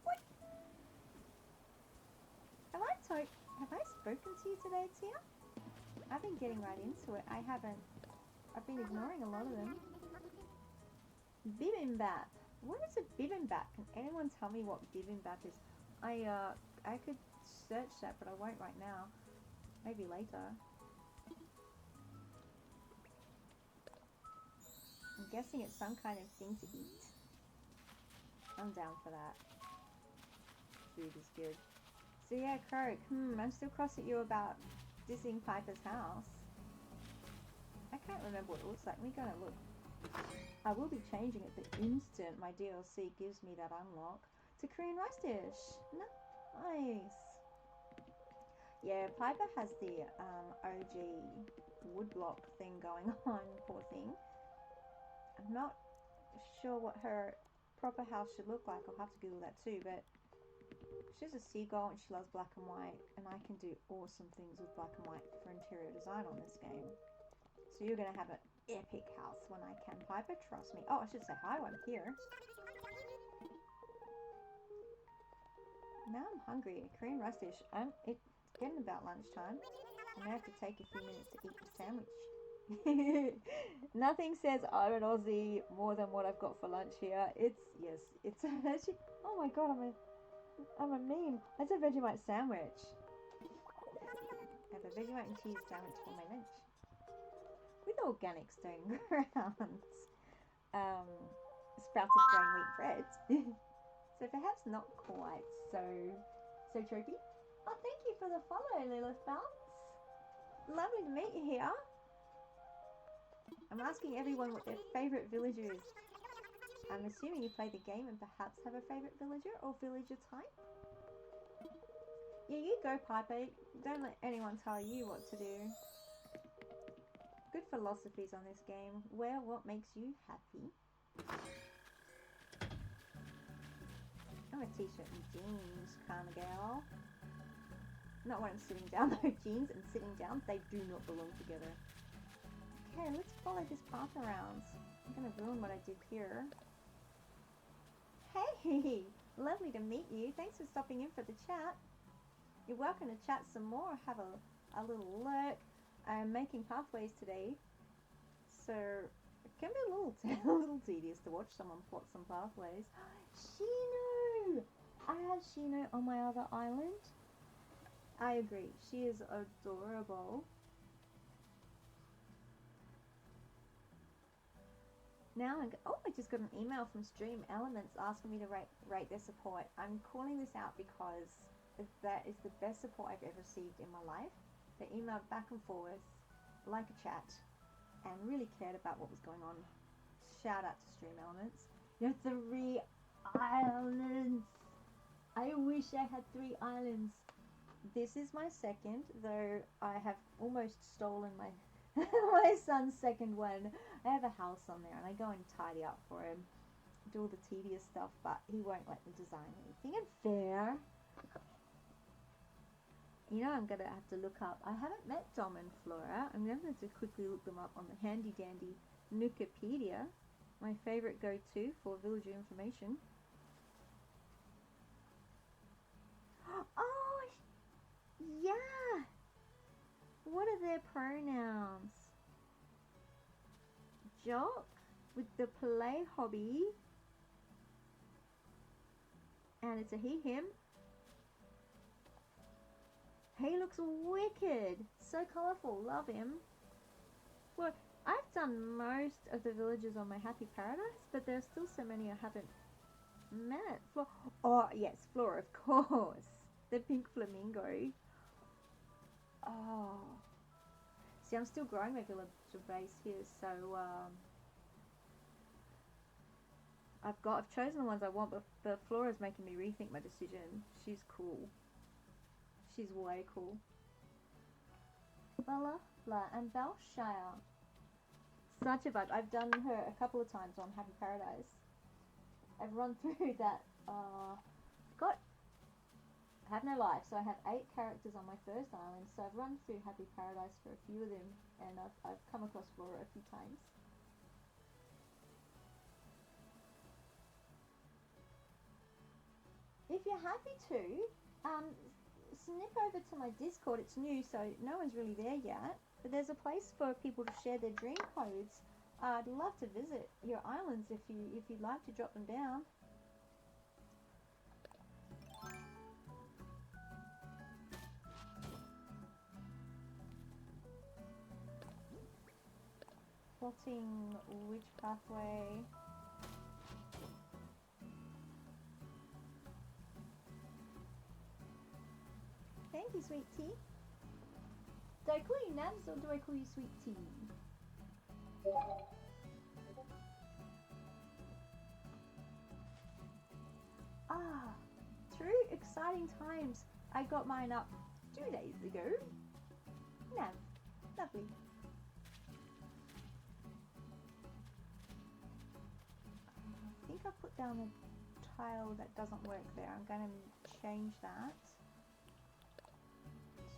What? Have I spoken to you today, Tia? I've been getting right into it. I've been ignoring a lot of them. Bibimbap. What is a bibimbap? Can anyone tell me what bibimbap is? I could search that, but I won't right now. Maybe later. I'm guessing it's some kind of thing to eat. I'm down for that. Food is good. So yeah, Croak. I'm still cross at you about dissing Piper's house. I can't remember what it looks like. We're gonna look. I will be changing it the instant my DLC gives me that unlock to Korean rice dish. Nice. Yeah, Piper has the OG woodblock thing going on, poor thing. I'm not sure what her proper house should look like. I'll have to Google that too, but she's a seagull and she loves black and white, and I can do awesome things with black and white for interior design on this game. So you're going to have an epic house when I can, Piper, trust me. Oh, I should say hi while I'm here. Now I'm hungry. Korean rice dish. It's getting about lunchtime. I'm going to have to take a few minutes to eat the sandwich. Nothing says I'm an Aussie more than what I've got for lunch here. It's actually, oh my god, I'm a meme. It's a Vegemite sandwich. I have a Vegemite and cheese sandwich for my lunch. With organic stone grounds. Sprouted grain wheat bread. So perhaps not quite so tropey. Oh, thank you for the follow, Lilith Bounce. Lovely to meet you here. I'm asking everyone what their favourite villager is. I'm assuming you play the game and perhaps have a favourite villager or villager type. Yeah, you go, Piper. Don't let anyone tell you what to do. Good philosophies on this game. Wear what makes you happy. I'm a t-shirt and jeans kind of gal. Not when I'm sitting down though. Jeans and sitting down, they do not belong together. Okay, let's follow this path around. I'm going to ruin what I did here. Hey, lovely to meet you. Thanks for stopping in for the chat. You're welcome to chat some more, have a little lurk. I'm making pathways today, so it can be a little tedious to watch someone plot some pathways. Shino! I have Shino on my other island. I agree, she is adorable. Now I just got an email from Stream Elements asking me to rate their support. I'm calling this out because that is the best support I've ever received in my life. They emailed back and forth like a chat and really cared about what was going on. Shout out to Stream Elements. You have 3 islands. I wish I had 3 islands. This is my second, though I have almost stolen my my son's second one. I have a house on there and I go and tidy up for him, do all the tedious stuff, but he won't let me design anything unfair. You know, I'm going to have to look up, I haven't met Dom and Flora. I'm going to have to quickly look them up on the handy dandy Nukipedia, my favourite go-to for villager information. Oh, yeah! What are their pronouns? Jock with the play hobby. And it's a he, him. He looks wicked. So colourful. Love him. Well, I've done most of the villagers on my Happy Paradise, but there are still so many I haven't met. Oh, yes, Flora, of course. The pink flamingo. Oh. See, I'm still growing my villager base here, so I've chosen the ones I want, but Flora's making me rethink my decision. She's cool. She's way cool. Balafla and Belshire. Such a vibe. I've done her a couple of times on Happy Paradise. I've run through that. I have no life, so I have 8 characters on my first island. So I've run through Happy Paradise for a few of them, and I've come across Flora a few times. If you're happy to, snip over to my Discord. It's new, so no one's really there yet. But there's a place for people to share their dream codes. I'd love to visit your islands if you'd like to drop them down. Plotting which pathway. Thank you, sweet tea. Do I call you Nabs or do I call you sweet tea? Ah, true exciting times. I got mine up 2 days ago. Nav, lovely. I think I put down a tile that doesn't work there. I'm going to change that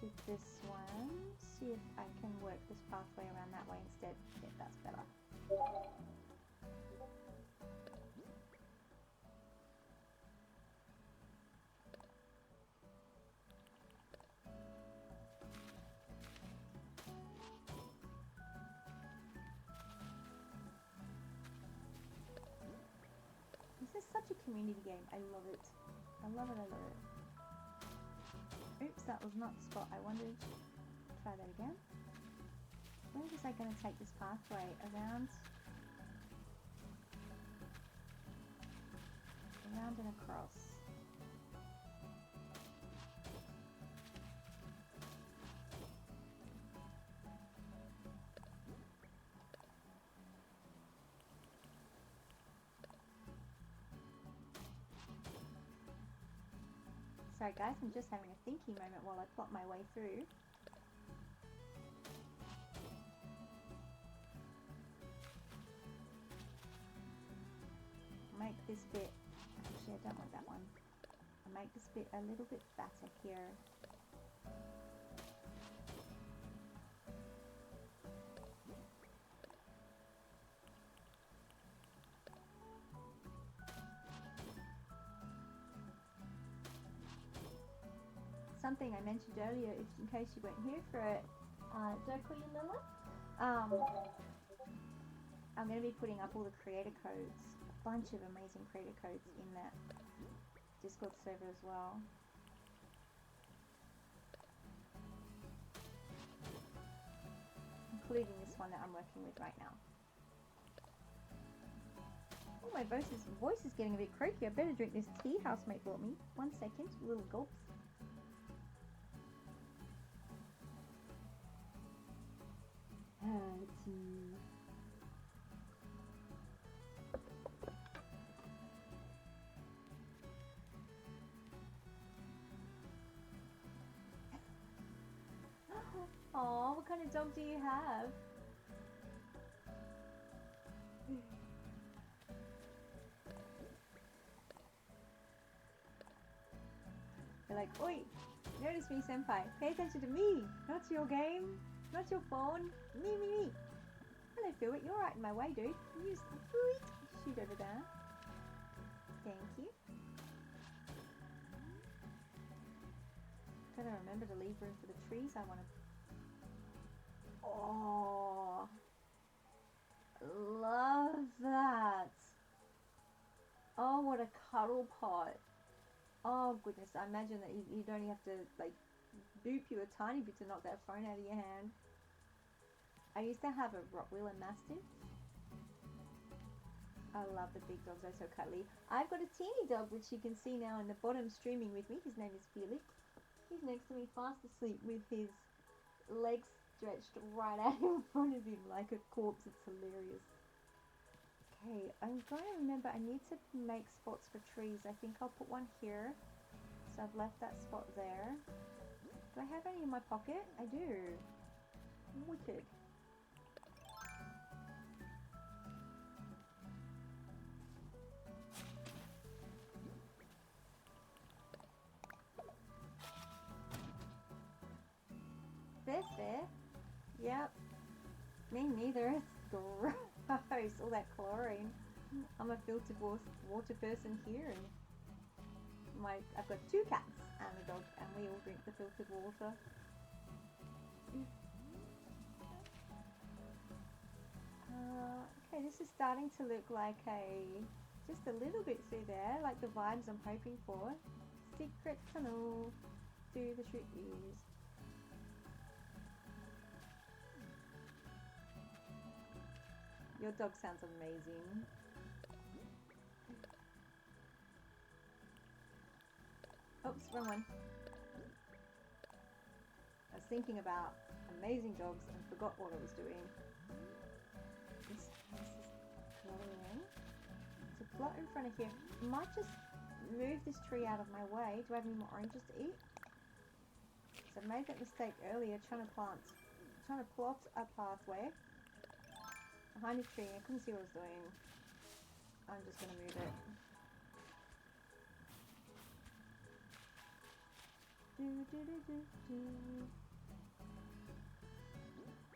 to this one. See if I can work this pathway around that way instead. Yeah, that's better. This is such a community game. I love it. I love it, I love it. Oops, that was not the spot I wanted. Try that again. Where was I going to take this pathway? Around and across. Sorry guys, I'm just having a thinking moment while I plot my way through. Make this bit, actually I don't want that one. I'll make this bit a little bit fatter here. Something I mentioned earlier, in case you weren't here for it, don't call you Lila. I'm going to be putting up all the creator codes, a bunch of amazing creator codes in that Discord server as well. Including this one that I'm working with right now. Oh, my voice is getting a bit croaky. I better drink this tea housemate brought me. 1 second, little gulps. Tea. Oh, what kind of dog do you have? They're like, oi, notice me, senpai. Pay attention to me, not your game, not your phone. Me. Hello, Phil. You're right in my way, dude. You shoot over there. Thank you. Gotta remember to leave room for the trees I want to... Oh, love that. Oh, what a cuddle pot. Oh, goodness. I imagine that you'd only have to, like, boop you a tiny bit to knock that phone out of your hand. I used to have a Rottweiler Mastiff. I love the big dogs, they're so cuddly. I've got a teeny dog, which you can see now in the bottom streaming with me. His name is Felix. He's next to me fast asleep with his legs stretched right out in front of him like a corpse. It's hilarious. Okay, I'm going to remember I need to make spots for trees. I think I'll put one here. So I've left that spot there. Do I have any in my pocket? I do. Wicked. Fair. Yep. Me neither. It's gross. All that chlorine. I'm a filtered water person here, and I've got 2 cats and a dog, and we all drink the filtered water. Okay, this is starting to look like just a little bit through there, like the vibes I'm hoping for. Secret tunnel through the trees. Your dog sounds amazing. Oops, wrong one. I was thinking about amazing dogs and forgot what I was doing. This is coloring. It's a plot in front of here. I might just move this tree out of my way. Do I have any more oranges to eat? So I made that mistake earlier trying to plot a pathway behind a tree. I couldn't see what I was doing. I'm just going to move it.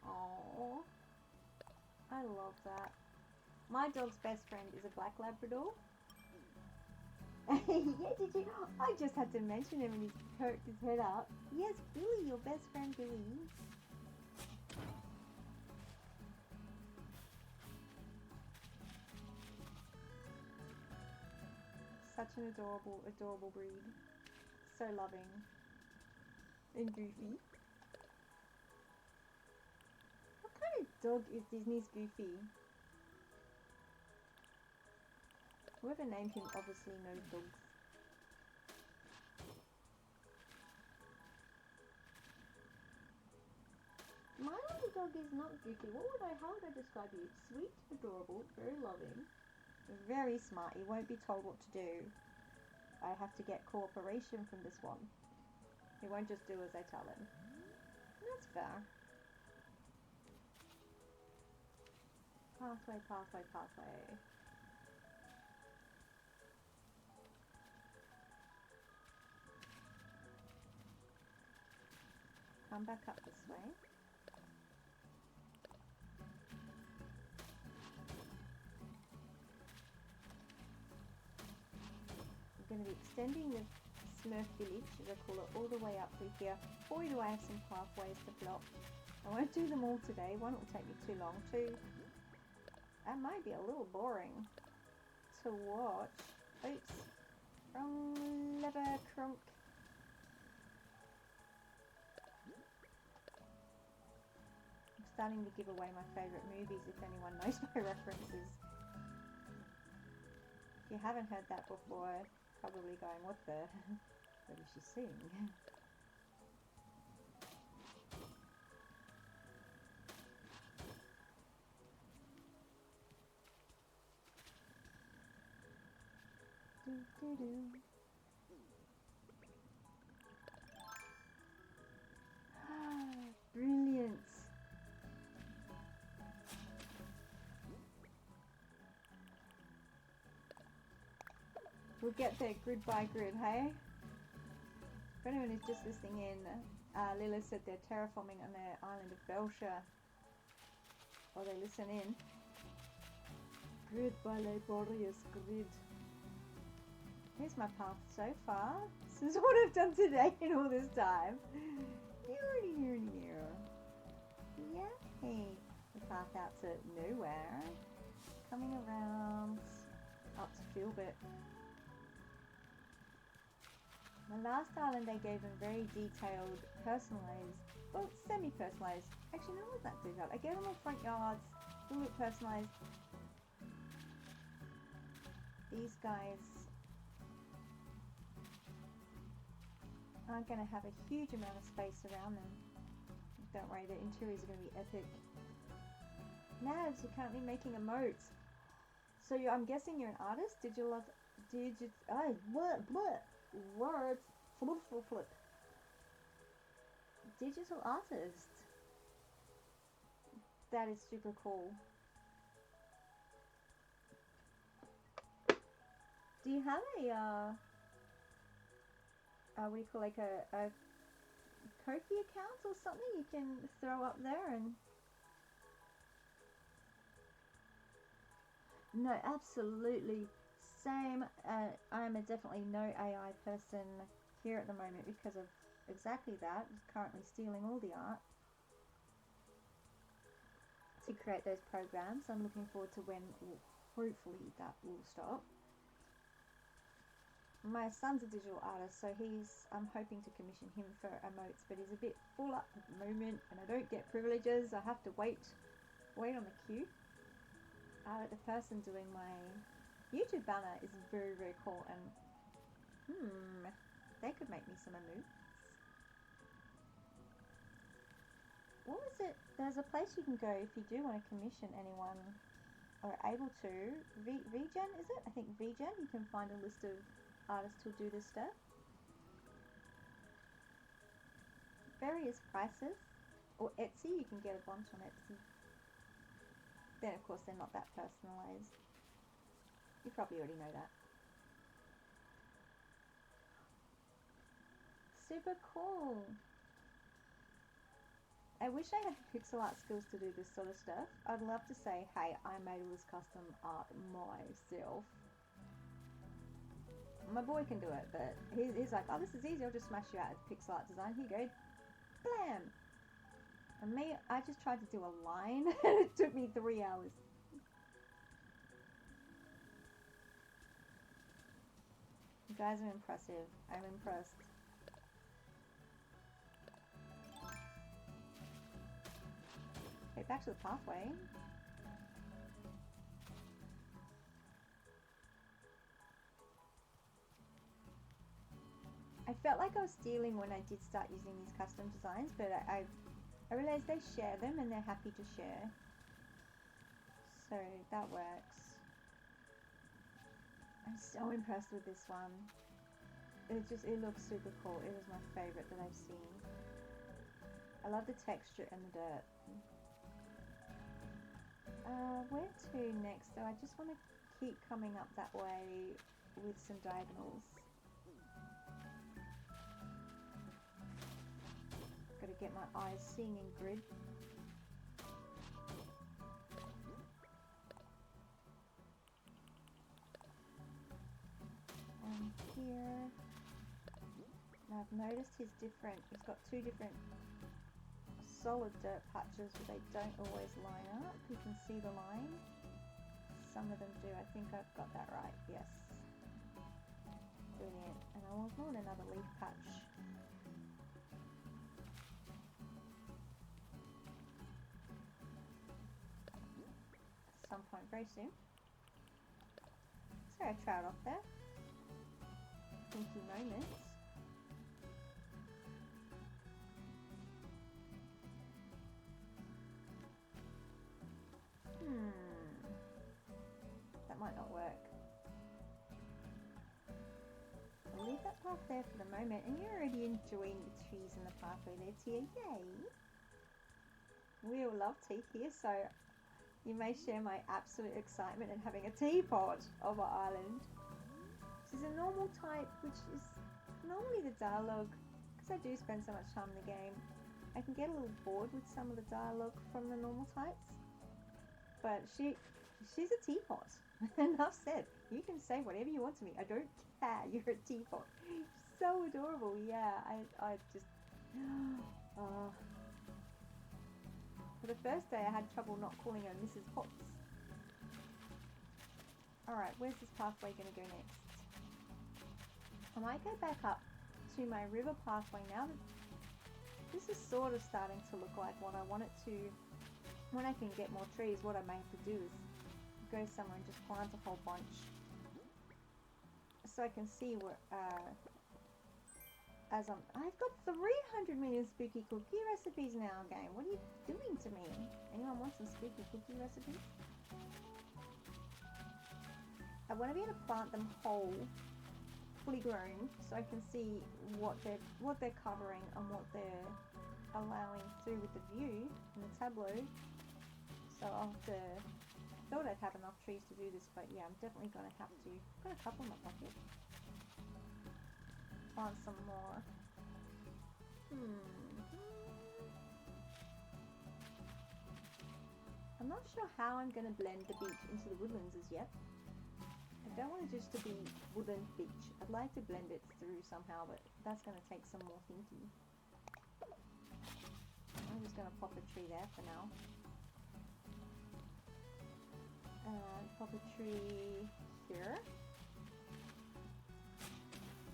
Oh, I love that. My dog's best friend is a black Labrador. Yeah, did you? I just had to mention him and he's perked his head up. Yes, Billy, your best friend Billy. Such an adorable breed. So loving. And goofy. What kind of dog is Disney's Goofy? Whoever named him obviously knows dogs. My little dog is not goofy. How would I describe you? Sweet, adorable, very loving, very smart. He won't be told what to do. I have to get cooperation from this one. He won't just do as I tell him. That's fair. Pathway. Come back up this way. I'm going to be extending the Smurf village, as I call it, all the way up through here. Boy, do I have some pathways to block. I won't do them all today. One will take me too long. Two, that might be a little boring to watch. Oops. Wrong lever, crunk. I'm starting to give away my favourite movies if anyone knows my references. If you haven't heard that before, probably going, what did she sing? Brilliant. We'll get there grid by grid, hey? For anyone who's just listening in, Lila said they're terraforming on their island of Belcher. While they listen in. Grid by laborious grid. Here's my path so far. This is what I've done today in all this time. Yay! The path out to nowhere. Coming around up to Philbert. The last island they gave them very detailed, personalised, well, semi-personalised. Actually, no, it wasn't that detailed. I gave them all front yards, a little bit personalised. These guys aren't going to have a huge amount of space around them. Don't worry, the interiors are going to be epic. Navs are currently making a moat. So I'm guessing you're an artist. Words. Flip. Digital artist. That is super cool. Do you have a what do you call, like a Kofi account or something you can throw up there? And no, absolutely same. I'm definitely no AI person here at the moment because of exactly that. Just currently stealing all the art to create those programs. I'm looking forward to when hopefully that will stop. My son's a digital artist, so I'm hoping to commission him for emotes, but he's a bit full up at the moment and I don't get privileges. I have to wait on the queue. The person doing my YouTube banner is very, very cool, and they could make me some emotes. What was it? There's a place you can go if you do want to commission anyone, or able to. VGen, is it? I think VGen, you can find a list of artists who'll do this stuff. Various prices. Or Etsy, you can get a bunch on Etsy. Then of course they're not that personalised. You probably already know that. Super cool. I wish I had the pixel art skills to do this sort of stuff. I'd love to say, hey, I made all this custom art myself. My boy can do it, but he's like, oh, this is easy, I'll just smash you out with pixel art design. Here you go. Blam! And me, I just tried to do a line and it took me 3 hours. You guys are impressive. I'm impressed. Okay, back to the pathway. I felt like I was stealing when I did start using these custom designs, but I realized they share them and they're happy to share. So that works. I'm so impressed with this one. It looks super cool. It was my favorite that I've seen. I love the texture and the dirt. Where to next? So I just want to keep coming up that way with some diagonals. Gotta get my eyes seeing in grid. And here, now I've noticed he's got two different solid dirt patches, but they don't always line up. You can see the line. Some of them do. I think I've got that right. Yes. Brilliant. And I want another leaf patch. At some point very soon. Sorry, I trailed off there. Thinky moments. That might not work. I'll leave that path there for the moment, and you're already enjoying the trees and the pathway there, Tia. Yay! We all love tea here, so you may share my absolute excitement in having a teapot of our island. This is a normal type, which is normally the dialogue, because I do spend so much time in the game, I can get a little bored with some of the dialogue from the normal types. But she's a teapot. Enough said. You can say whatever you want to me. I don't care. You're a teapot. So adorable. Yeah, I just... For the first day, I had trouble not calling her Mrs. Potts. Alright, where's this pathway going to go next? I might go back up to my river pathway now that this is sort of starting to look like what I want it to. When I can get more trees, what I may have to do is go somewhere and just plant a whole bunch, so I can see where. I've got 300 million spooky cookie recipes in our game. What are you doing to me? Anyone want some spooky cookie recipes? I want to be able to plant them whole, fully grown, so I can see what they're covering and what they're allowing through with the view and the tableau. So I'll have to, thought I'd have enough trees to do this, but yeah, I'm definitely going to have to. Got a couple in my pocket. Plant some more. I'm not sure how I'm going to blend the beach into the woodlands as yet. I don't want it just to be woodland beach. I'd like to blend it through somehow, but that's going to take some more thinking. I'm just going to pop a tree there for now. Pop a tree here.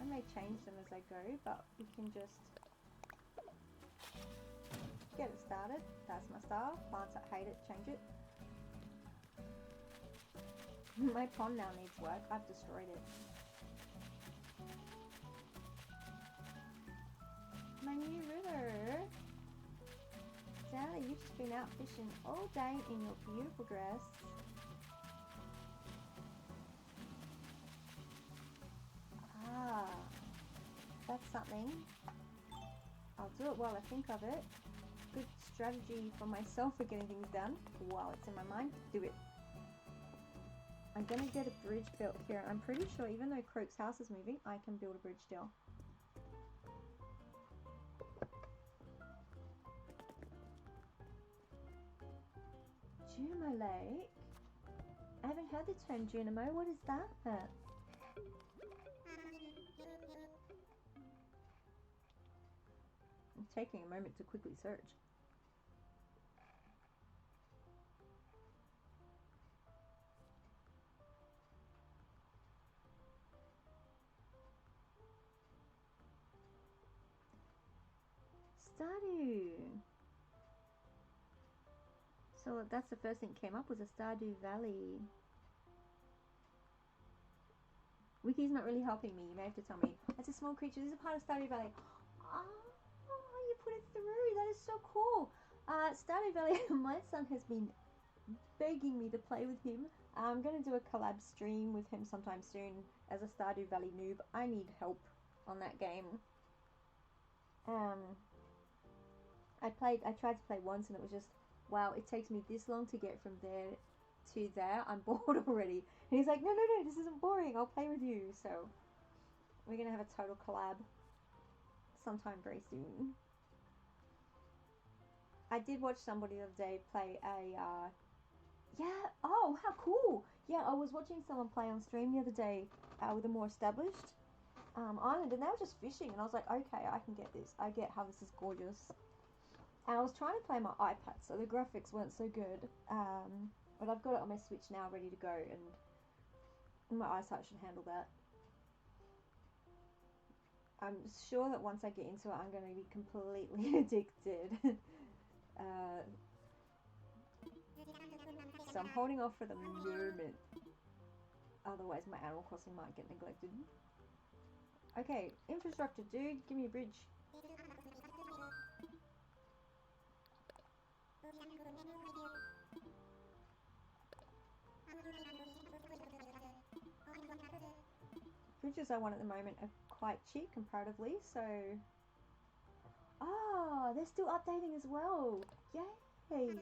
I may change them as I go, but we can just get it started. That's my star. Plants that hate it, change it. My pond now needs work. I've destroyed it. My new river. Sally, you've just been out fishing all day in your beautiful dress. Ah, that's something. I'll do it while I think of it. Good strategy for myself for getting things done while it's in my mind. Do it. I'm gonna get a bridge built here. I'm pretty sure even though Croak's house is moving, I can build a bridge still. Junimo Lake? I haven't heard the term Junimo. What is that? I'm taking a moment to quickly search. Stardew. So that's the first thing that came up was a Stardew Valley. Wiki's not really helping me. You may have to tell me. It's a small creature. This is a part of Stardew Valley. Oh, you put it through. That is so cool. Stardew Valley. My son has been begging me to play with him. I'm going to do a collab stream with him sometime soon as a Stardew Valley noob. I need help on that game. I tried to play once and it was just, wow, it takes me this long to get from there to there. I'm bored already. And he's like, no, this isn't boring. I'll play with you. So we're going to have a total collab sometime very soon. I did watch somebody the other day play a, yeah, oh, how cool. Yeah, I was watching someone play on stream the other day with a more established island, and they were just fishing, and I was like, okay, I can get this. I get how this is gorgeous. And I was trying to play my iPad, so the graphics weren't so good, but I've got it on my Switch now ready to go, and my eyesight should handle that. I'm sure that once I get into it, I'm going to be completely addicted. So I'm holding off for the moment. Otherwise my Animal Crossing might get neglected. Okay, infrastructure, dude. Give me a bridge. Bridges I want at the moment are quite cheap comparatively, so... Ah, they're still updating as well. Yay!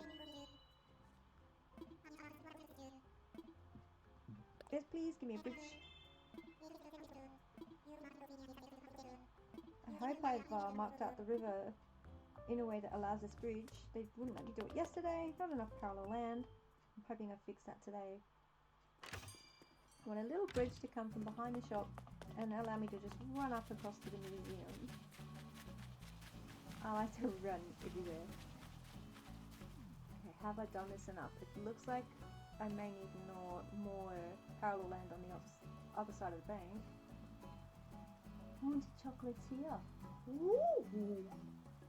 Yes, please give me a bridge. I hope I've marked out the river in a way that allows this bridge. They wouldn't let me do it yesterday. Not enough parallel land. I'm hoping I fix that today. I want a little bridge to come from behind the shop and allow me to just run up across to the museum. I like to run everywhere. Okay, have I done this enough? It looks like I may need more parallel land on the other side of the bank. Haunted chocolatier. Ooh!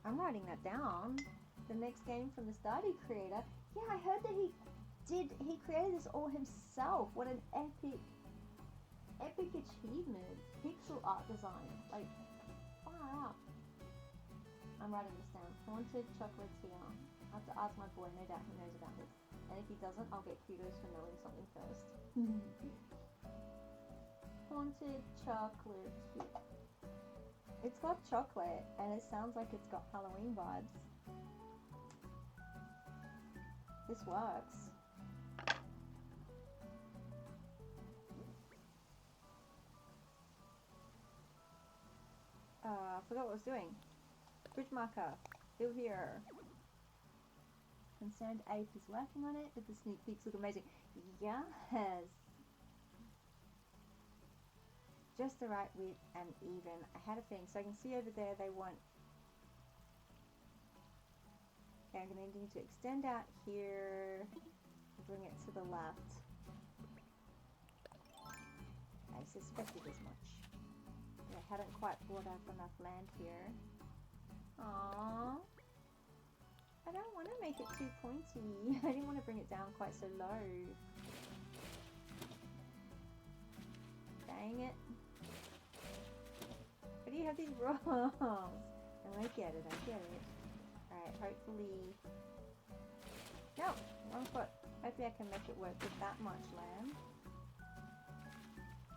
I'm writing that down. The next game from the Stardew creator. Yeah, I heard that he created this all himself. What an epic achievement. Pixel art design. Like, far out. I'm writing this down. Haunted chocolatier. I have to ask my boy, no doubt he knows about this. And if he doesn't, I'll get kudos for knowing something first. Haunted chocolate cake. It's got chocolate and it sounds like it's got Halloween vibes. This works. I forgot what I was doing. Bridge marker. Still here. Concerned Ape is working on it. Did the sneak peeks look amazing? Yes. Just the right width and even. I had a thing. So I can see over there they want... Okay, I'm going to need to extend out here. Bring it to the left. I suspected as much. I hadn't quite brought up enough land here. Aww. I don't want to make it too pointy. I didn't want to bring it down quite so low. Dang it. Why do you have these rolls? Oh, I get it, I get it. Alright, hopefully... No! Wrong foot. Hopefully I can make it work with that much land. I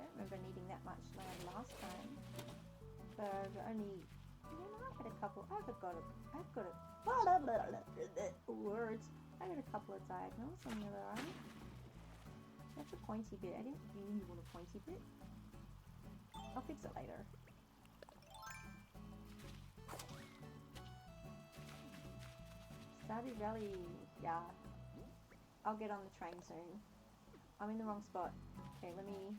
don't remember needing that much land last time. But only... You know, I had a couple... I've got a... Words. I got a couple of diagonals on the other eye. That's a pointy bit. I didn't really want a pointy bit. I'll fix it later. Stardew Valley, yeah. I'll get on the train soon. I'm in the wrong spot. Okay, let me...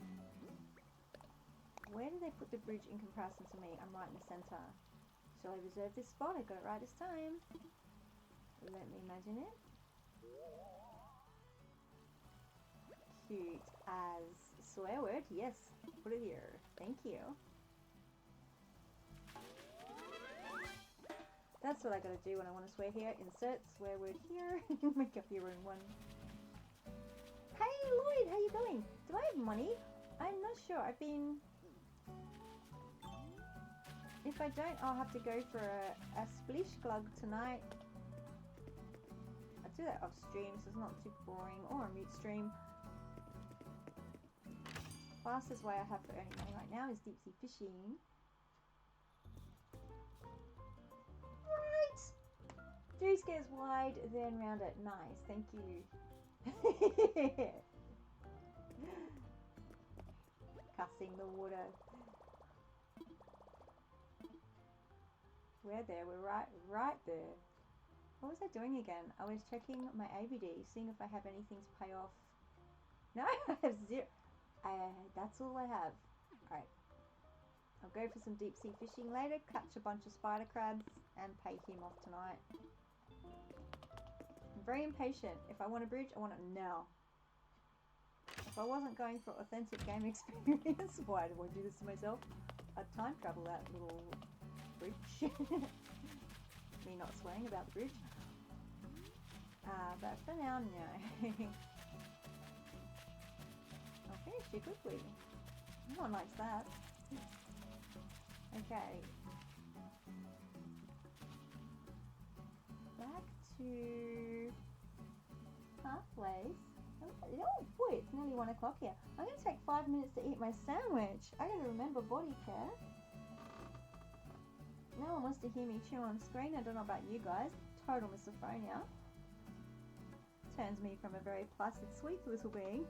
Where do they put the bridge in comparison to me? I'm right in the center. Shall I reserve this spot? I got it right this time. Let me imagine it. Cute as swear word. Yes, put it here. Thank you. That's what I gotta do when I want to swear here. Insert swear word here. Make up your own one. Hey Lloyd, how you going? Do I have money? I'm not sure. I've been... If I don't, I'll have to go for a splish glug tonight. I'll do that off stream so it's not too boring, or a mute stream. Fastest way I have for earning money right now is deep sea fishing. Right! 3 squares wide, then round it. Nice, thank you. Cussing the water. We're there, we're right there. What was I doing again? I was checking my ABD, seeing if I have anything to pay off. No, I have 0. That's all I have. Alright. I'll go for some deep sea fishing later, catch a bunch of spider crabs, and pay him off tonight. I'm very impatient. If I want a bridge, I want it now. If I wasn't going for authentic game experience, why do I do this to myself? I'd time travel that little bridge. Me not swearing about the bridge. But for now, no. I'll finish you quickly. No one likes that. Okay. Back to pathways. Oh boy, it's nearly 1 o'clock here. I'm going to take 5 minutes to eat my sandwich. I got to remember body care. No one wants to hear me chew on screen. I don't know about you guys. Total misophonia. Turns me from a very placid, sweet little being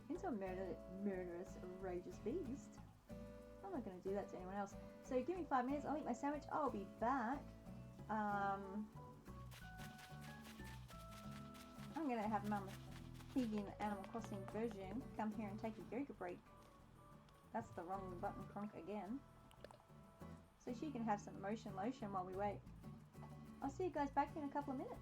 into a murderous, outrageous beast. I'm not going to do that to anyone else. So give me 5 minutes. I'll eat my sandwich. I'll be back. I'm going to have Mum Pig in Animal Crossing version come here and take a yoga break. That's the wrong button cronk again. So she can have some motion lotion while we wait. I'll see you guys back in a couple of minutes.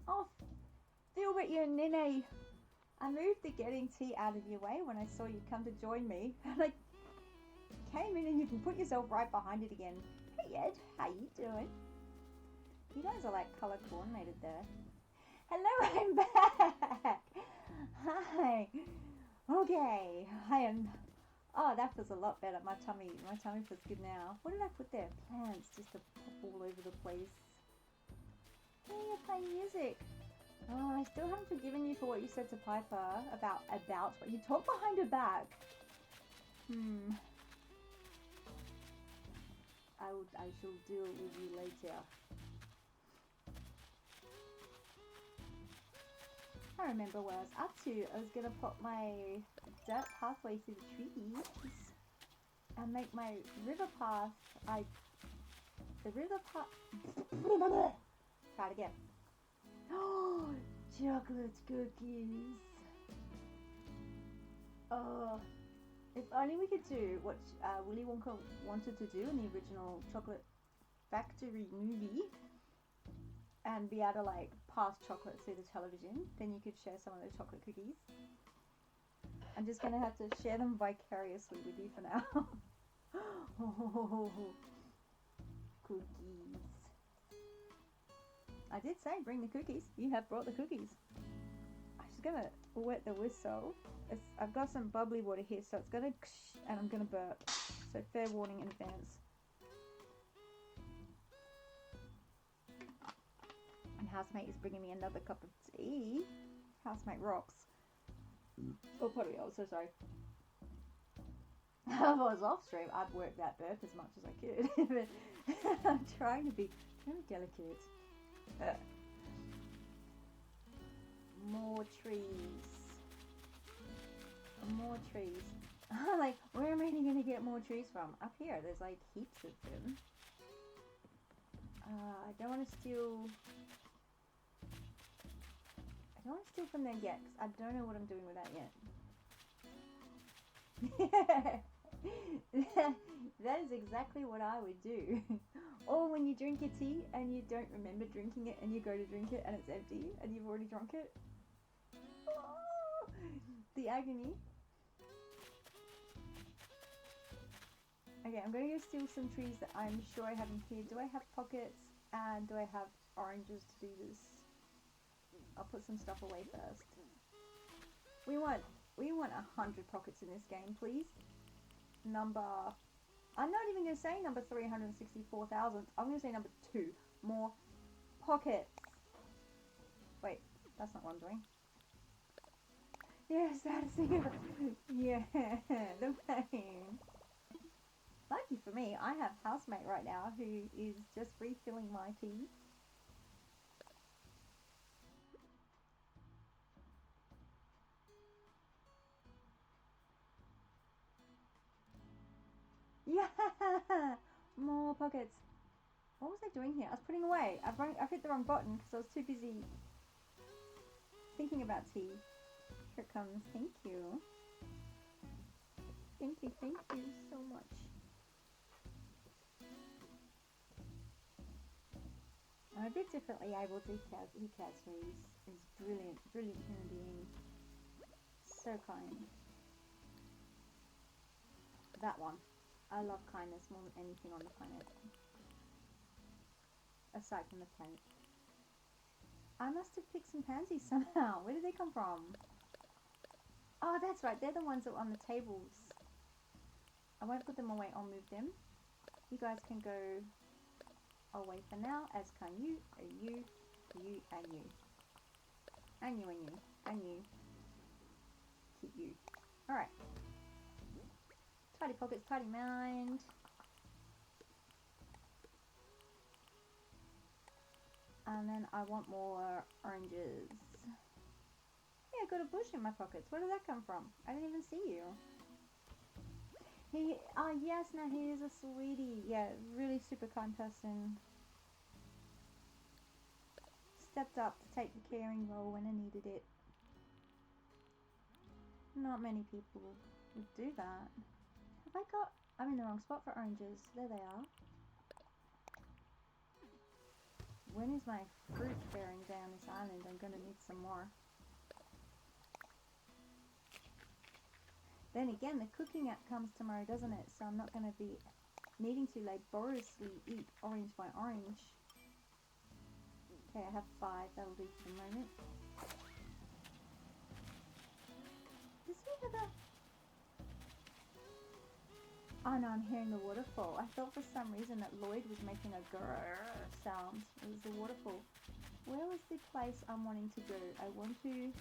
Oh, Filbert, you ninny. I moved the getting tea out of your way when I saw you come to join me. And I came in and you can put yourself right behind it again. Hey Ed, how you doing? You guys are like color coordinated there. Hello, I'm back. Hi. Okay, I am. Oh, that feels a lot better. My tummy feels good now. What did I put there? Plants just to pop all over the place. Hey, you're playing music. Oh, I still haven't forgiven you for what you said to Piper about what you talk behind her back. I shall deal with you later. I remember what I was up to. I was gonna put my dirt pathway through the trees and make my river path. The river path. Try it again. Oh, chocolate cookies. Oh, if only we could do what Willy Wonka wanted to do in the original Chocolate Factory movie and be able to like pass chocolate through the television, then you could share some of those chocolate cookies. I'm just gonna have to share them vicariously with you for now. Oh, cookies. I did say bring the cookies. You have brought the cookies. I'm just gonna wet the whistle. I've got some bubbly water here, so it's gonna and I'm gonna burp. So fair warning in advance. And housemate is bringing me another cup of tea. Housemate rocks. Oh, probably. Oh, so sorry. If I was off stream, I'd work that burp as much as I could. But I'm trying to be very delicate. More trees. More trees. Like, where am I going to get more trees from? Up here, there's like heaps of them. I don't want to steal. I don't want to steal from there yet, because I don't know what I'm doing with that yet. That is exactly what I would do. Or when you drink your tea and you don't remember drinking it and you go to drink it and it's empty and you've already drunk it. Oh, the agony. Okay, I'm going to go steal some trees that I'm sure I have in here. Do I have pockets and do I have oranges to do this? I'll put some stuff away first. We want 100 pockets in this game, please. I'm not even going to say number 364,000. I'm going to say number 2. More pockets. Wait, that's not what I'm doing. Yes, that's it. Yeah, the pain. Lucky for me, I have housemate right now who is just refilling my tea. Yeah, more pockets. What was I doing here? I was putting away. I've hit the wrong button because I was too busy thinking about tea. Here it comes. Thank you. Thank you so much. I'm a bit differently able to he cares for me. He's brilliant human being. So kind. That one. I love kindness more than anything on the planet. Aside from the planet. I must have picked some pansies somehow. Where did they come from? Oh, that's right. They're the ones that were on the tables. I won't put them away. I'll move them. You guys can go away for now, as can you, you, you, and you. And you, and you, and you. Keep you. Alright. Tidy pockets, tidy mind. And then I want more oranges. Yeah, I got a bush in my pockets. Where did that come from? I didn't even see you. Yes, now he is a sweetie. Yeah, really super kind person. Stepped up to take the caring role when I needed it. Not many people would do that. I'm in the wrong spot for oranges. There they are. When is my fruit bearing down this island? I'm going to need some more. Then again, the cooking app comes tomorrow, doesn't it? So I'm not going to be needing to laboriously eat orange by orange. Okay, I have 5. That'll do for the moment. Does he have a... Oh no, I'm hearing the waterfall. I thought for some reason that Lloyd was making a grrr sound. It was the waterfall. Where was the place I'm wanting to go? I want to...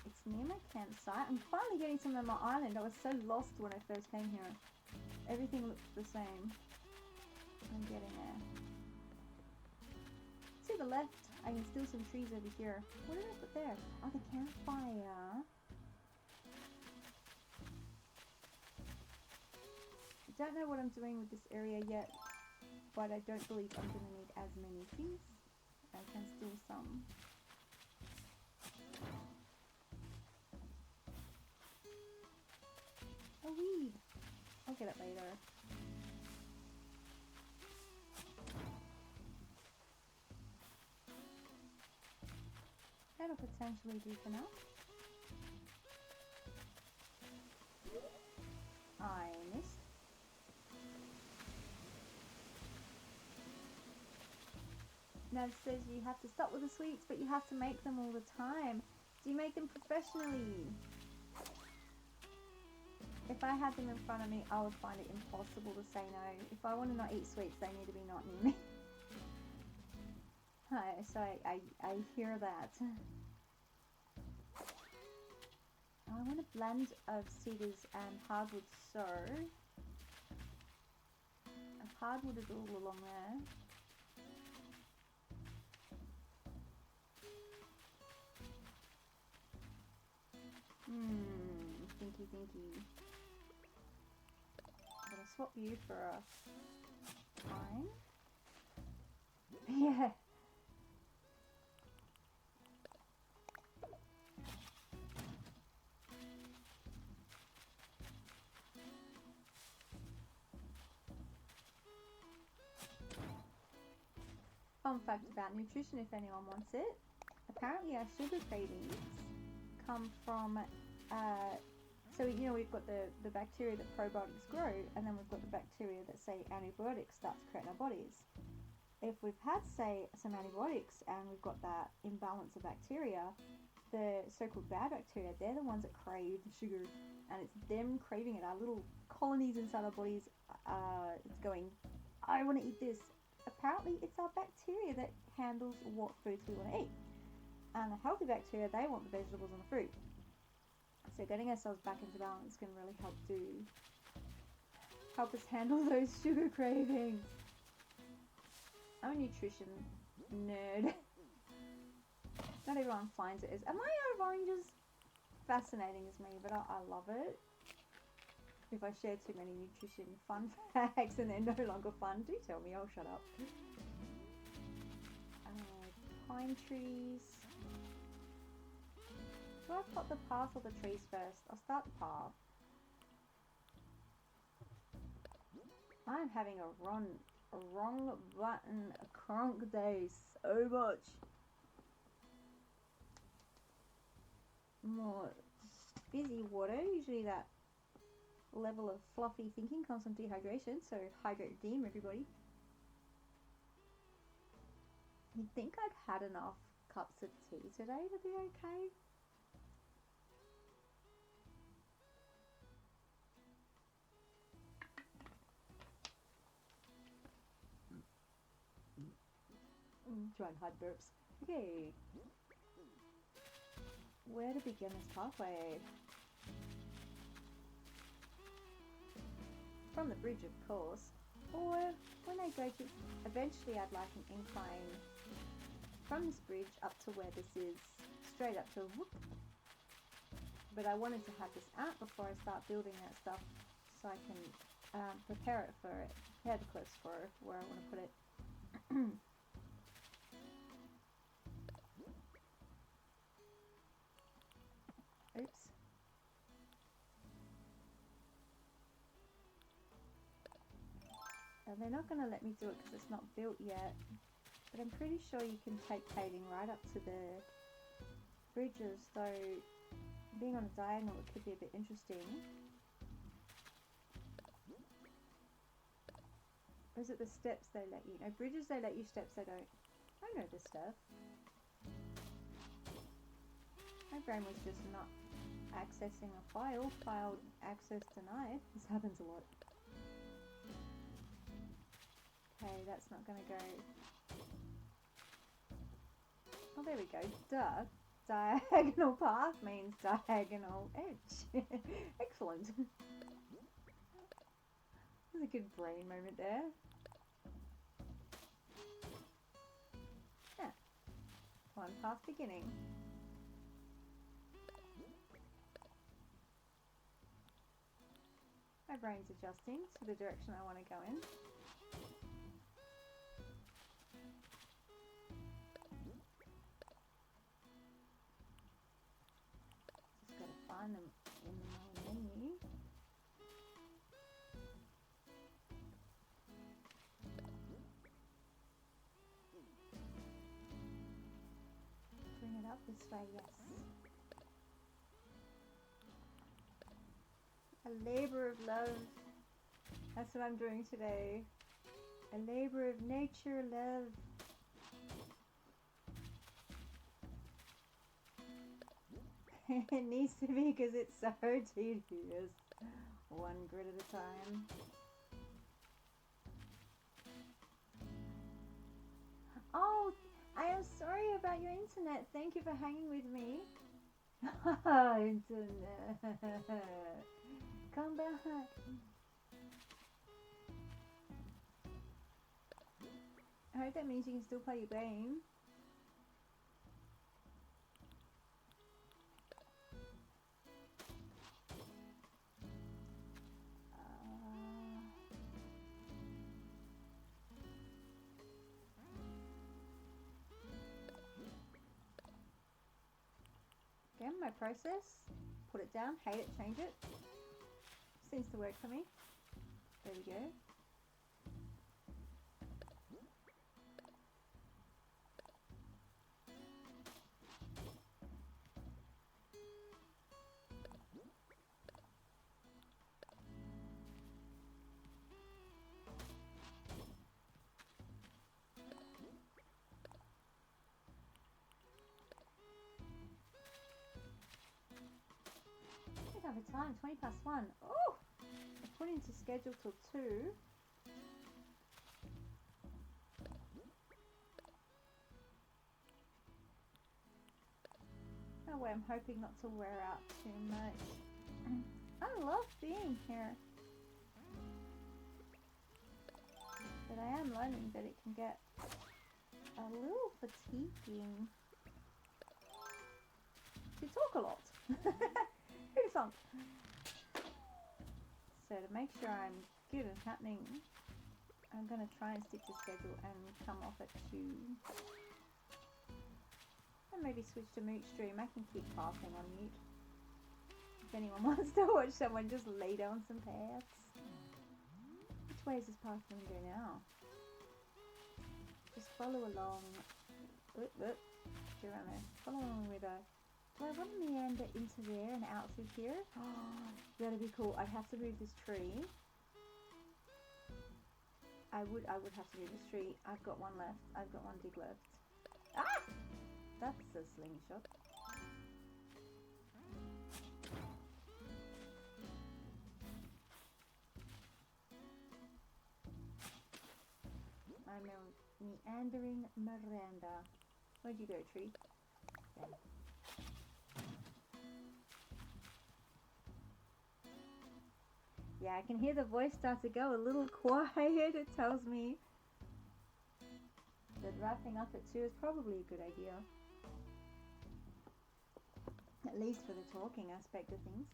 It's near my campsite. I'm finally getting somewhere on my island. I was so lost when I first came here. Everything looks the same. I'm getting there. To the left, I can steal some trees over here. What did I put there? Oh, the campfire. Don't know what I'm doing with this area yet, but I don't believe I'm going to need as many trees. I can steal some. A weed. I'll get it later. That'll potentially do for now. I missed. Now it says you have to stop with the sweets, but you have to make them all the time. Do you make them professionally? If I had them in front of me, I would find it impossible to say no. If I want to not eat sweets, they need to be not near me. So I hear that. I want a blend of cedars and hardwood, so hardwood is all along there. Thinky. I'm gonna swap you for a pine. Yeah. Fun fact about nutrition, if anyone wants it. Apparently our sugar cravings come from, so you know we've got the bacteria that probiotics grow, and then we've got the bacteria that say antibiotics start to create in our bodies. If we've had, say, some antibiotics and we've got that imbalance of bacteria, the so-called bad bacteria, they're the ones that crave the sugar, and it's them craving it. Our little colonies inside our bodies, it's going, I want to eat this. Apparently it's our bacteria that handles what foods we want to eat. And the healthy bacteria, they want the vegetables and the fruit. So getting ourselves back into balance can really help us handle those sugar cravings. I'm a nutrition nerd. Not everyone finds it as... Am I out of oranges? Fascinating as me, but I love it. If I share too many nutrition fun facts and they're no longer fun, do tell me, I'll shut up. Pine trees. Do I plot the path or the trees first? I'll start the path. I'm having a wrong button cronk day so much. More fizzy water. Usually that level of fluffy thinking comes from dehydration, so hydrate redeem everybody. You'd think I'd had enough cups of tea today to be okay. Try and hide burps. Okay. Where to begin this pathway? From the bridge, of course. Or when I go to... Eventually I'd like an incline from this bridge up to where this is. Straight up to whoop. But I wanted to have this out before I start building that stuff, so I can prepare it for it. Prepare the cliffs for where I want to put it. Oops. And they're not going to let me do it because it's not built yet. But I'm pretty sure you can take paving right up to the bridges, though being on a diagonal it could be a bit interesting. Or is it the steps they let you? No, bridges they let you, steps they don't. I know this stuff. My brain was just not accessing a file. File access denied. This happens a lot. Okay, that's not going to go. Oh, there we go. Duh. Diagonal path means diagonal edge. Excellent. There's a good brain moment there. Yeah. One path beginning. My brain's adjusting to the direction I want to go in. Just got to find them in my menu. Bring it up this way, yes. A labour of love. That's what I'm doing today. A labour of nature, love. It needs to be because it's so tedious. One grid at a time. Oh, I am sorry about your internet. Thank you for hanging with me. Internet. Come back. I hope that means you can still play your game. Again, my process. Put it down, hate it, change it. Seems to work for me. There we go. Have a time, 20 past 1. Oh! I put into schedule till 2. That way I'm hoping not to wear out too much. I love being here. But I am learning that it can get a little fatiguing to talk a lot. Pretty fun. So to make sure I'm good and happening, I'm going to try and stick to schedule and come off at 2. And maybe switch to mute stream. I can keep passing on mute. If anyone wants to watch someone just lay down some paths. Which way is this path going to go now? Just follow along. Go around there. Follow along with a... Do I want to meander into there and out through here? Oh, that'd be cool. I'd have to move this tree. I would have to move this tree. I've got one left. I've got one dig left. Ah! That's a slingshot. I'm a meandering Miranda. Where'd you go, tree? There. Yeah, I can hear the voice start to go a little quiet. It tells me that wrapping up at 2 is probably a good idea. At least for the talking aspect of things.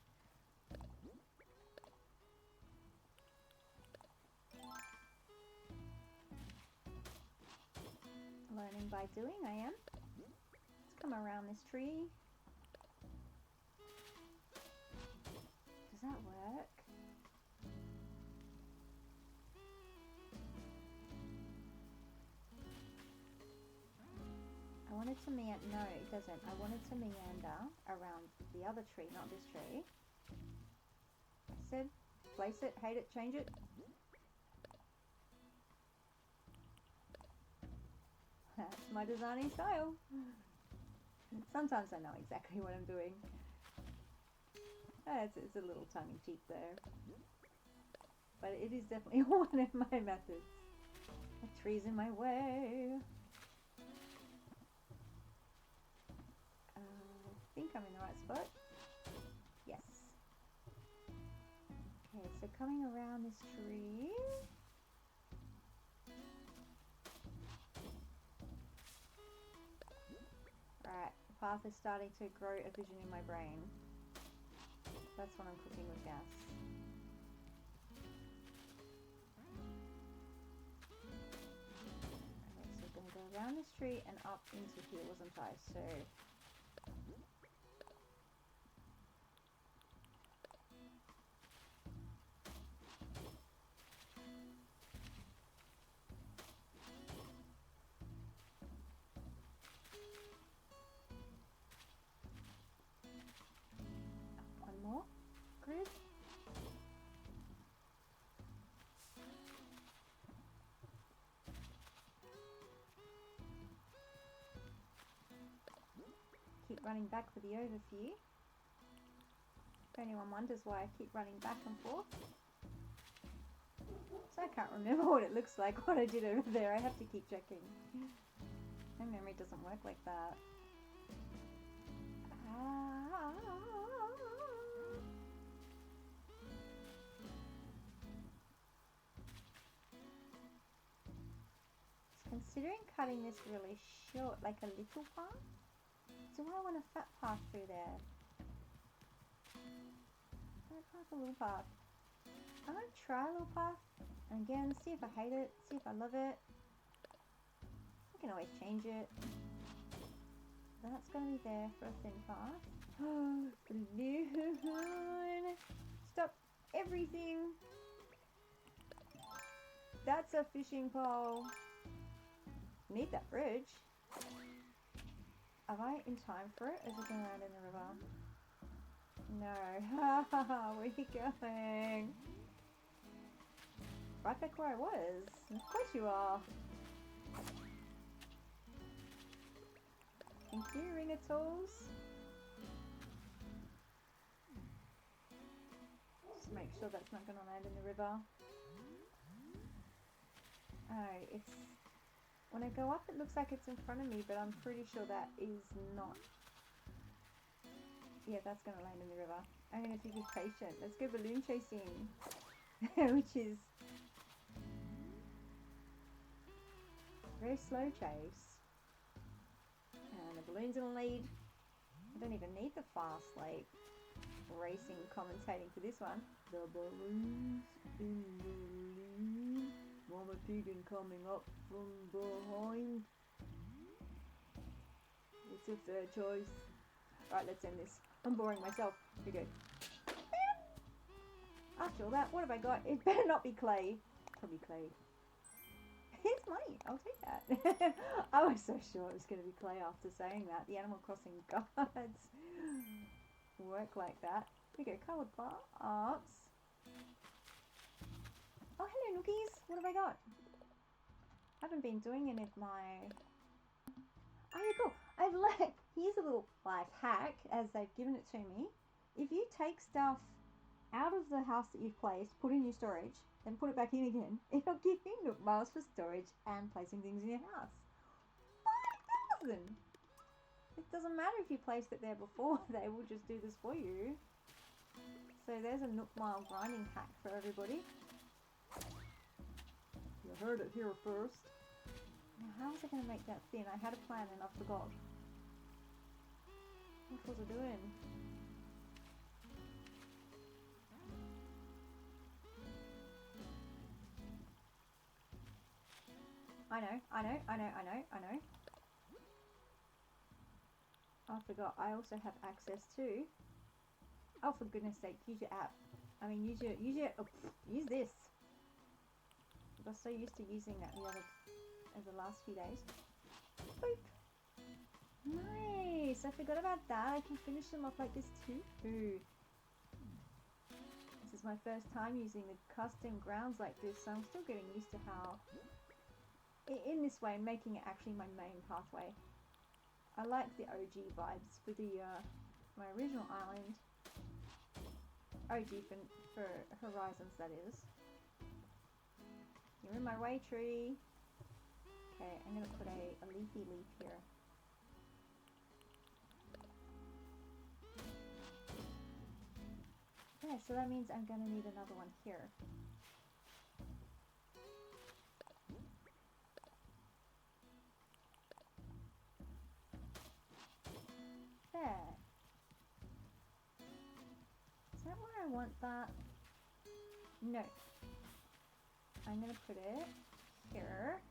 Learning by doing, I am. Let's come around this tree. Does that work? want it to meander. No, it doesn't. I want it to meander around the other tree, not this tree. I said, place it, hate it, change it. That's my designing style. Sometimes I know exactly what I'm doing. It's a little tongue-in-cheek there. But it is definitely one of my methods. A tree's in my way. I think I'm in the right spot. Yes. Okay, so coming around this tree. Right, the path is starting to grow a vision in my brain. That's what I'm cooking with gas. Okay, so we're going to go around this tree and up into here, wasn't I? So one more grid. Keep running back for the overview. If anyone wonders why I keep running back and forth. So I can't remember what it looks like, what I did over there. I have to keep checking. My memory doesn't work like that. Considering cutting this really short, like a little path. Do I want a fat path through there? A little path. I'm going to try a little path. And again, see if I hate it, see if I love it. I can always change it. That's going to be there for a thin path. Balloon. Stop everything. That's a fishing pole. Need that bridge. Am I in time for it? Is it going to land in the river? No. Where are you going? Right back where I was. Of course you are. Thank you, Ring of Tools. Just make sure that's not going to land in the river. Oh, it's... When I go up, it looks like it's in front of me, but I'm pretty sure that is not. Yeah, that's going to land in the river. I'm going to be patient. Let's go balloon chasing. Which is very slow chase. And the balloon's in the lead. I don't even need the fast, like, racing commentating for this one. The balloon's in the lead. Mama Tegan coming up from behind. It's a fair choice. Right, let's end this. I'm boring myself. Here we go. After all that, what have I got? It better not be clay. Probably clay. It's money. I'll take that. I was so sure it was going to be clay after saying that. The Animal Crossing guards work like that. Here we go. Coloured parts. Oh, hello, Nookies. What have I got? I haven't been doing any of my... Oh, yeah, cool. I've let... Here's a little, like, hack, as they've given it to me. If you take stuff out of the house that you've placed, put in your storage, then put it back in again, it'll give you Nook miles for storage and placing things in your house. 5,000! It doesn't matter if you placed it there before, they will just do this for you. So there's a Nook mile grinding hack for everybody. You heard it here first. Now, how was I going to make that thin? I had a plan and I forgot. What was I doing? I know. I forgot. I also have access to... Oh, for goodness sake, use your app. I mean, use this. I got so used to using that the last few days. Boop. Yes, I forgot about that. I can finish them off like this too. Ooh. This is my first time using the custom grounds like this, so I'm still getting used to how, in this way, making it actually my main pathway. I like the OG vibes for the my original island. OG for Horizons, that is. You're in my way, tree. Okay, I'm gonna put a leafy leaf here. Yeah, so that means I'm gonna need another one here. There. Is that where I want that? No. I'm gonna put it here.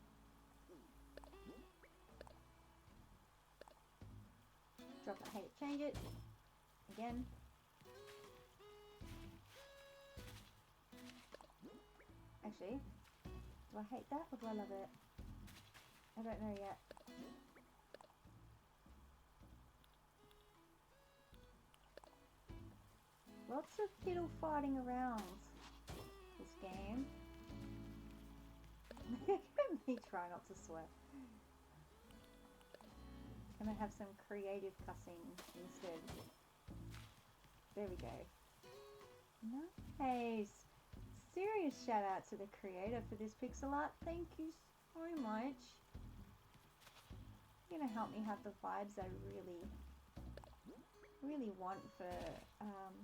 Drop it, hate it, change it. Again. Actually, do I hate that or do I love it? I don't know yet. Lots of fiddle fighting around this game. Me try not to swear. Gonna have some creative cussing instead. There we go. Nice. Serious shout out to the creator for this pixel art. Thank you so much. You're gonna help me have the vibes I really want for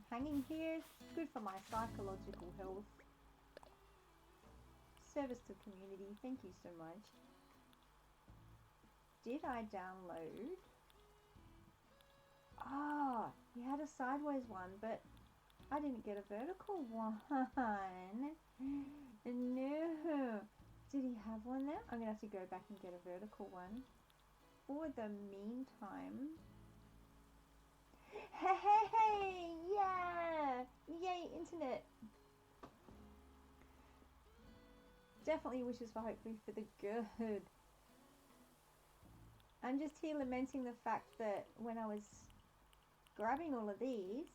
hanging here. It's good for my psychological health. Service to community. Thank you so much. Did I download? Ah, you had a sideways one, but I didn't get a vertical one. No. Did he have one there? I'm gonna have to go back and get a vertical one. For the meantime. Hey, yeah! Yay, internet! Definitely wishes for hopefully for the good. I'm just here lamenting the fact that when I was grabbing all of these,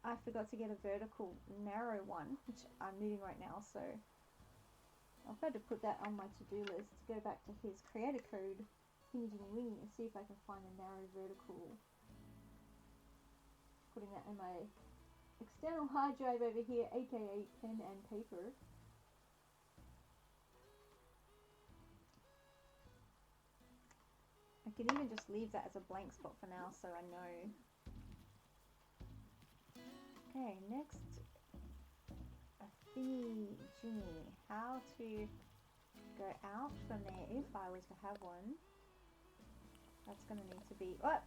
I forgot to get a vertical narrow one, which I'm needing right now, so I've had to put that on my to-do list to go back to his creator code, thingy wingy, and see if I can find a narrow vertical. Putting that in my external hard drive over here, aka pen and paper. I can even just leave that as a blank spot for now so I know. Okay, next, a Fiji. How to go out from there if I was to have one. That's going to need to be... What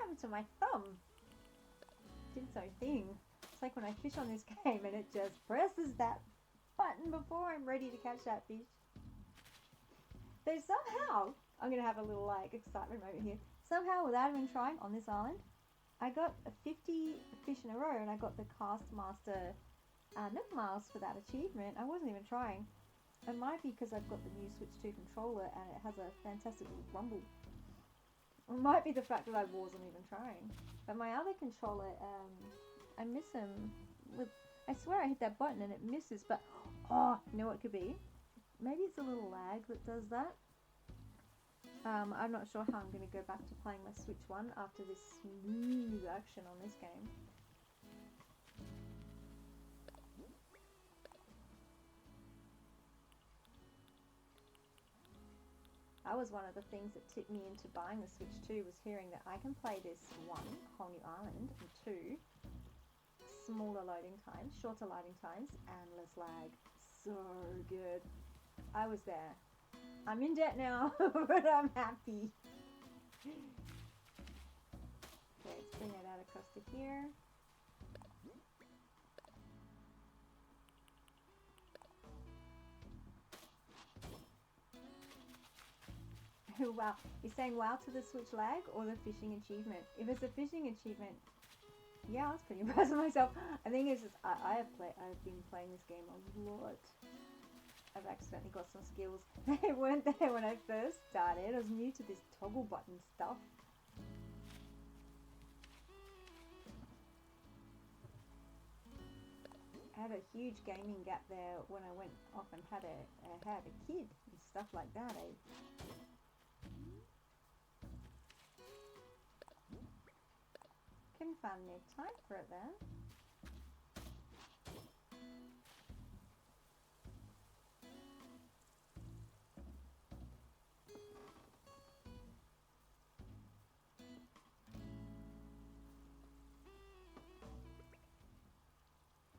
happened to my thumb? Did its own thing. It's like when I fish on this game and it just presses that button before I'm ready to catch that fish. So somehow, I'm going to have a little like excitement moment here. Somehow, without even trying on this island, I got 50 fish in a row and I got the Cast Master Nook Miles for that achievement. I wasn't even trying. It might be because I've got the new Switch 2 controller and it has a fantastic little rumble. It might be the fact that I wasn't even trying. But my other controller, I miss him. I swear I hit that button and it misses, but oh, you know what it could be? Maybe it's a little lag that does that. I'm not sure how I'm going to go back to playing my Switch 1 after this smooth action on this game. That was one of the things that tipped me into buying the Switch 2 was hearing that I can play this one, whole new island, and two, smaller loading times, shorter loading times, and less lag. So good. I was there. I'm in debt now, but I'm happy. Okay, let's bring that out across to here. Wow, you're saying wow to the Switch lag or the fishing achievement? If it's a fishing achievement, yeah, I was pretty impressed with myself. I think it's just I've been playing this game a lot. I've accidentally got some skills. They weren't there when I first started. I was new to this toggle button stuff. I had a huge gaming gap there when I went off and had a kid and stuff like that, eh? Couldn't find any time for it then.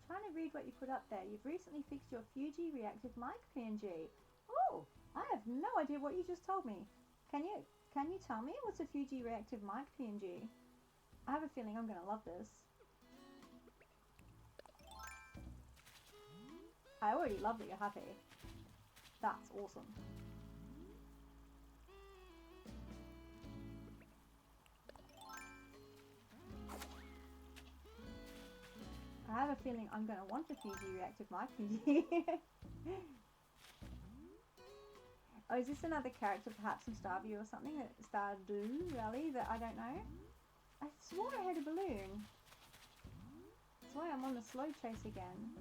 Trying to read what you put up there. You've recently fixed your Fuji reactive mic PNG. Oh, I have no idea what you just told me. Can you tell me what's a Fuji reactive mic PNG? I have a feeling I'm gonna love this. I already love that you're happy. That's awesome. I have a feeling I'm going to want a Fuji reactive mic PNG. Oh, is this another character perhaps from Starview or something? Stardew Valley that I don't know? I swore I had a balloon. That's why I'm on the slow chase again.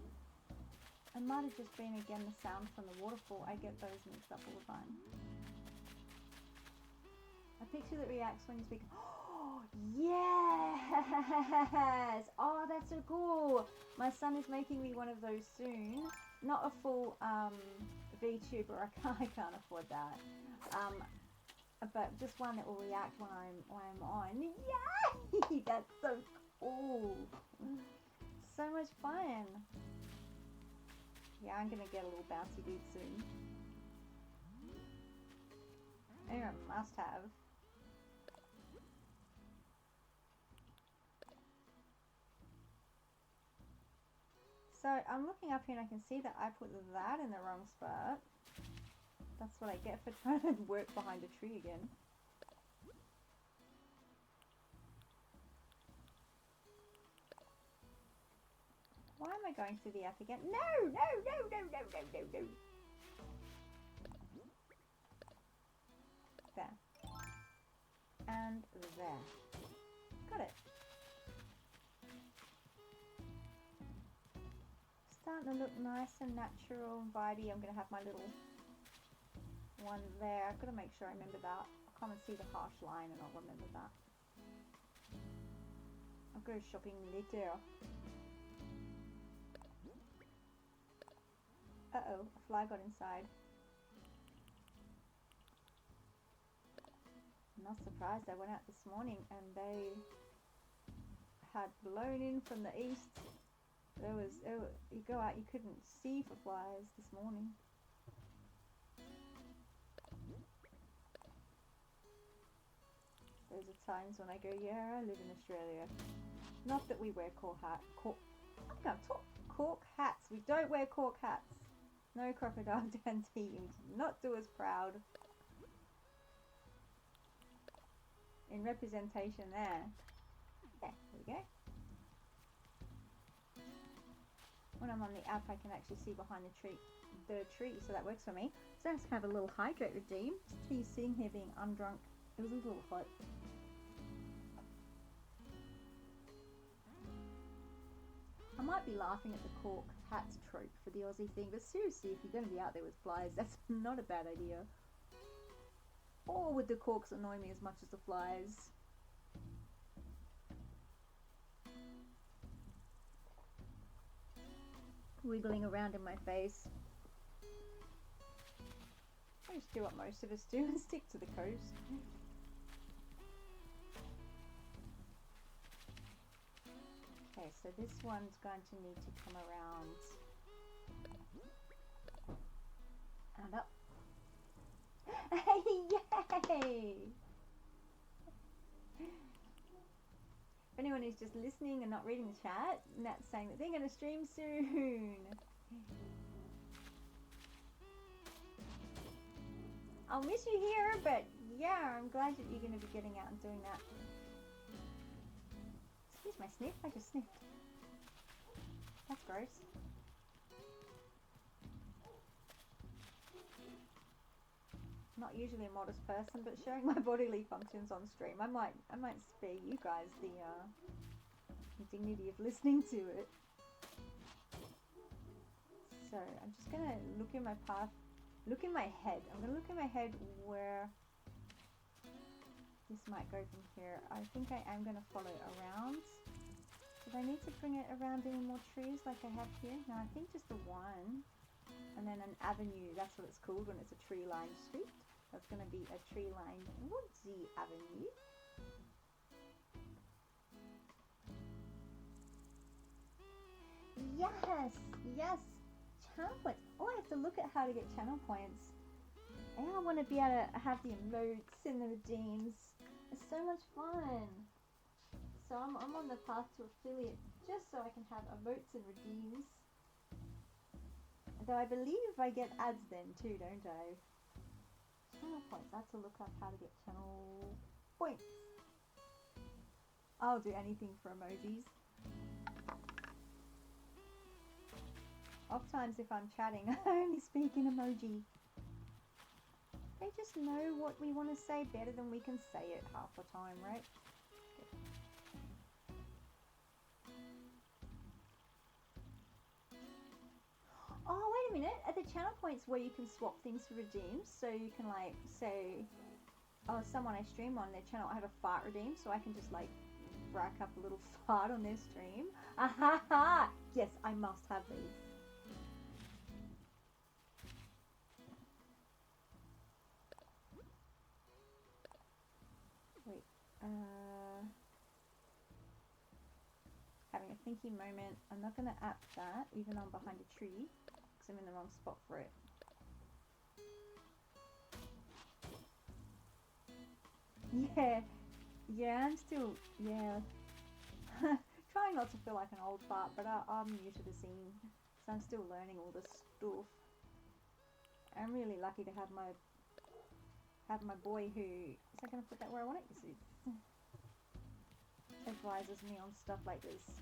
It might have just been again the sound from the waterfall. I get those mixed up all the time. A picture that reacts when you speak. Oh, yes! Oh, that's so cool. My son is making me one of those soon. Not a full VTuber. I can't afford that. But just one that will react when I'm on. Yay! That's so cool. So much fun. Yeah, I'm gonna get a little bouncy dude soon. They're a must-have. So I'm looking up here and I can see that I put that in the wrong spot. That's what I get for trying to work behind a tree again. Why am I going through the app again? No, no, no, no, no, no, no, no. There. And there. Got it. Starting to look nice and natural and vibey. I'm going to have my little one there. I've got to make sure I remember that. I'll come and see the harsh line and I'll remember that. I'll go shopping later. Uh-oh, a fly got inside. I'm not surprised. I went out this morning and they had blown in from the east. You go out, you couldn't see for flies this morning. Those are times when I go, yeah, I live in Australia. Not that we wear cork hats. We don't wear cork hats. No crocodile teams. Not do us proud. In representation there. Yeah, there we go. When I'm on the app, I can actually see behind the tree, so that works for me. So I just have a little hydrate redeem. He's sitting here being undrunk. It was a little hot. I might be laughing at the cork hats trope for the Aussie thing, but seriously, if you're going to be out there with flies, that's not a bad idea. Or would the corks annoy me as much as the flies? Wiggling around in my face. I just do what most of us do and stick to the coast. Okay, so this one's going to need to come around and up. Yay! If anyone is just listening and not reading the chat, Nat's saying that they're going to stream soon. I'll miss you here, but yeah, I'm glad that you're going to be getting out and doing that. Excuse my sniff, I just sniffed. That's gross. not usually a modest person, but sharing my bodily functions on stream, I might spare you guys the dignity of listening to it. So I'm just gonna look in my path, look in my head. I'm gonna look in my head where this might go from here. I think I am gonna follow around. Did I need to bring it around any more trees like I have here? No, I think just the one. And then an avenue, that's what it's called when it's a tree-lined street. That's gonna be a tree-lined Woodsy avenue. Yes, yes. Channel points. Oh, I have to look at how to get channel points. And I want to be able to have the emotes and the redeems. It's so much fun. So I'm on the path to affiliate just so I can have emotes and redeems. Though I believe I get ads then too, don't I? Channel points. I have to look up how to get channel points. I'll do anything for emojis. Oftentimes if I'm chatting, I only speak in emoji. They just know what we want to say better than we can say it half the time, right? Oh, wait a minute. At the channel points where you can swap things for redeems, so you can like say, oh, someone I stream on their channel, I have a fart redeem, so I can just like rack up a little fart on their stream. Ahaha! Yes, I must have these. Wait, having a thinking moment. I'm not going to app that, even though I'm behind a tree, because I'm in the wrong spot for it. Yeah, I'm still, trying not to feel like an old fart, but I'm new to the scene, so I'm still learning all this stuff. I'm really lucky to have my boy who, is I going to put that where I want it? Yes, advises me on stuff like this.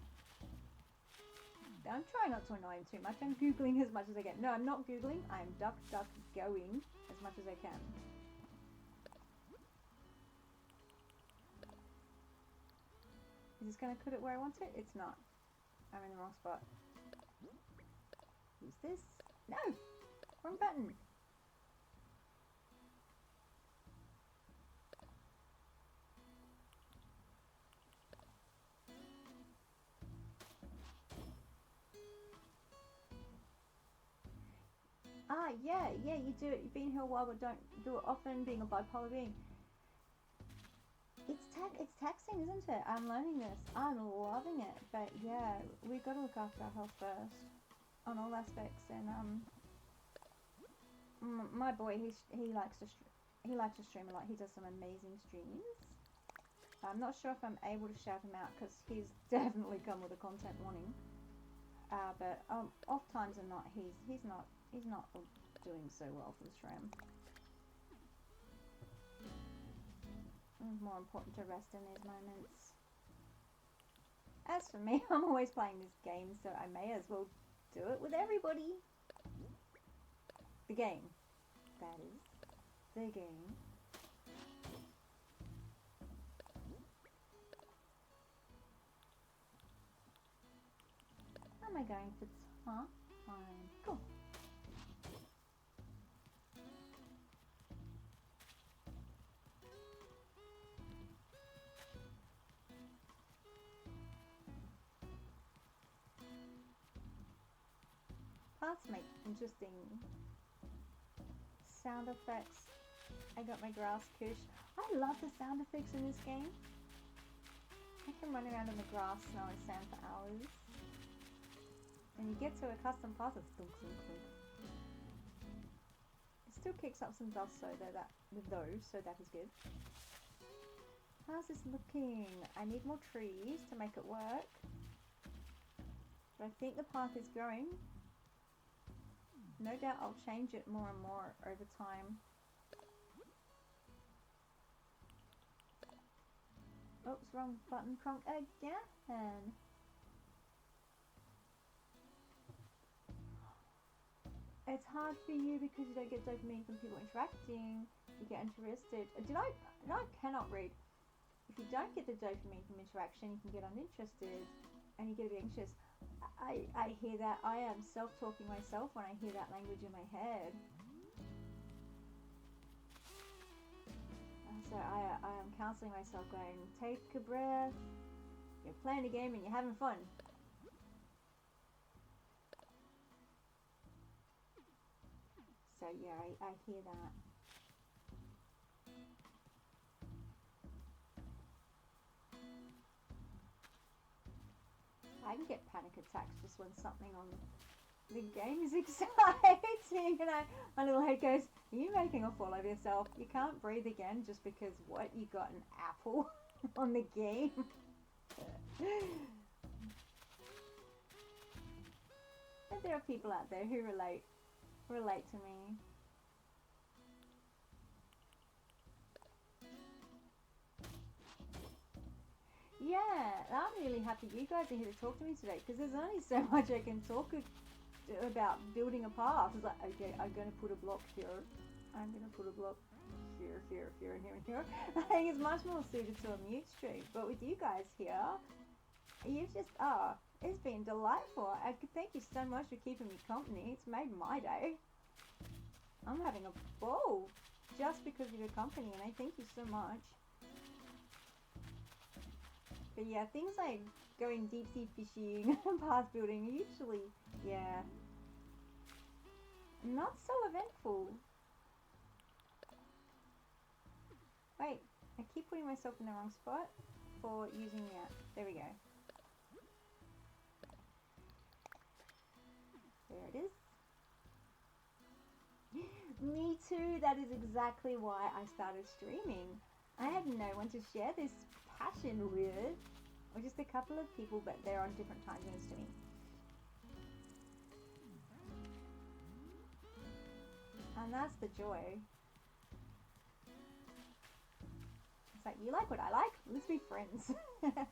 I'm trying not to annoy him too much. I'm Googling as much as I can. No, I'm not Googling. I'm duck going as much as I can. Is this going to put it where I want it? It's not. I'm in the wrong spot. Use this. No! Wrong button. Ah, yeah, you do it. You've been here a while, but don't do it often, being a bipolar being. It's taxing, isn't it? I'm learning this. I'm loving it. But yeah, we've got to look after our health first on all aspects. And my boy, he likes to stream a lot. He does some amazing streams. I'm not sure if I'm able to shout him out because he's definitely come with a content warning. But off times and not, he's not doing so well for the stream. It's more important to rest in these moments. As for me, I'm always playing this game, so I may as well do it with everybody. The game. That is. The game. How am I going for time? Cool. Paths make interesting sound effects. I got my grass kush. I love the sound effects in this game. I can run around in the grass smelling sand for hours. And you get to a custom path, it's thunk thunk thunk. It still kicks up some dust, so that is good. How's this looking? I need more trees to make it work. But I think the path is growing. No doubt I'll change it more and more over time. Oops, wrong button, Kronk again. It's hard for you because you don't get dopamine from people interacting. You get interested. No, I cannot read. If you don't get the dopamine from interaction, you can get uninterested and you get a bit anxious. I hear that. I am self-talking myself when I hear that language in my head. So I am counseling myself going, take a breath, you're playing a game and you're having fun. So yeah, I hear that. I can get panic attacks just when something on the game is exciting and my little head goes, are you making a fool of yourself? You can't breathe again just because what? You got an apple on the game? And there are people out there who relate to me. Yeah, I'm really happy you guys are here to talk to me today because there's only so much I can talk about building a path. It's like, okay, I'm going to put a block here. I'm going to put a block here, here, here, and here, and here. I think it's much more suited to a mute stream. But with you guys here, you just are. It's been delightful. I could thank you so much for keeping me company. It's made my day. I'm having a ball just because of your company, and I thank you so much. But yeah, things like going deep sea fishing and path building are usually, yeah, not so eventful. Wait, I keep putting myself in the wrong spot for using the app. There we go. There it is. Me too, that is exactly why I started streaming. I have no one to share this passion with, or just a couple of people, but they're on different time zones to me. And that's the joy. It's like, you like what I like? Let's be friends. Trying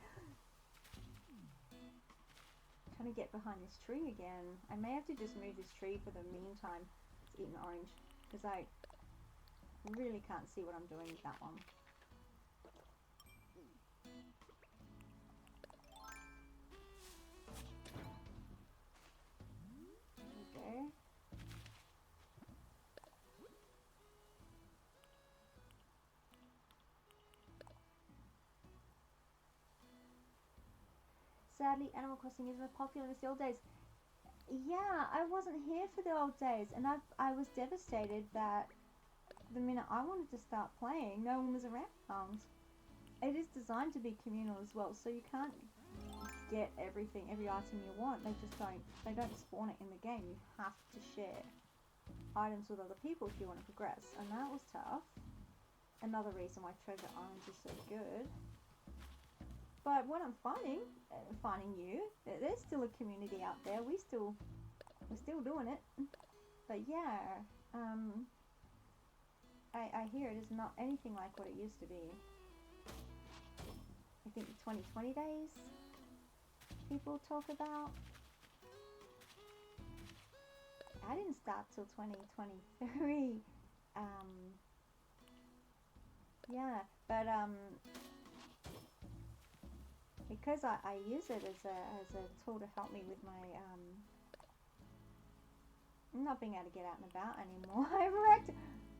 to get behind this tree again. I may have to just move this tree for the meantime. It's eaten orange, because I really can't see what I'm doing with that one. There we go. Sadly, Animal Crossing isn't as popular as the old days. Yeah, I wasn't here for the old days, and I was devastated that the minute I wanted to start playing, no one was around. It is designed to be communal as well, so you can't get everything, every item you want. They don't spawn it in the game. You have to share items with other people if you want to progress, and that was tough. Another reason why Treasure Islands is so good. But what I'm finding you, there's still a community out there. We're still doing it. But yeah, I hear it is not anything like what it used to be. I think the 2020 days people talk about. I didn't start till 2023. Yeah, but because I use it as a tool to help me with my not being able to get out and about anymore.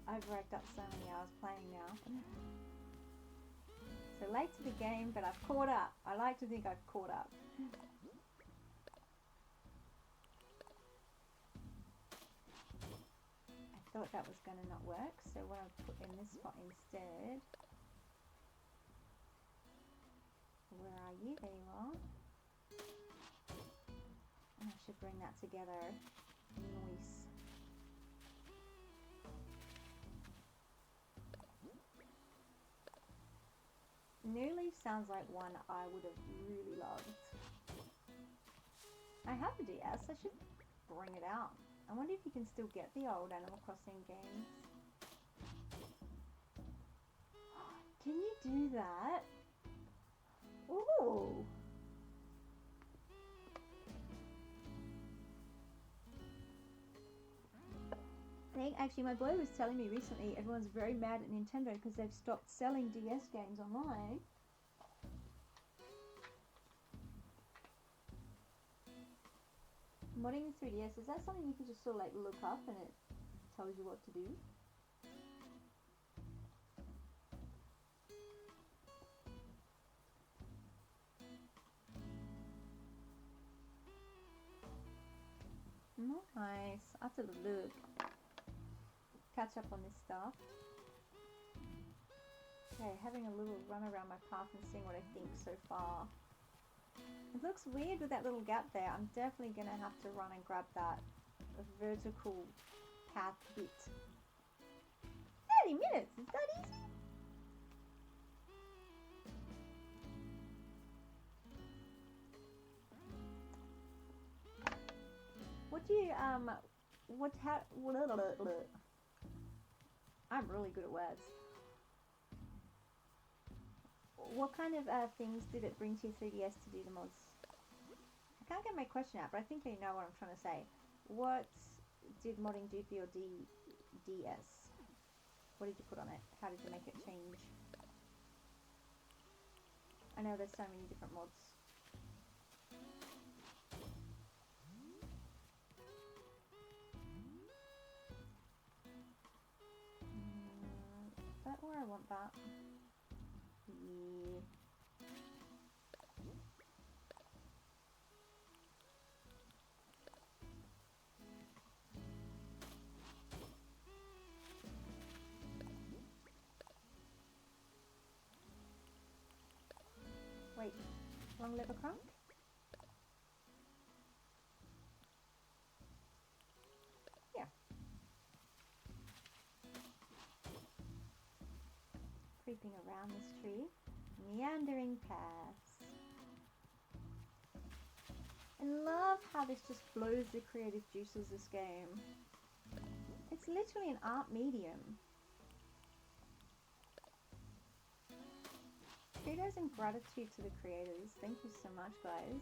I've racked up so many hours playing now. So late to the game, but I've caught up. I like to think I've caught up. I thought that was going to not work, so what I'll put in this spot instead. Where are you? There you are. And I should bring that together. Nice. New Leaf sounds like one I would have really loved. I have a DS. I should bring it out. I wonder if you can still get the old Animal Crossing games. Can you do that? Ooh. actually, my boy was telling me recently everyone's very mad at Nintendo because they've stopped selling DS games online. Modding 3DS, is that something you can just sort of like look up and it tells you what to do? Nice. I have to look. Catch up on this stuff. Okay, having a little run around my path and seeing what I think so far. It looks weird with that little gap there. I'm definitely going to have to run and grab that vertical path bit. 30 minutes! Is that easy? What do you, I'm really good at words. What kind of things did it bring to your 3DS to do the mods? I can't get my question out, but I think I know what I'm trying to say. What did modding do for your DS? What did you put on it? How did you make it change? I know there's so many different mods. Is that where I want that? Yeah. Wait, long liver crunk? Yeah. Creeping around this tree. Meandering paths. I love how this just flows the creative juices, this game. It's literally an art medium. Kudos and gratitude to the creators. Thank you so much, guys.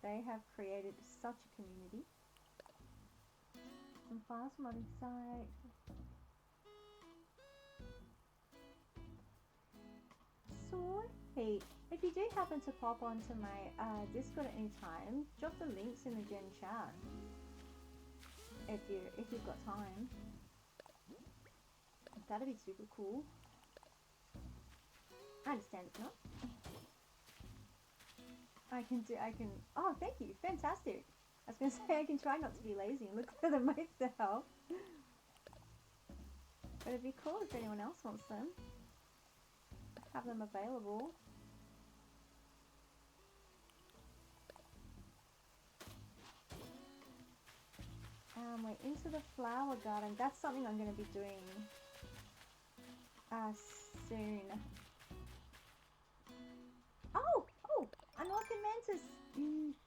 They have created such a community. Some files from on site. Sweet. If you do happen to pop onto my Discord at any time, drop the links in the gen chat. If you've got time. That'd be super cool. I understand it's not. Oh, thank you. Fantastic. I was going to say I can try not to be lazy and look for them myself. But it'd be cool if anyone else wants them. Have them available. We're into the flower garden. That's something I'm going to be doing soon. Oh, unlocking mantis.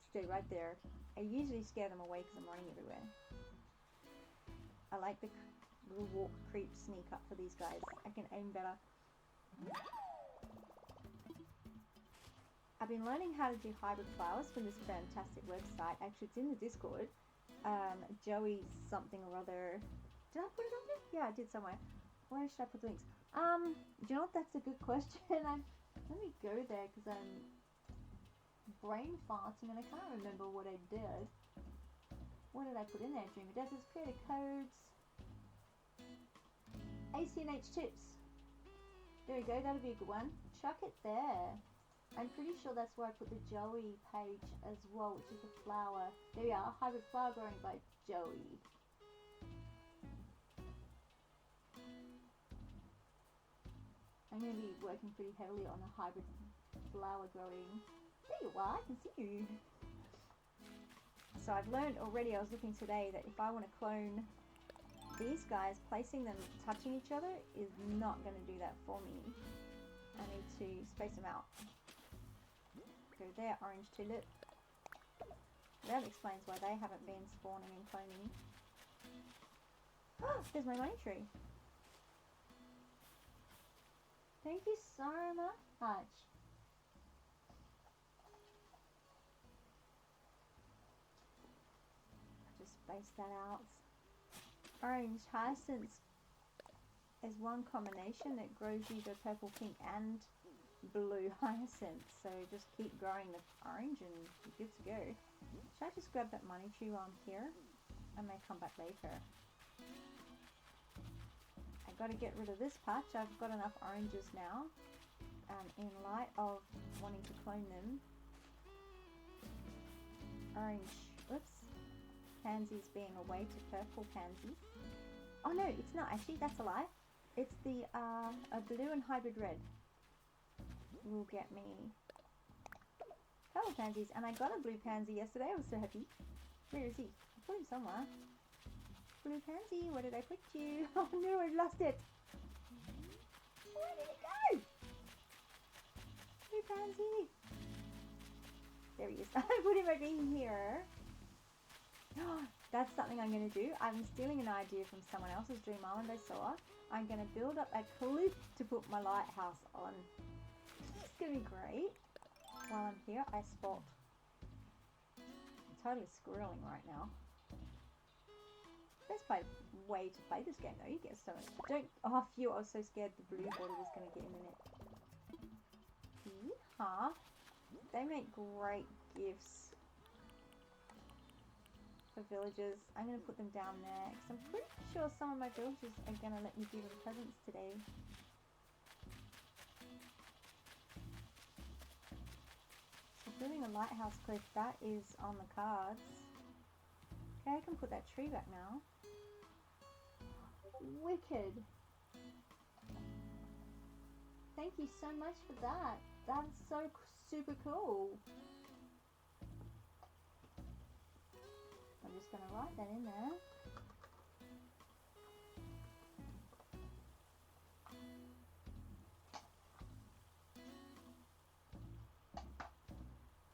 Stay right there. I usually scare them away because I'm running everywhere. I like the little walk, creep, sneak up for these guys. I can aim better. I've been learning how to do hybrid flowers from this fantastic website. Actually, it's in the Discord. Joey something or other. Did I put it on there? Yeah, I did somewhere. Where should I put the links? Do you know what? That's a good question. Let me go there because I'm brain farting and I can't remember what I did. What did I put in there? Dreamer Deserts, creator codes, ACNH tips. There we go. That'll be a good one. Chuck it there. I'm pretty sure that's where I put the Joey page as well, which is the flower. There we are, hybrid flower growing by Joey. I'm going to be working pretty heavily on the hybrid flower growing. There you are, I can see you. So I've learned already, I was looking today, that if I want to clone these guys, placing them touching each other is not going to do that for me. I need to space them out. Go there, orange tulip. That explains why they haven't been spawning and cloning. Oh, there's my money tree. Thank you so much. space that out. Orange hyacinths is one combination that grows you the purple, pink and blue hyacinths. So just keep growing the orange and you're good to go. Should I just grab that money tree while I'm here? I may come back later. I got to get rid of this patch. I've got enough oranges now. In light of wanting to clone them. Orange, oops, pansies being away to purple pansies. Oh no, it's not actually, that's a lie. It's the a blue and hybrid red will get me purple pansies. And I got a blue pansy yesterday, I was so happy. Where is he? I put him somewhere. Blue pansy, where did I put you? Oh no, I've lost it. Where did it go? Blue pansy. There he is. I put him over here. That's something I'm going to do. I'm stealing an idea from someone else's dream island I saw. I'm going to build up a cliff to put my lighthouse on. It's going to be great. While I'm here, I spot. I'm totally squirreling right now. Best way to play this game though. You get so much. Don't. Oh, phew! I was so scared the blue border was going to get in the net. Yeehaw. They make great gifts for villagers. I'm going to put them down there because I'm pretty sure some of my villagers are going to let me give them presents today. So building a lighthouse cliff, that is on the cards. Okay, I can put that tree back now. Wicked. Thank you so much for that. That's so super cool. I'm just going to write that in there.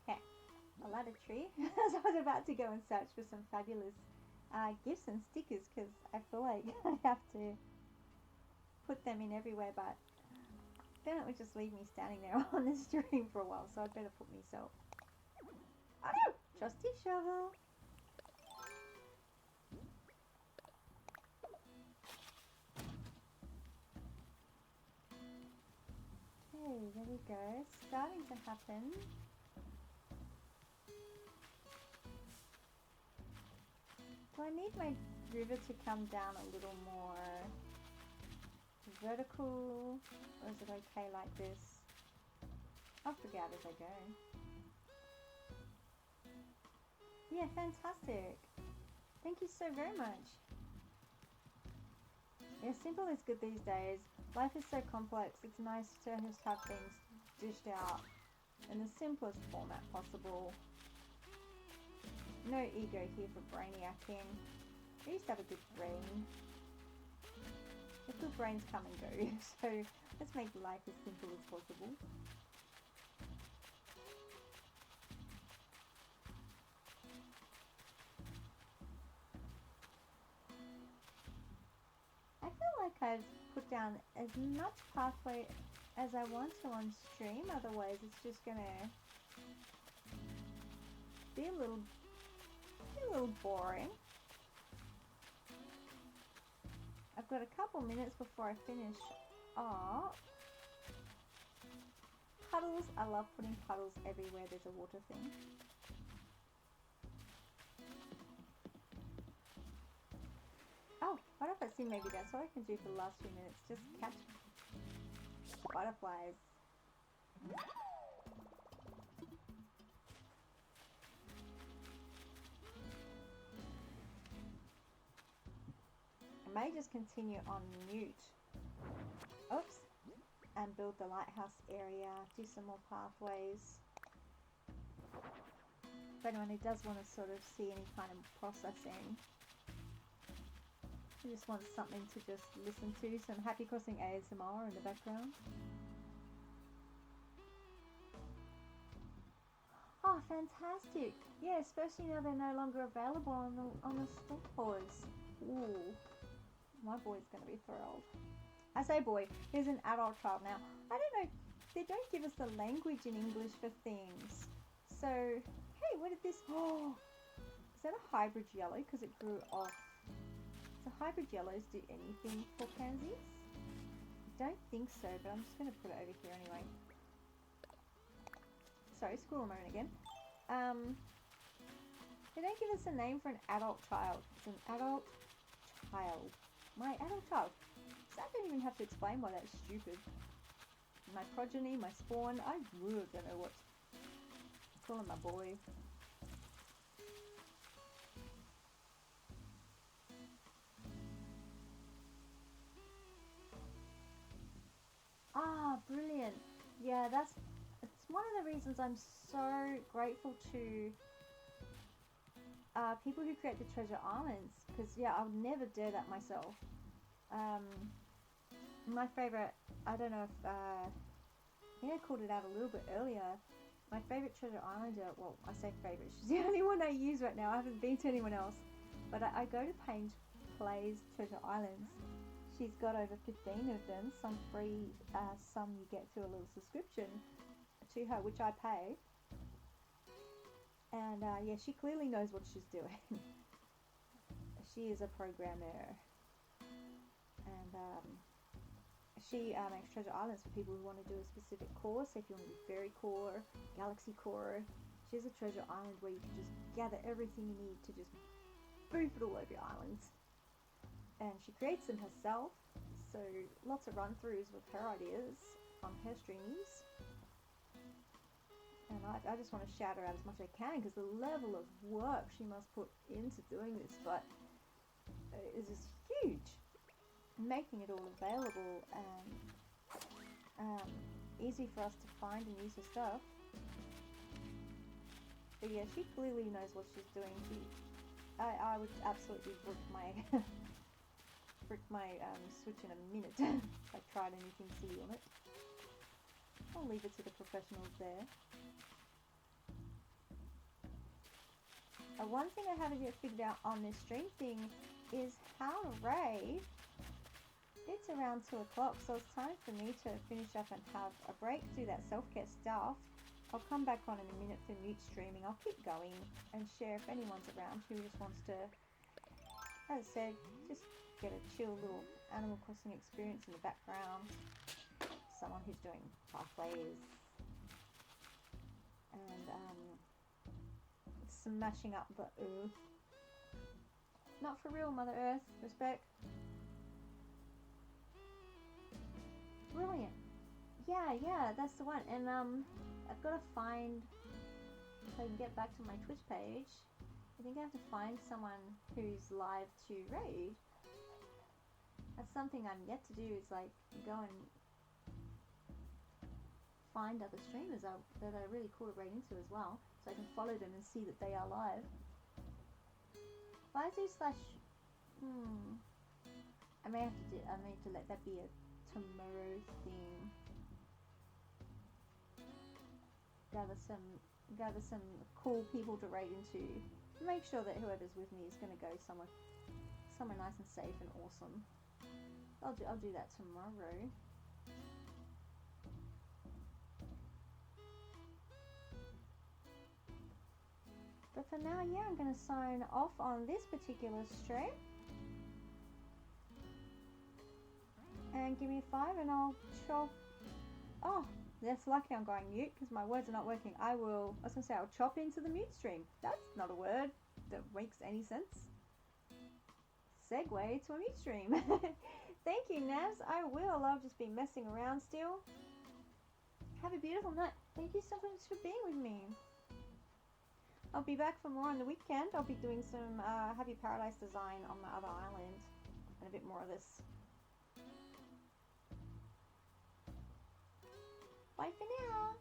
Okay, a ladder tree. So I was about to go and search for some fabulous gifts and stickers because I feel like I have to put them in everywhere, but then it would just leave me standing there on the stream for a while, so I'd better put myself. Oh no! Trusty shovel! Okay, there we go. Starting to happen. Do I need my river to come down a little more vertical, or is it okay like this? I'll figure out as I go. Yeah, fantastic. Thank you so very much. Yeah, simple is good these days. Life is so complex. It's nice to just have things dished out in the simplest format possible. No ego here for brainiacing. I used to have a good brain. The good brains come and go, so let's make life as simple as possible. I feel like I've put down as much pathway as I want to on stream, otherwise it's just gonna be a little boring. I've got a couple minutes before I finish up. Puddles, I love putting puddles everywhere there's a water thing. Oh, what if I see, maybe that's what I can do for the last few minutes, just catch butterflies. I may just continue on mute. Oops. And build the lighthouse area, do some more pathways. For anyone who does want to sort of see any kind of processing, I just want something to just listen to, some Happy Crossing ASMR in the background. Oh, fantastic! Yeah, especially now they're no longer available on the stores. Ooh, my boy's going to be thrilled. I say boy, he's an adult child now. I don't know, they don't give us the language in English for things. So, hey, what did this... Oh, that a hybrid yellow because it grew off? Do hybrid yellows do anything for pansies? I don't think so, but I'm just going to put it over here anyway. Sorry, squirrel moment again. They don't give us a name for an adult child. It's an adult child. My adult child. So I don't even have to explain why that's stupid. My progeny, my spawn, I really don't know what to call him, my boy. Ah, brilliant. Yeah, it's one of the reasons I'm so grateful to people who create the treasure islands, because yeah, I would never dare that myself. My favorite, I don't know if I think I called it out a little bit earlier. My favorite treasure islander, well, I say favorite, she's the only one I use right now. I haven't been to anyone else, but I go to Paige Plays Treasure Islands. She's got over 15 of them, some free, some you get through a little subscription to her, which I pay. And yeah, she clearly knows what she's doing. She is a programmer. And she makes treasure islands for people who want to do a specific course. If you want to do fairy core, galaxy core, she has a treasure island where you can just gather everything you need to just boof it all over your islands. And she creates them herself, so lots of run-throughs with her ideas on her streams. And I just want to shout her out as much as I can, because the level of work she must put into doing this, but is just huge. Making it all available and easy for us to find and use her stuff. But yeah, she clearly knows what she's doing. I would absolutely brick my Switch in a minute if I tried anything silly on it. I'll leave it to the professionals there. One thing I haven't yet figured out on this stream thing is how to raid. It's around 2 o'clock, so it's time for me to finish up and have a break, do that self-care stuff. I'll come back on in a minute for mute streaming. I'll keep going and share if anyone's around who just wants to, as I said, just get a chill little Animal Crossing experience in the background. Someone who's doing pathways and smashing up the earth. Not for real, Mother Earth. Respect. Brilliant. Yeah, that's the one. And I've got to find, if I can get back to my Twitch page, I think I have to find someone who's live to raid. That's something I'm yet to do, is like go and find other streamers that are really cool to raid into as well, so I can follow them and see that they are live. If I do slash, I may have to let that be a tomorrow thing. Gather some cool people to raid into. Make sure that whoever's with me is going to go somewhere nice and safe and awesome. I'll do that tomorrow. But for now, yeah, I'm going to sign off on this particular stream. And give me a 5 and I'll chop. Oh, that's lucky I'm going mute because my words are not working. I was going to say I'll chop into the mute stream. That's not a word that makes any sense. Segue to a mute stream. Thank you, Naz. I will. I'll just be messing around still. Have a beautiful night. Thank you so much for being with me. I'll be back for more on the weekend. I'll be doing some Happy Paradise design on my other island and a bit more of this. Bye for now.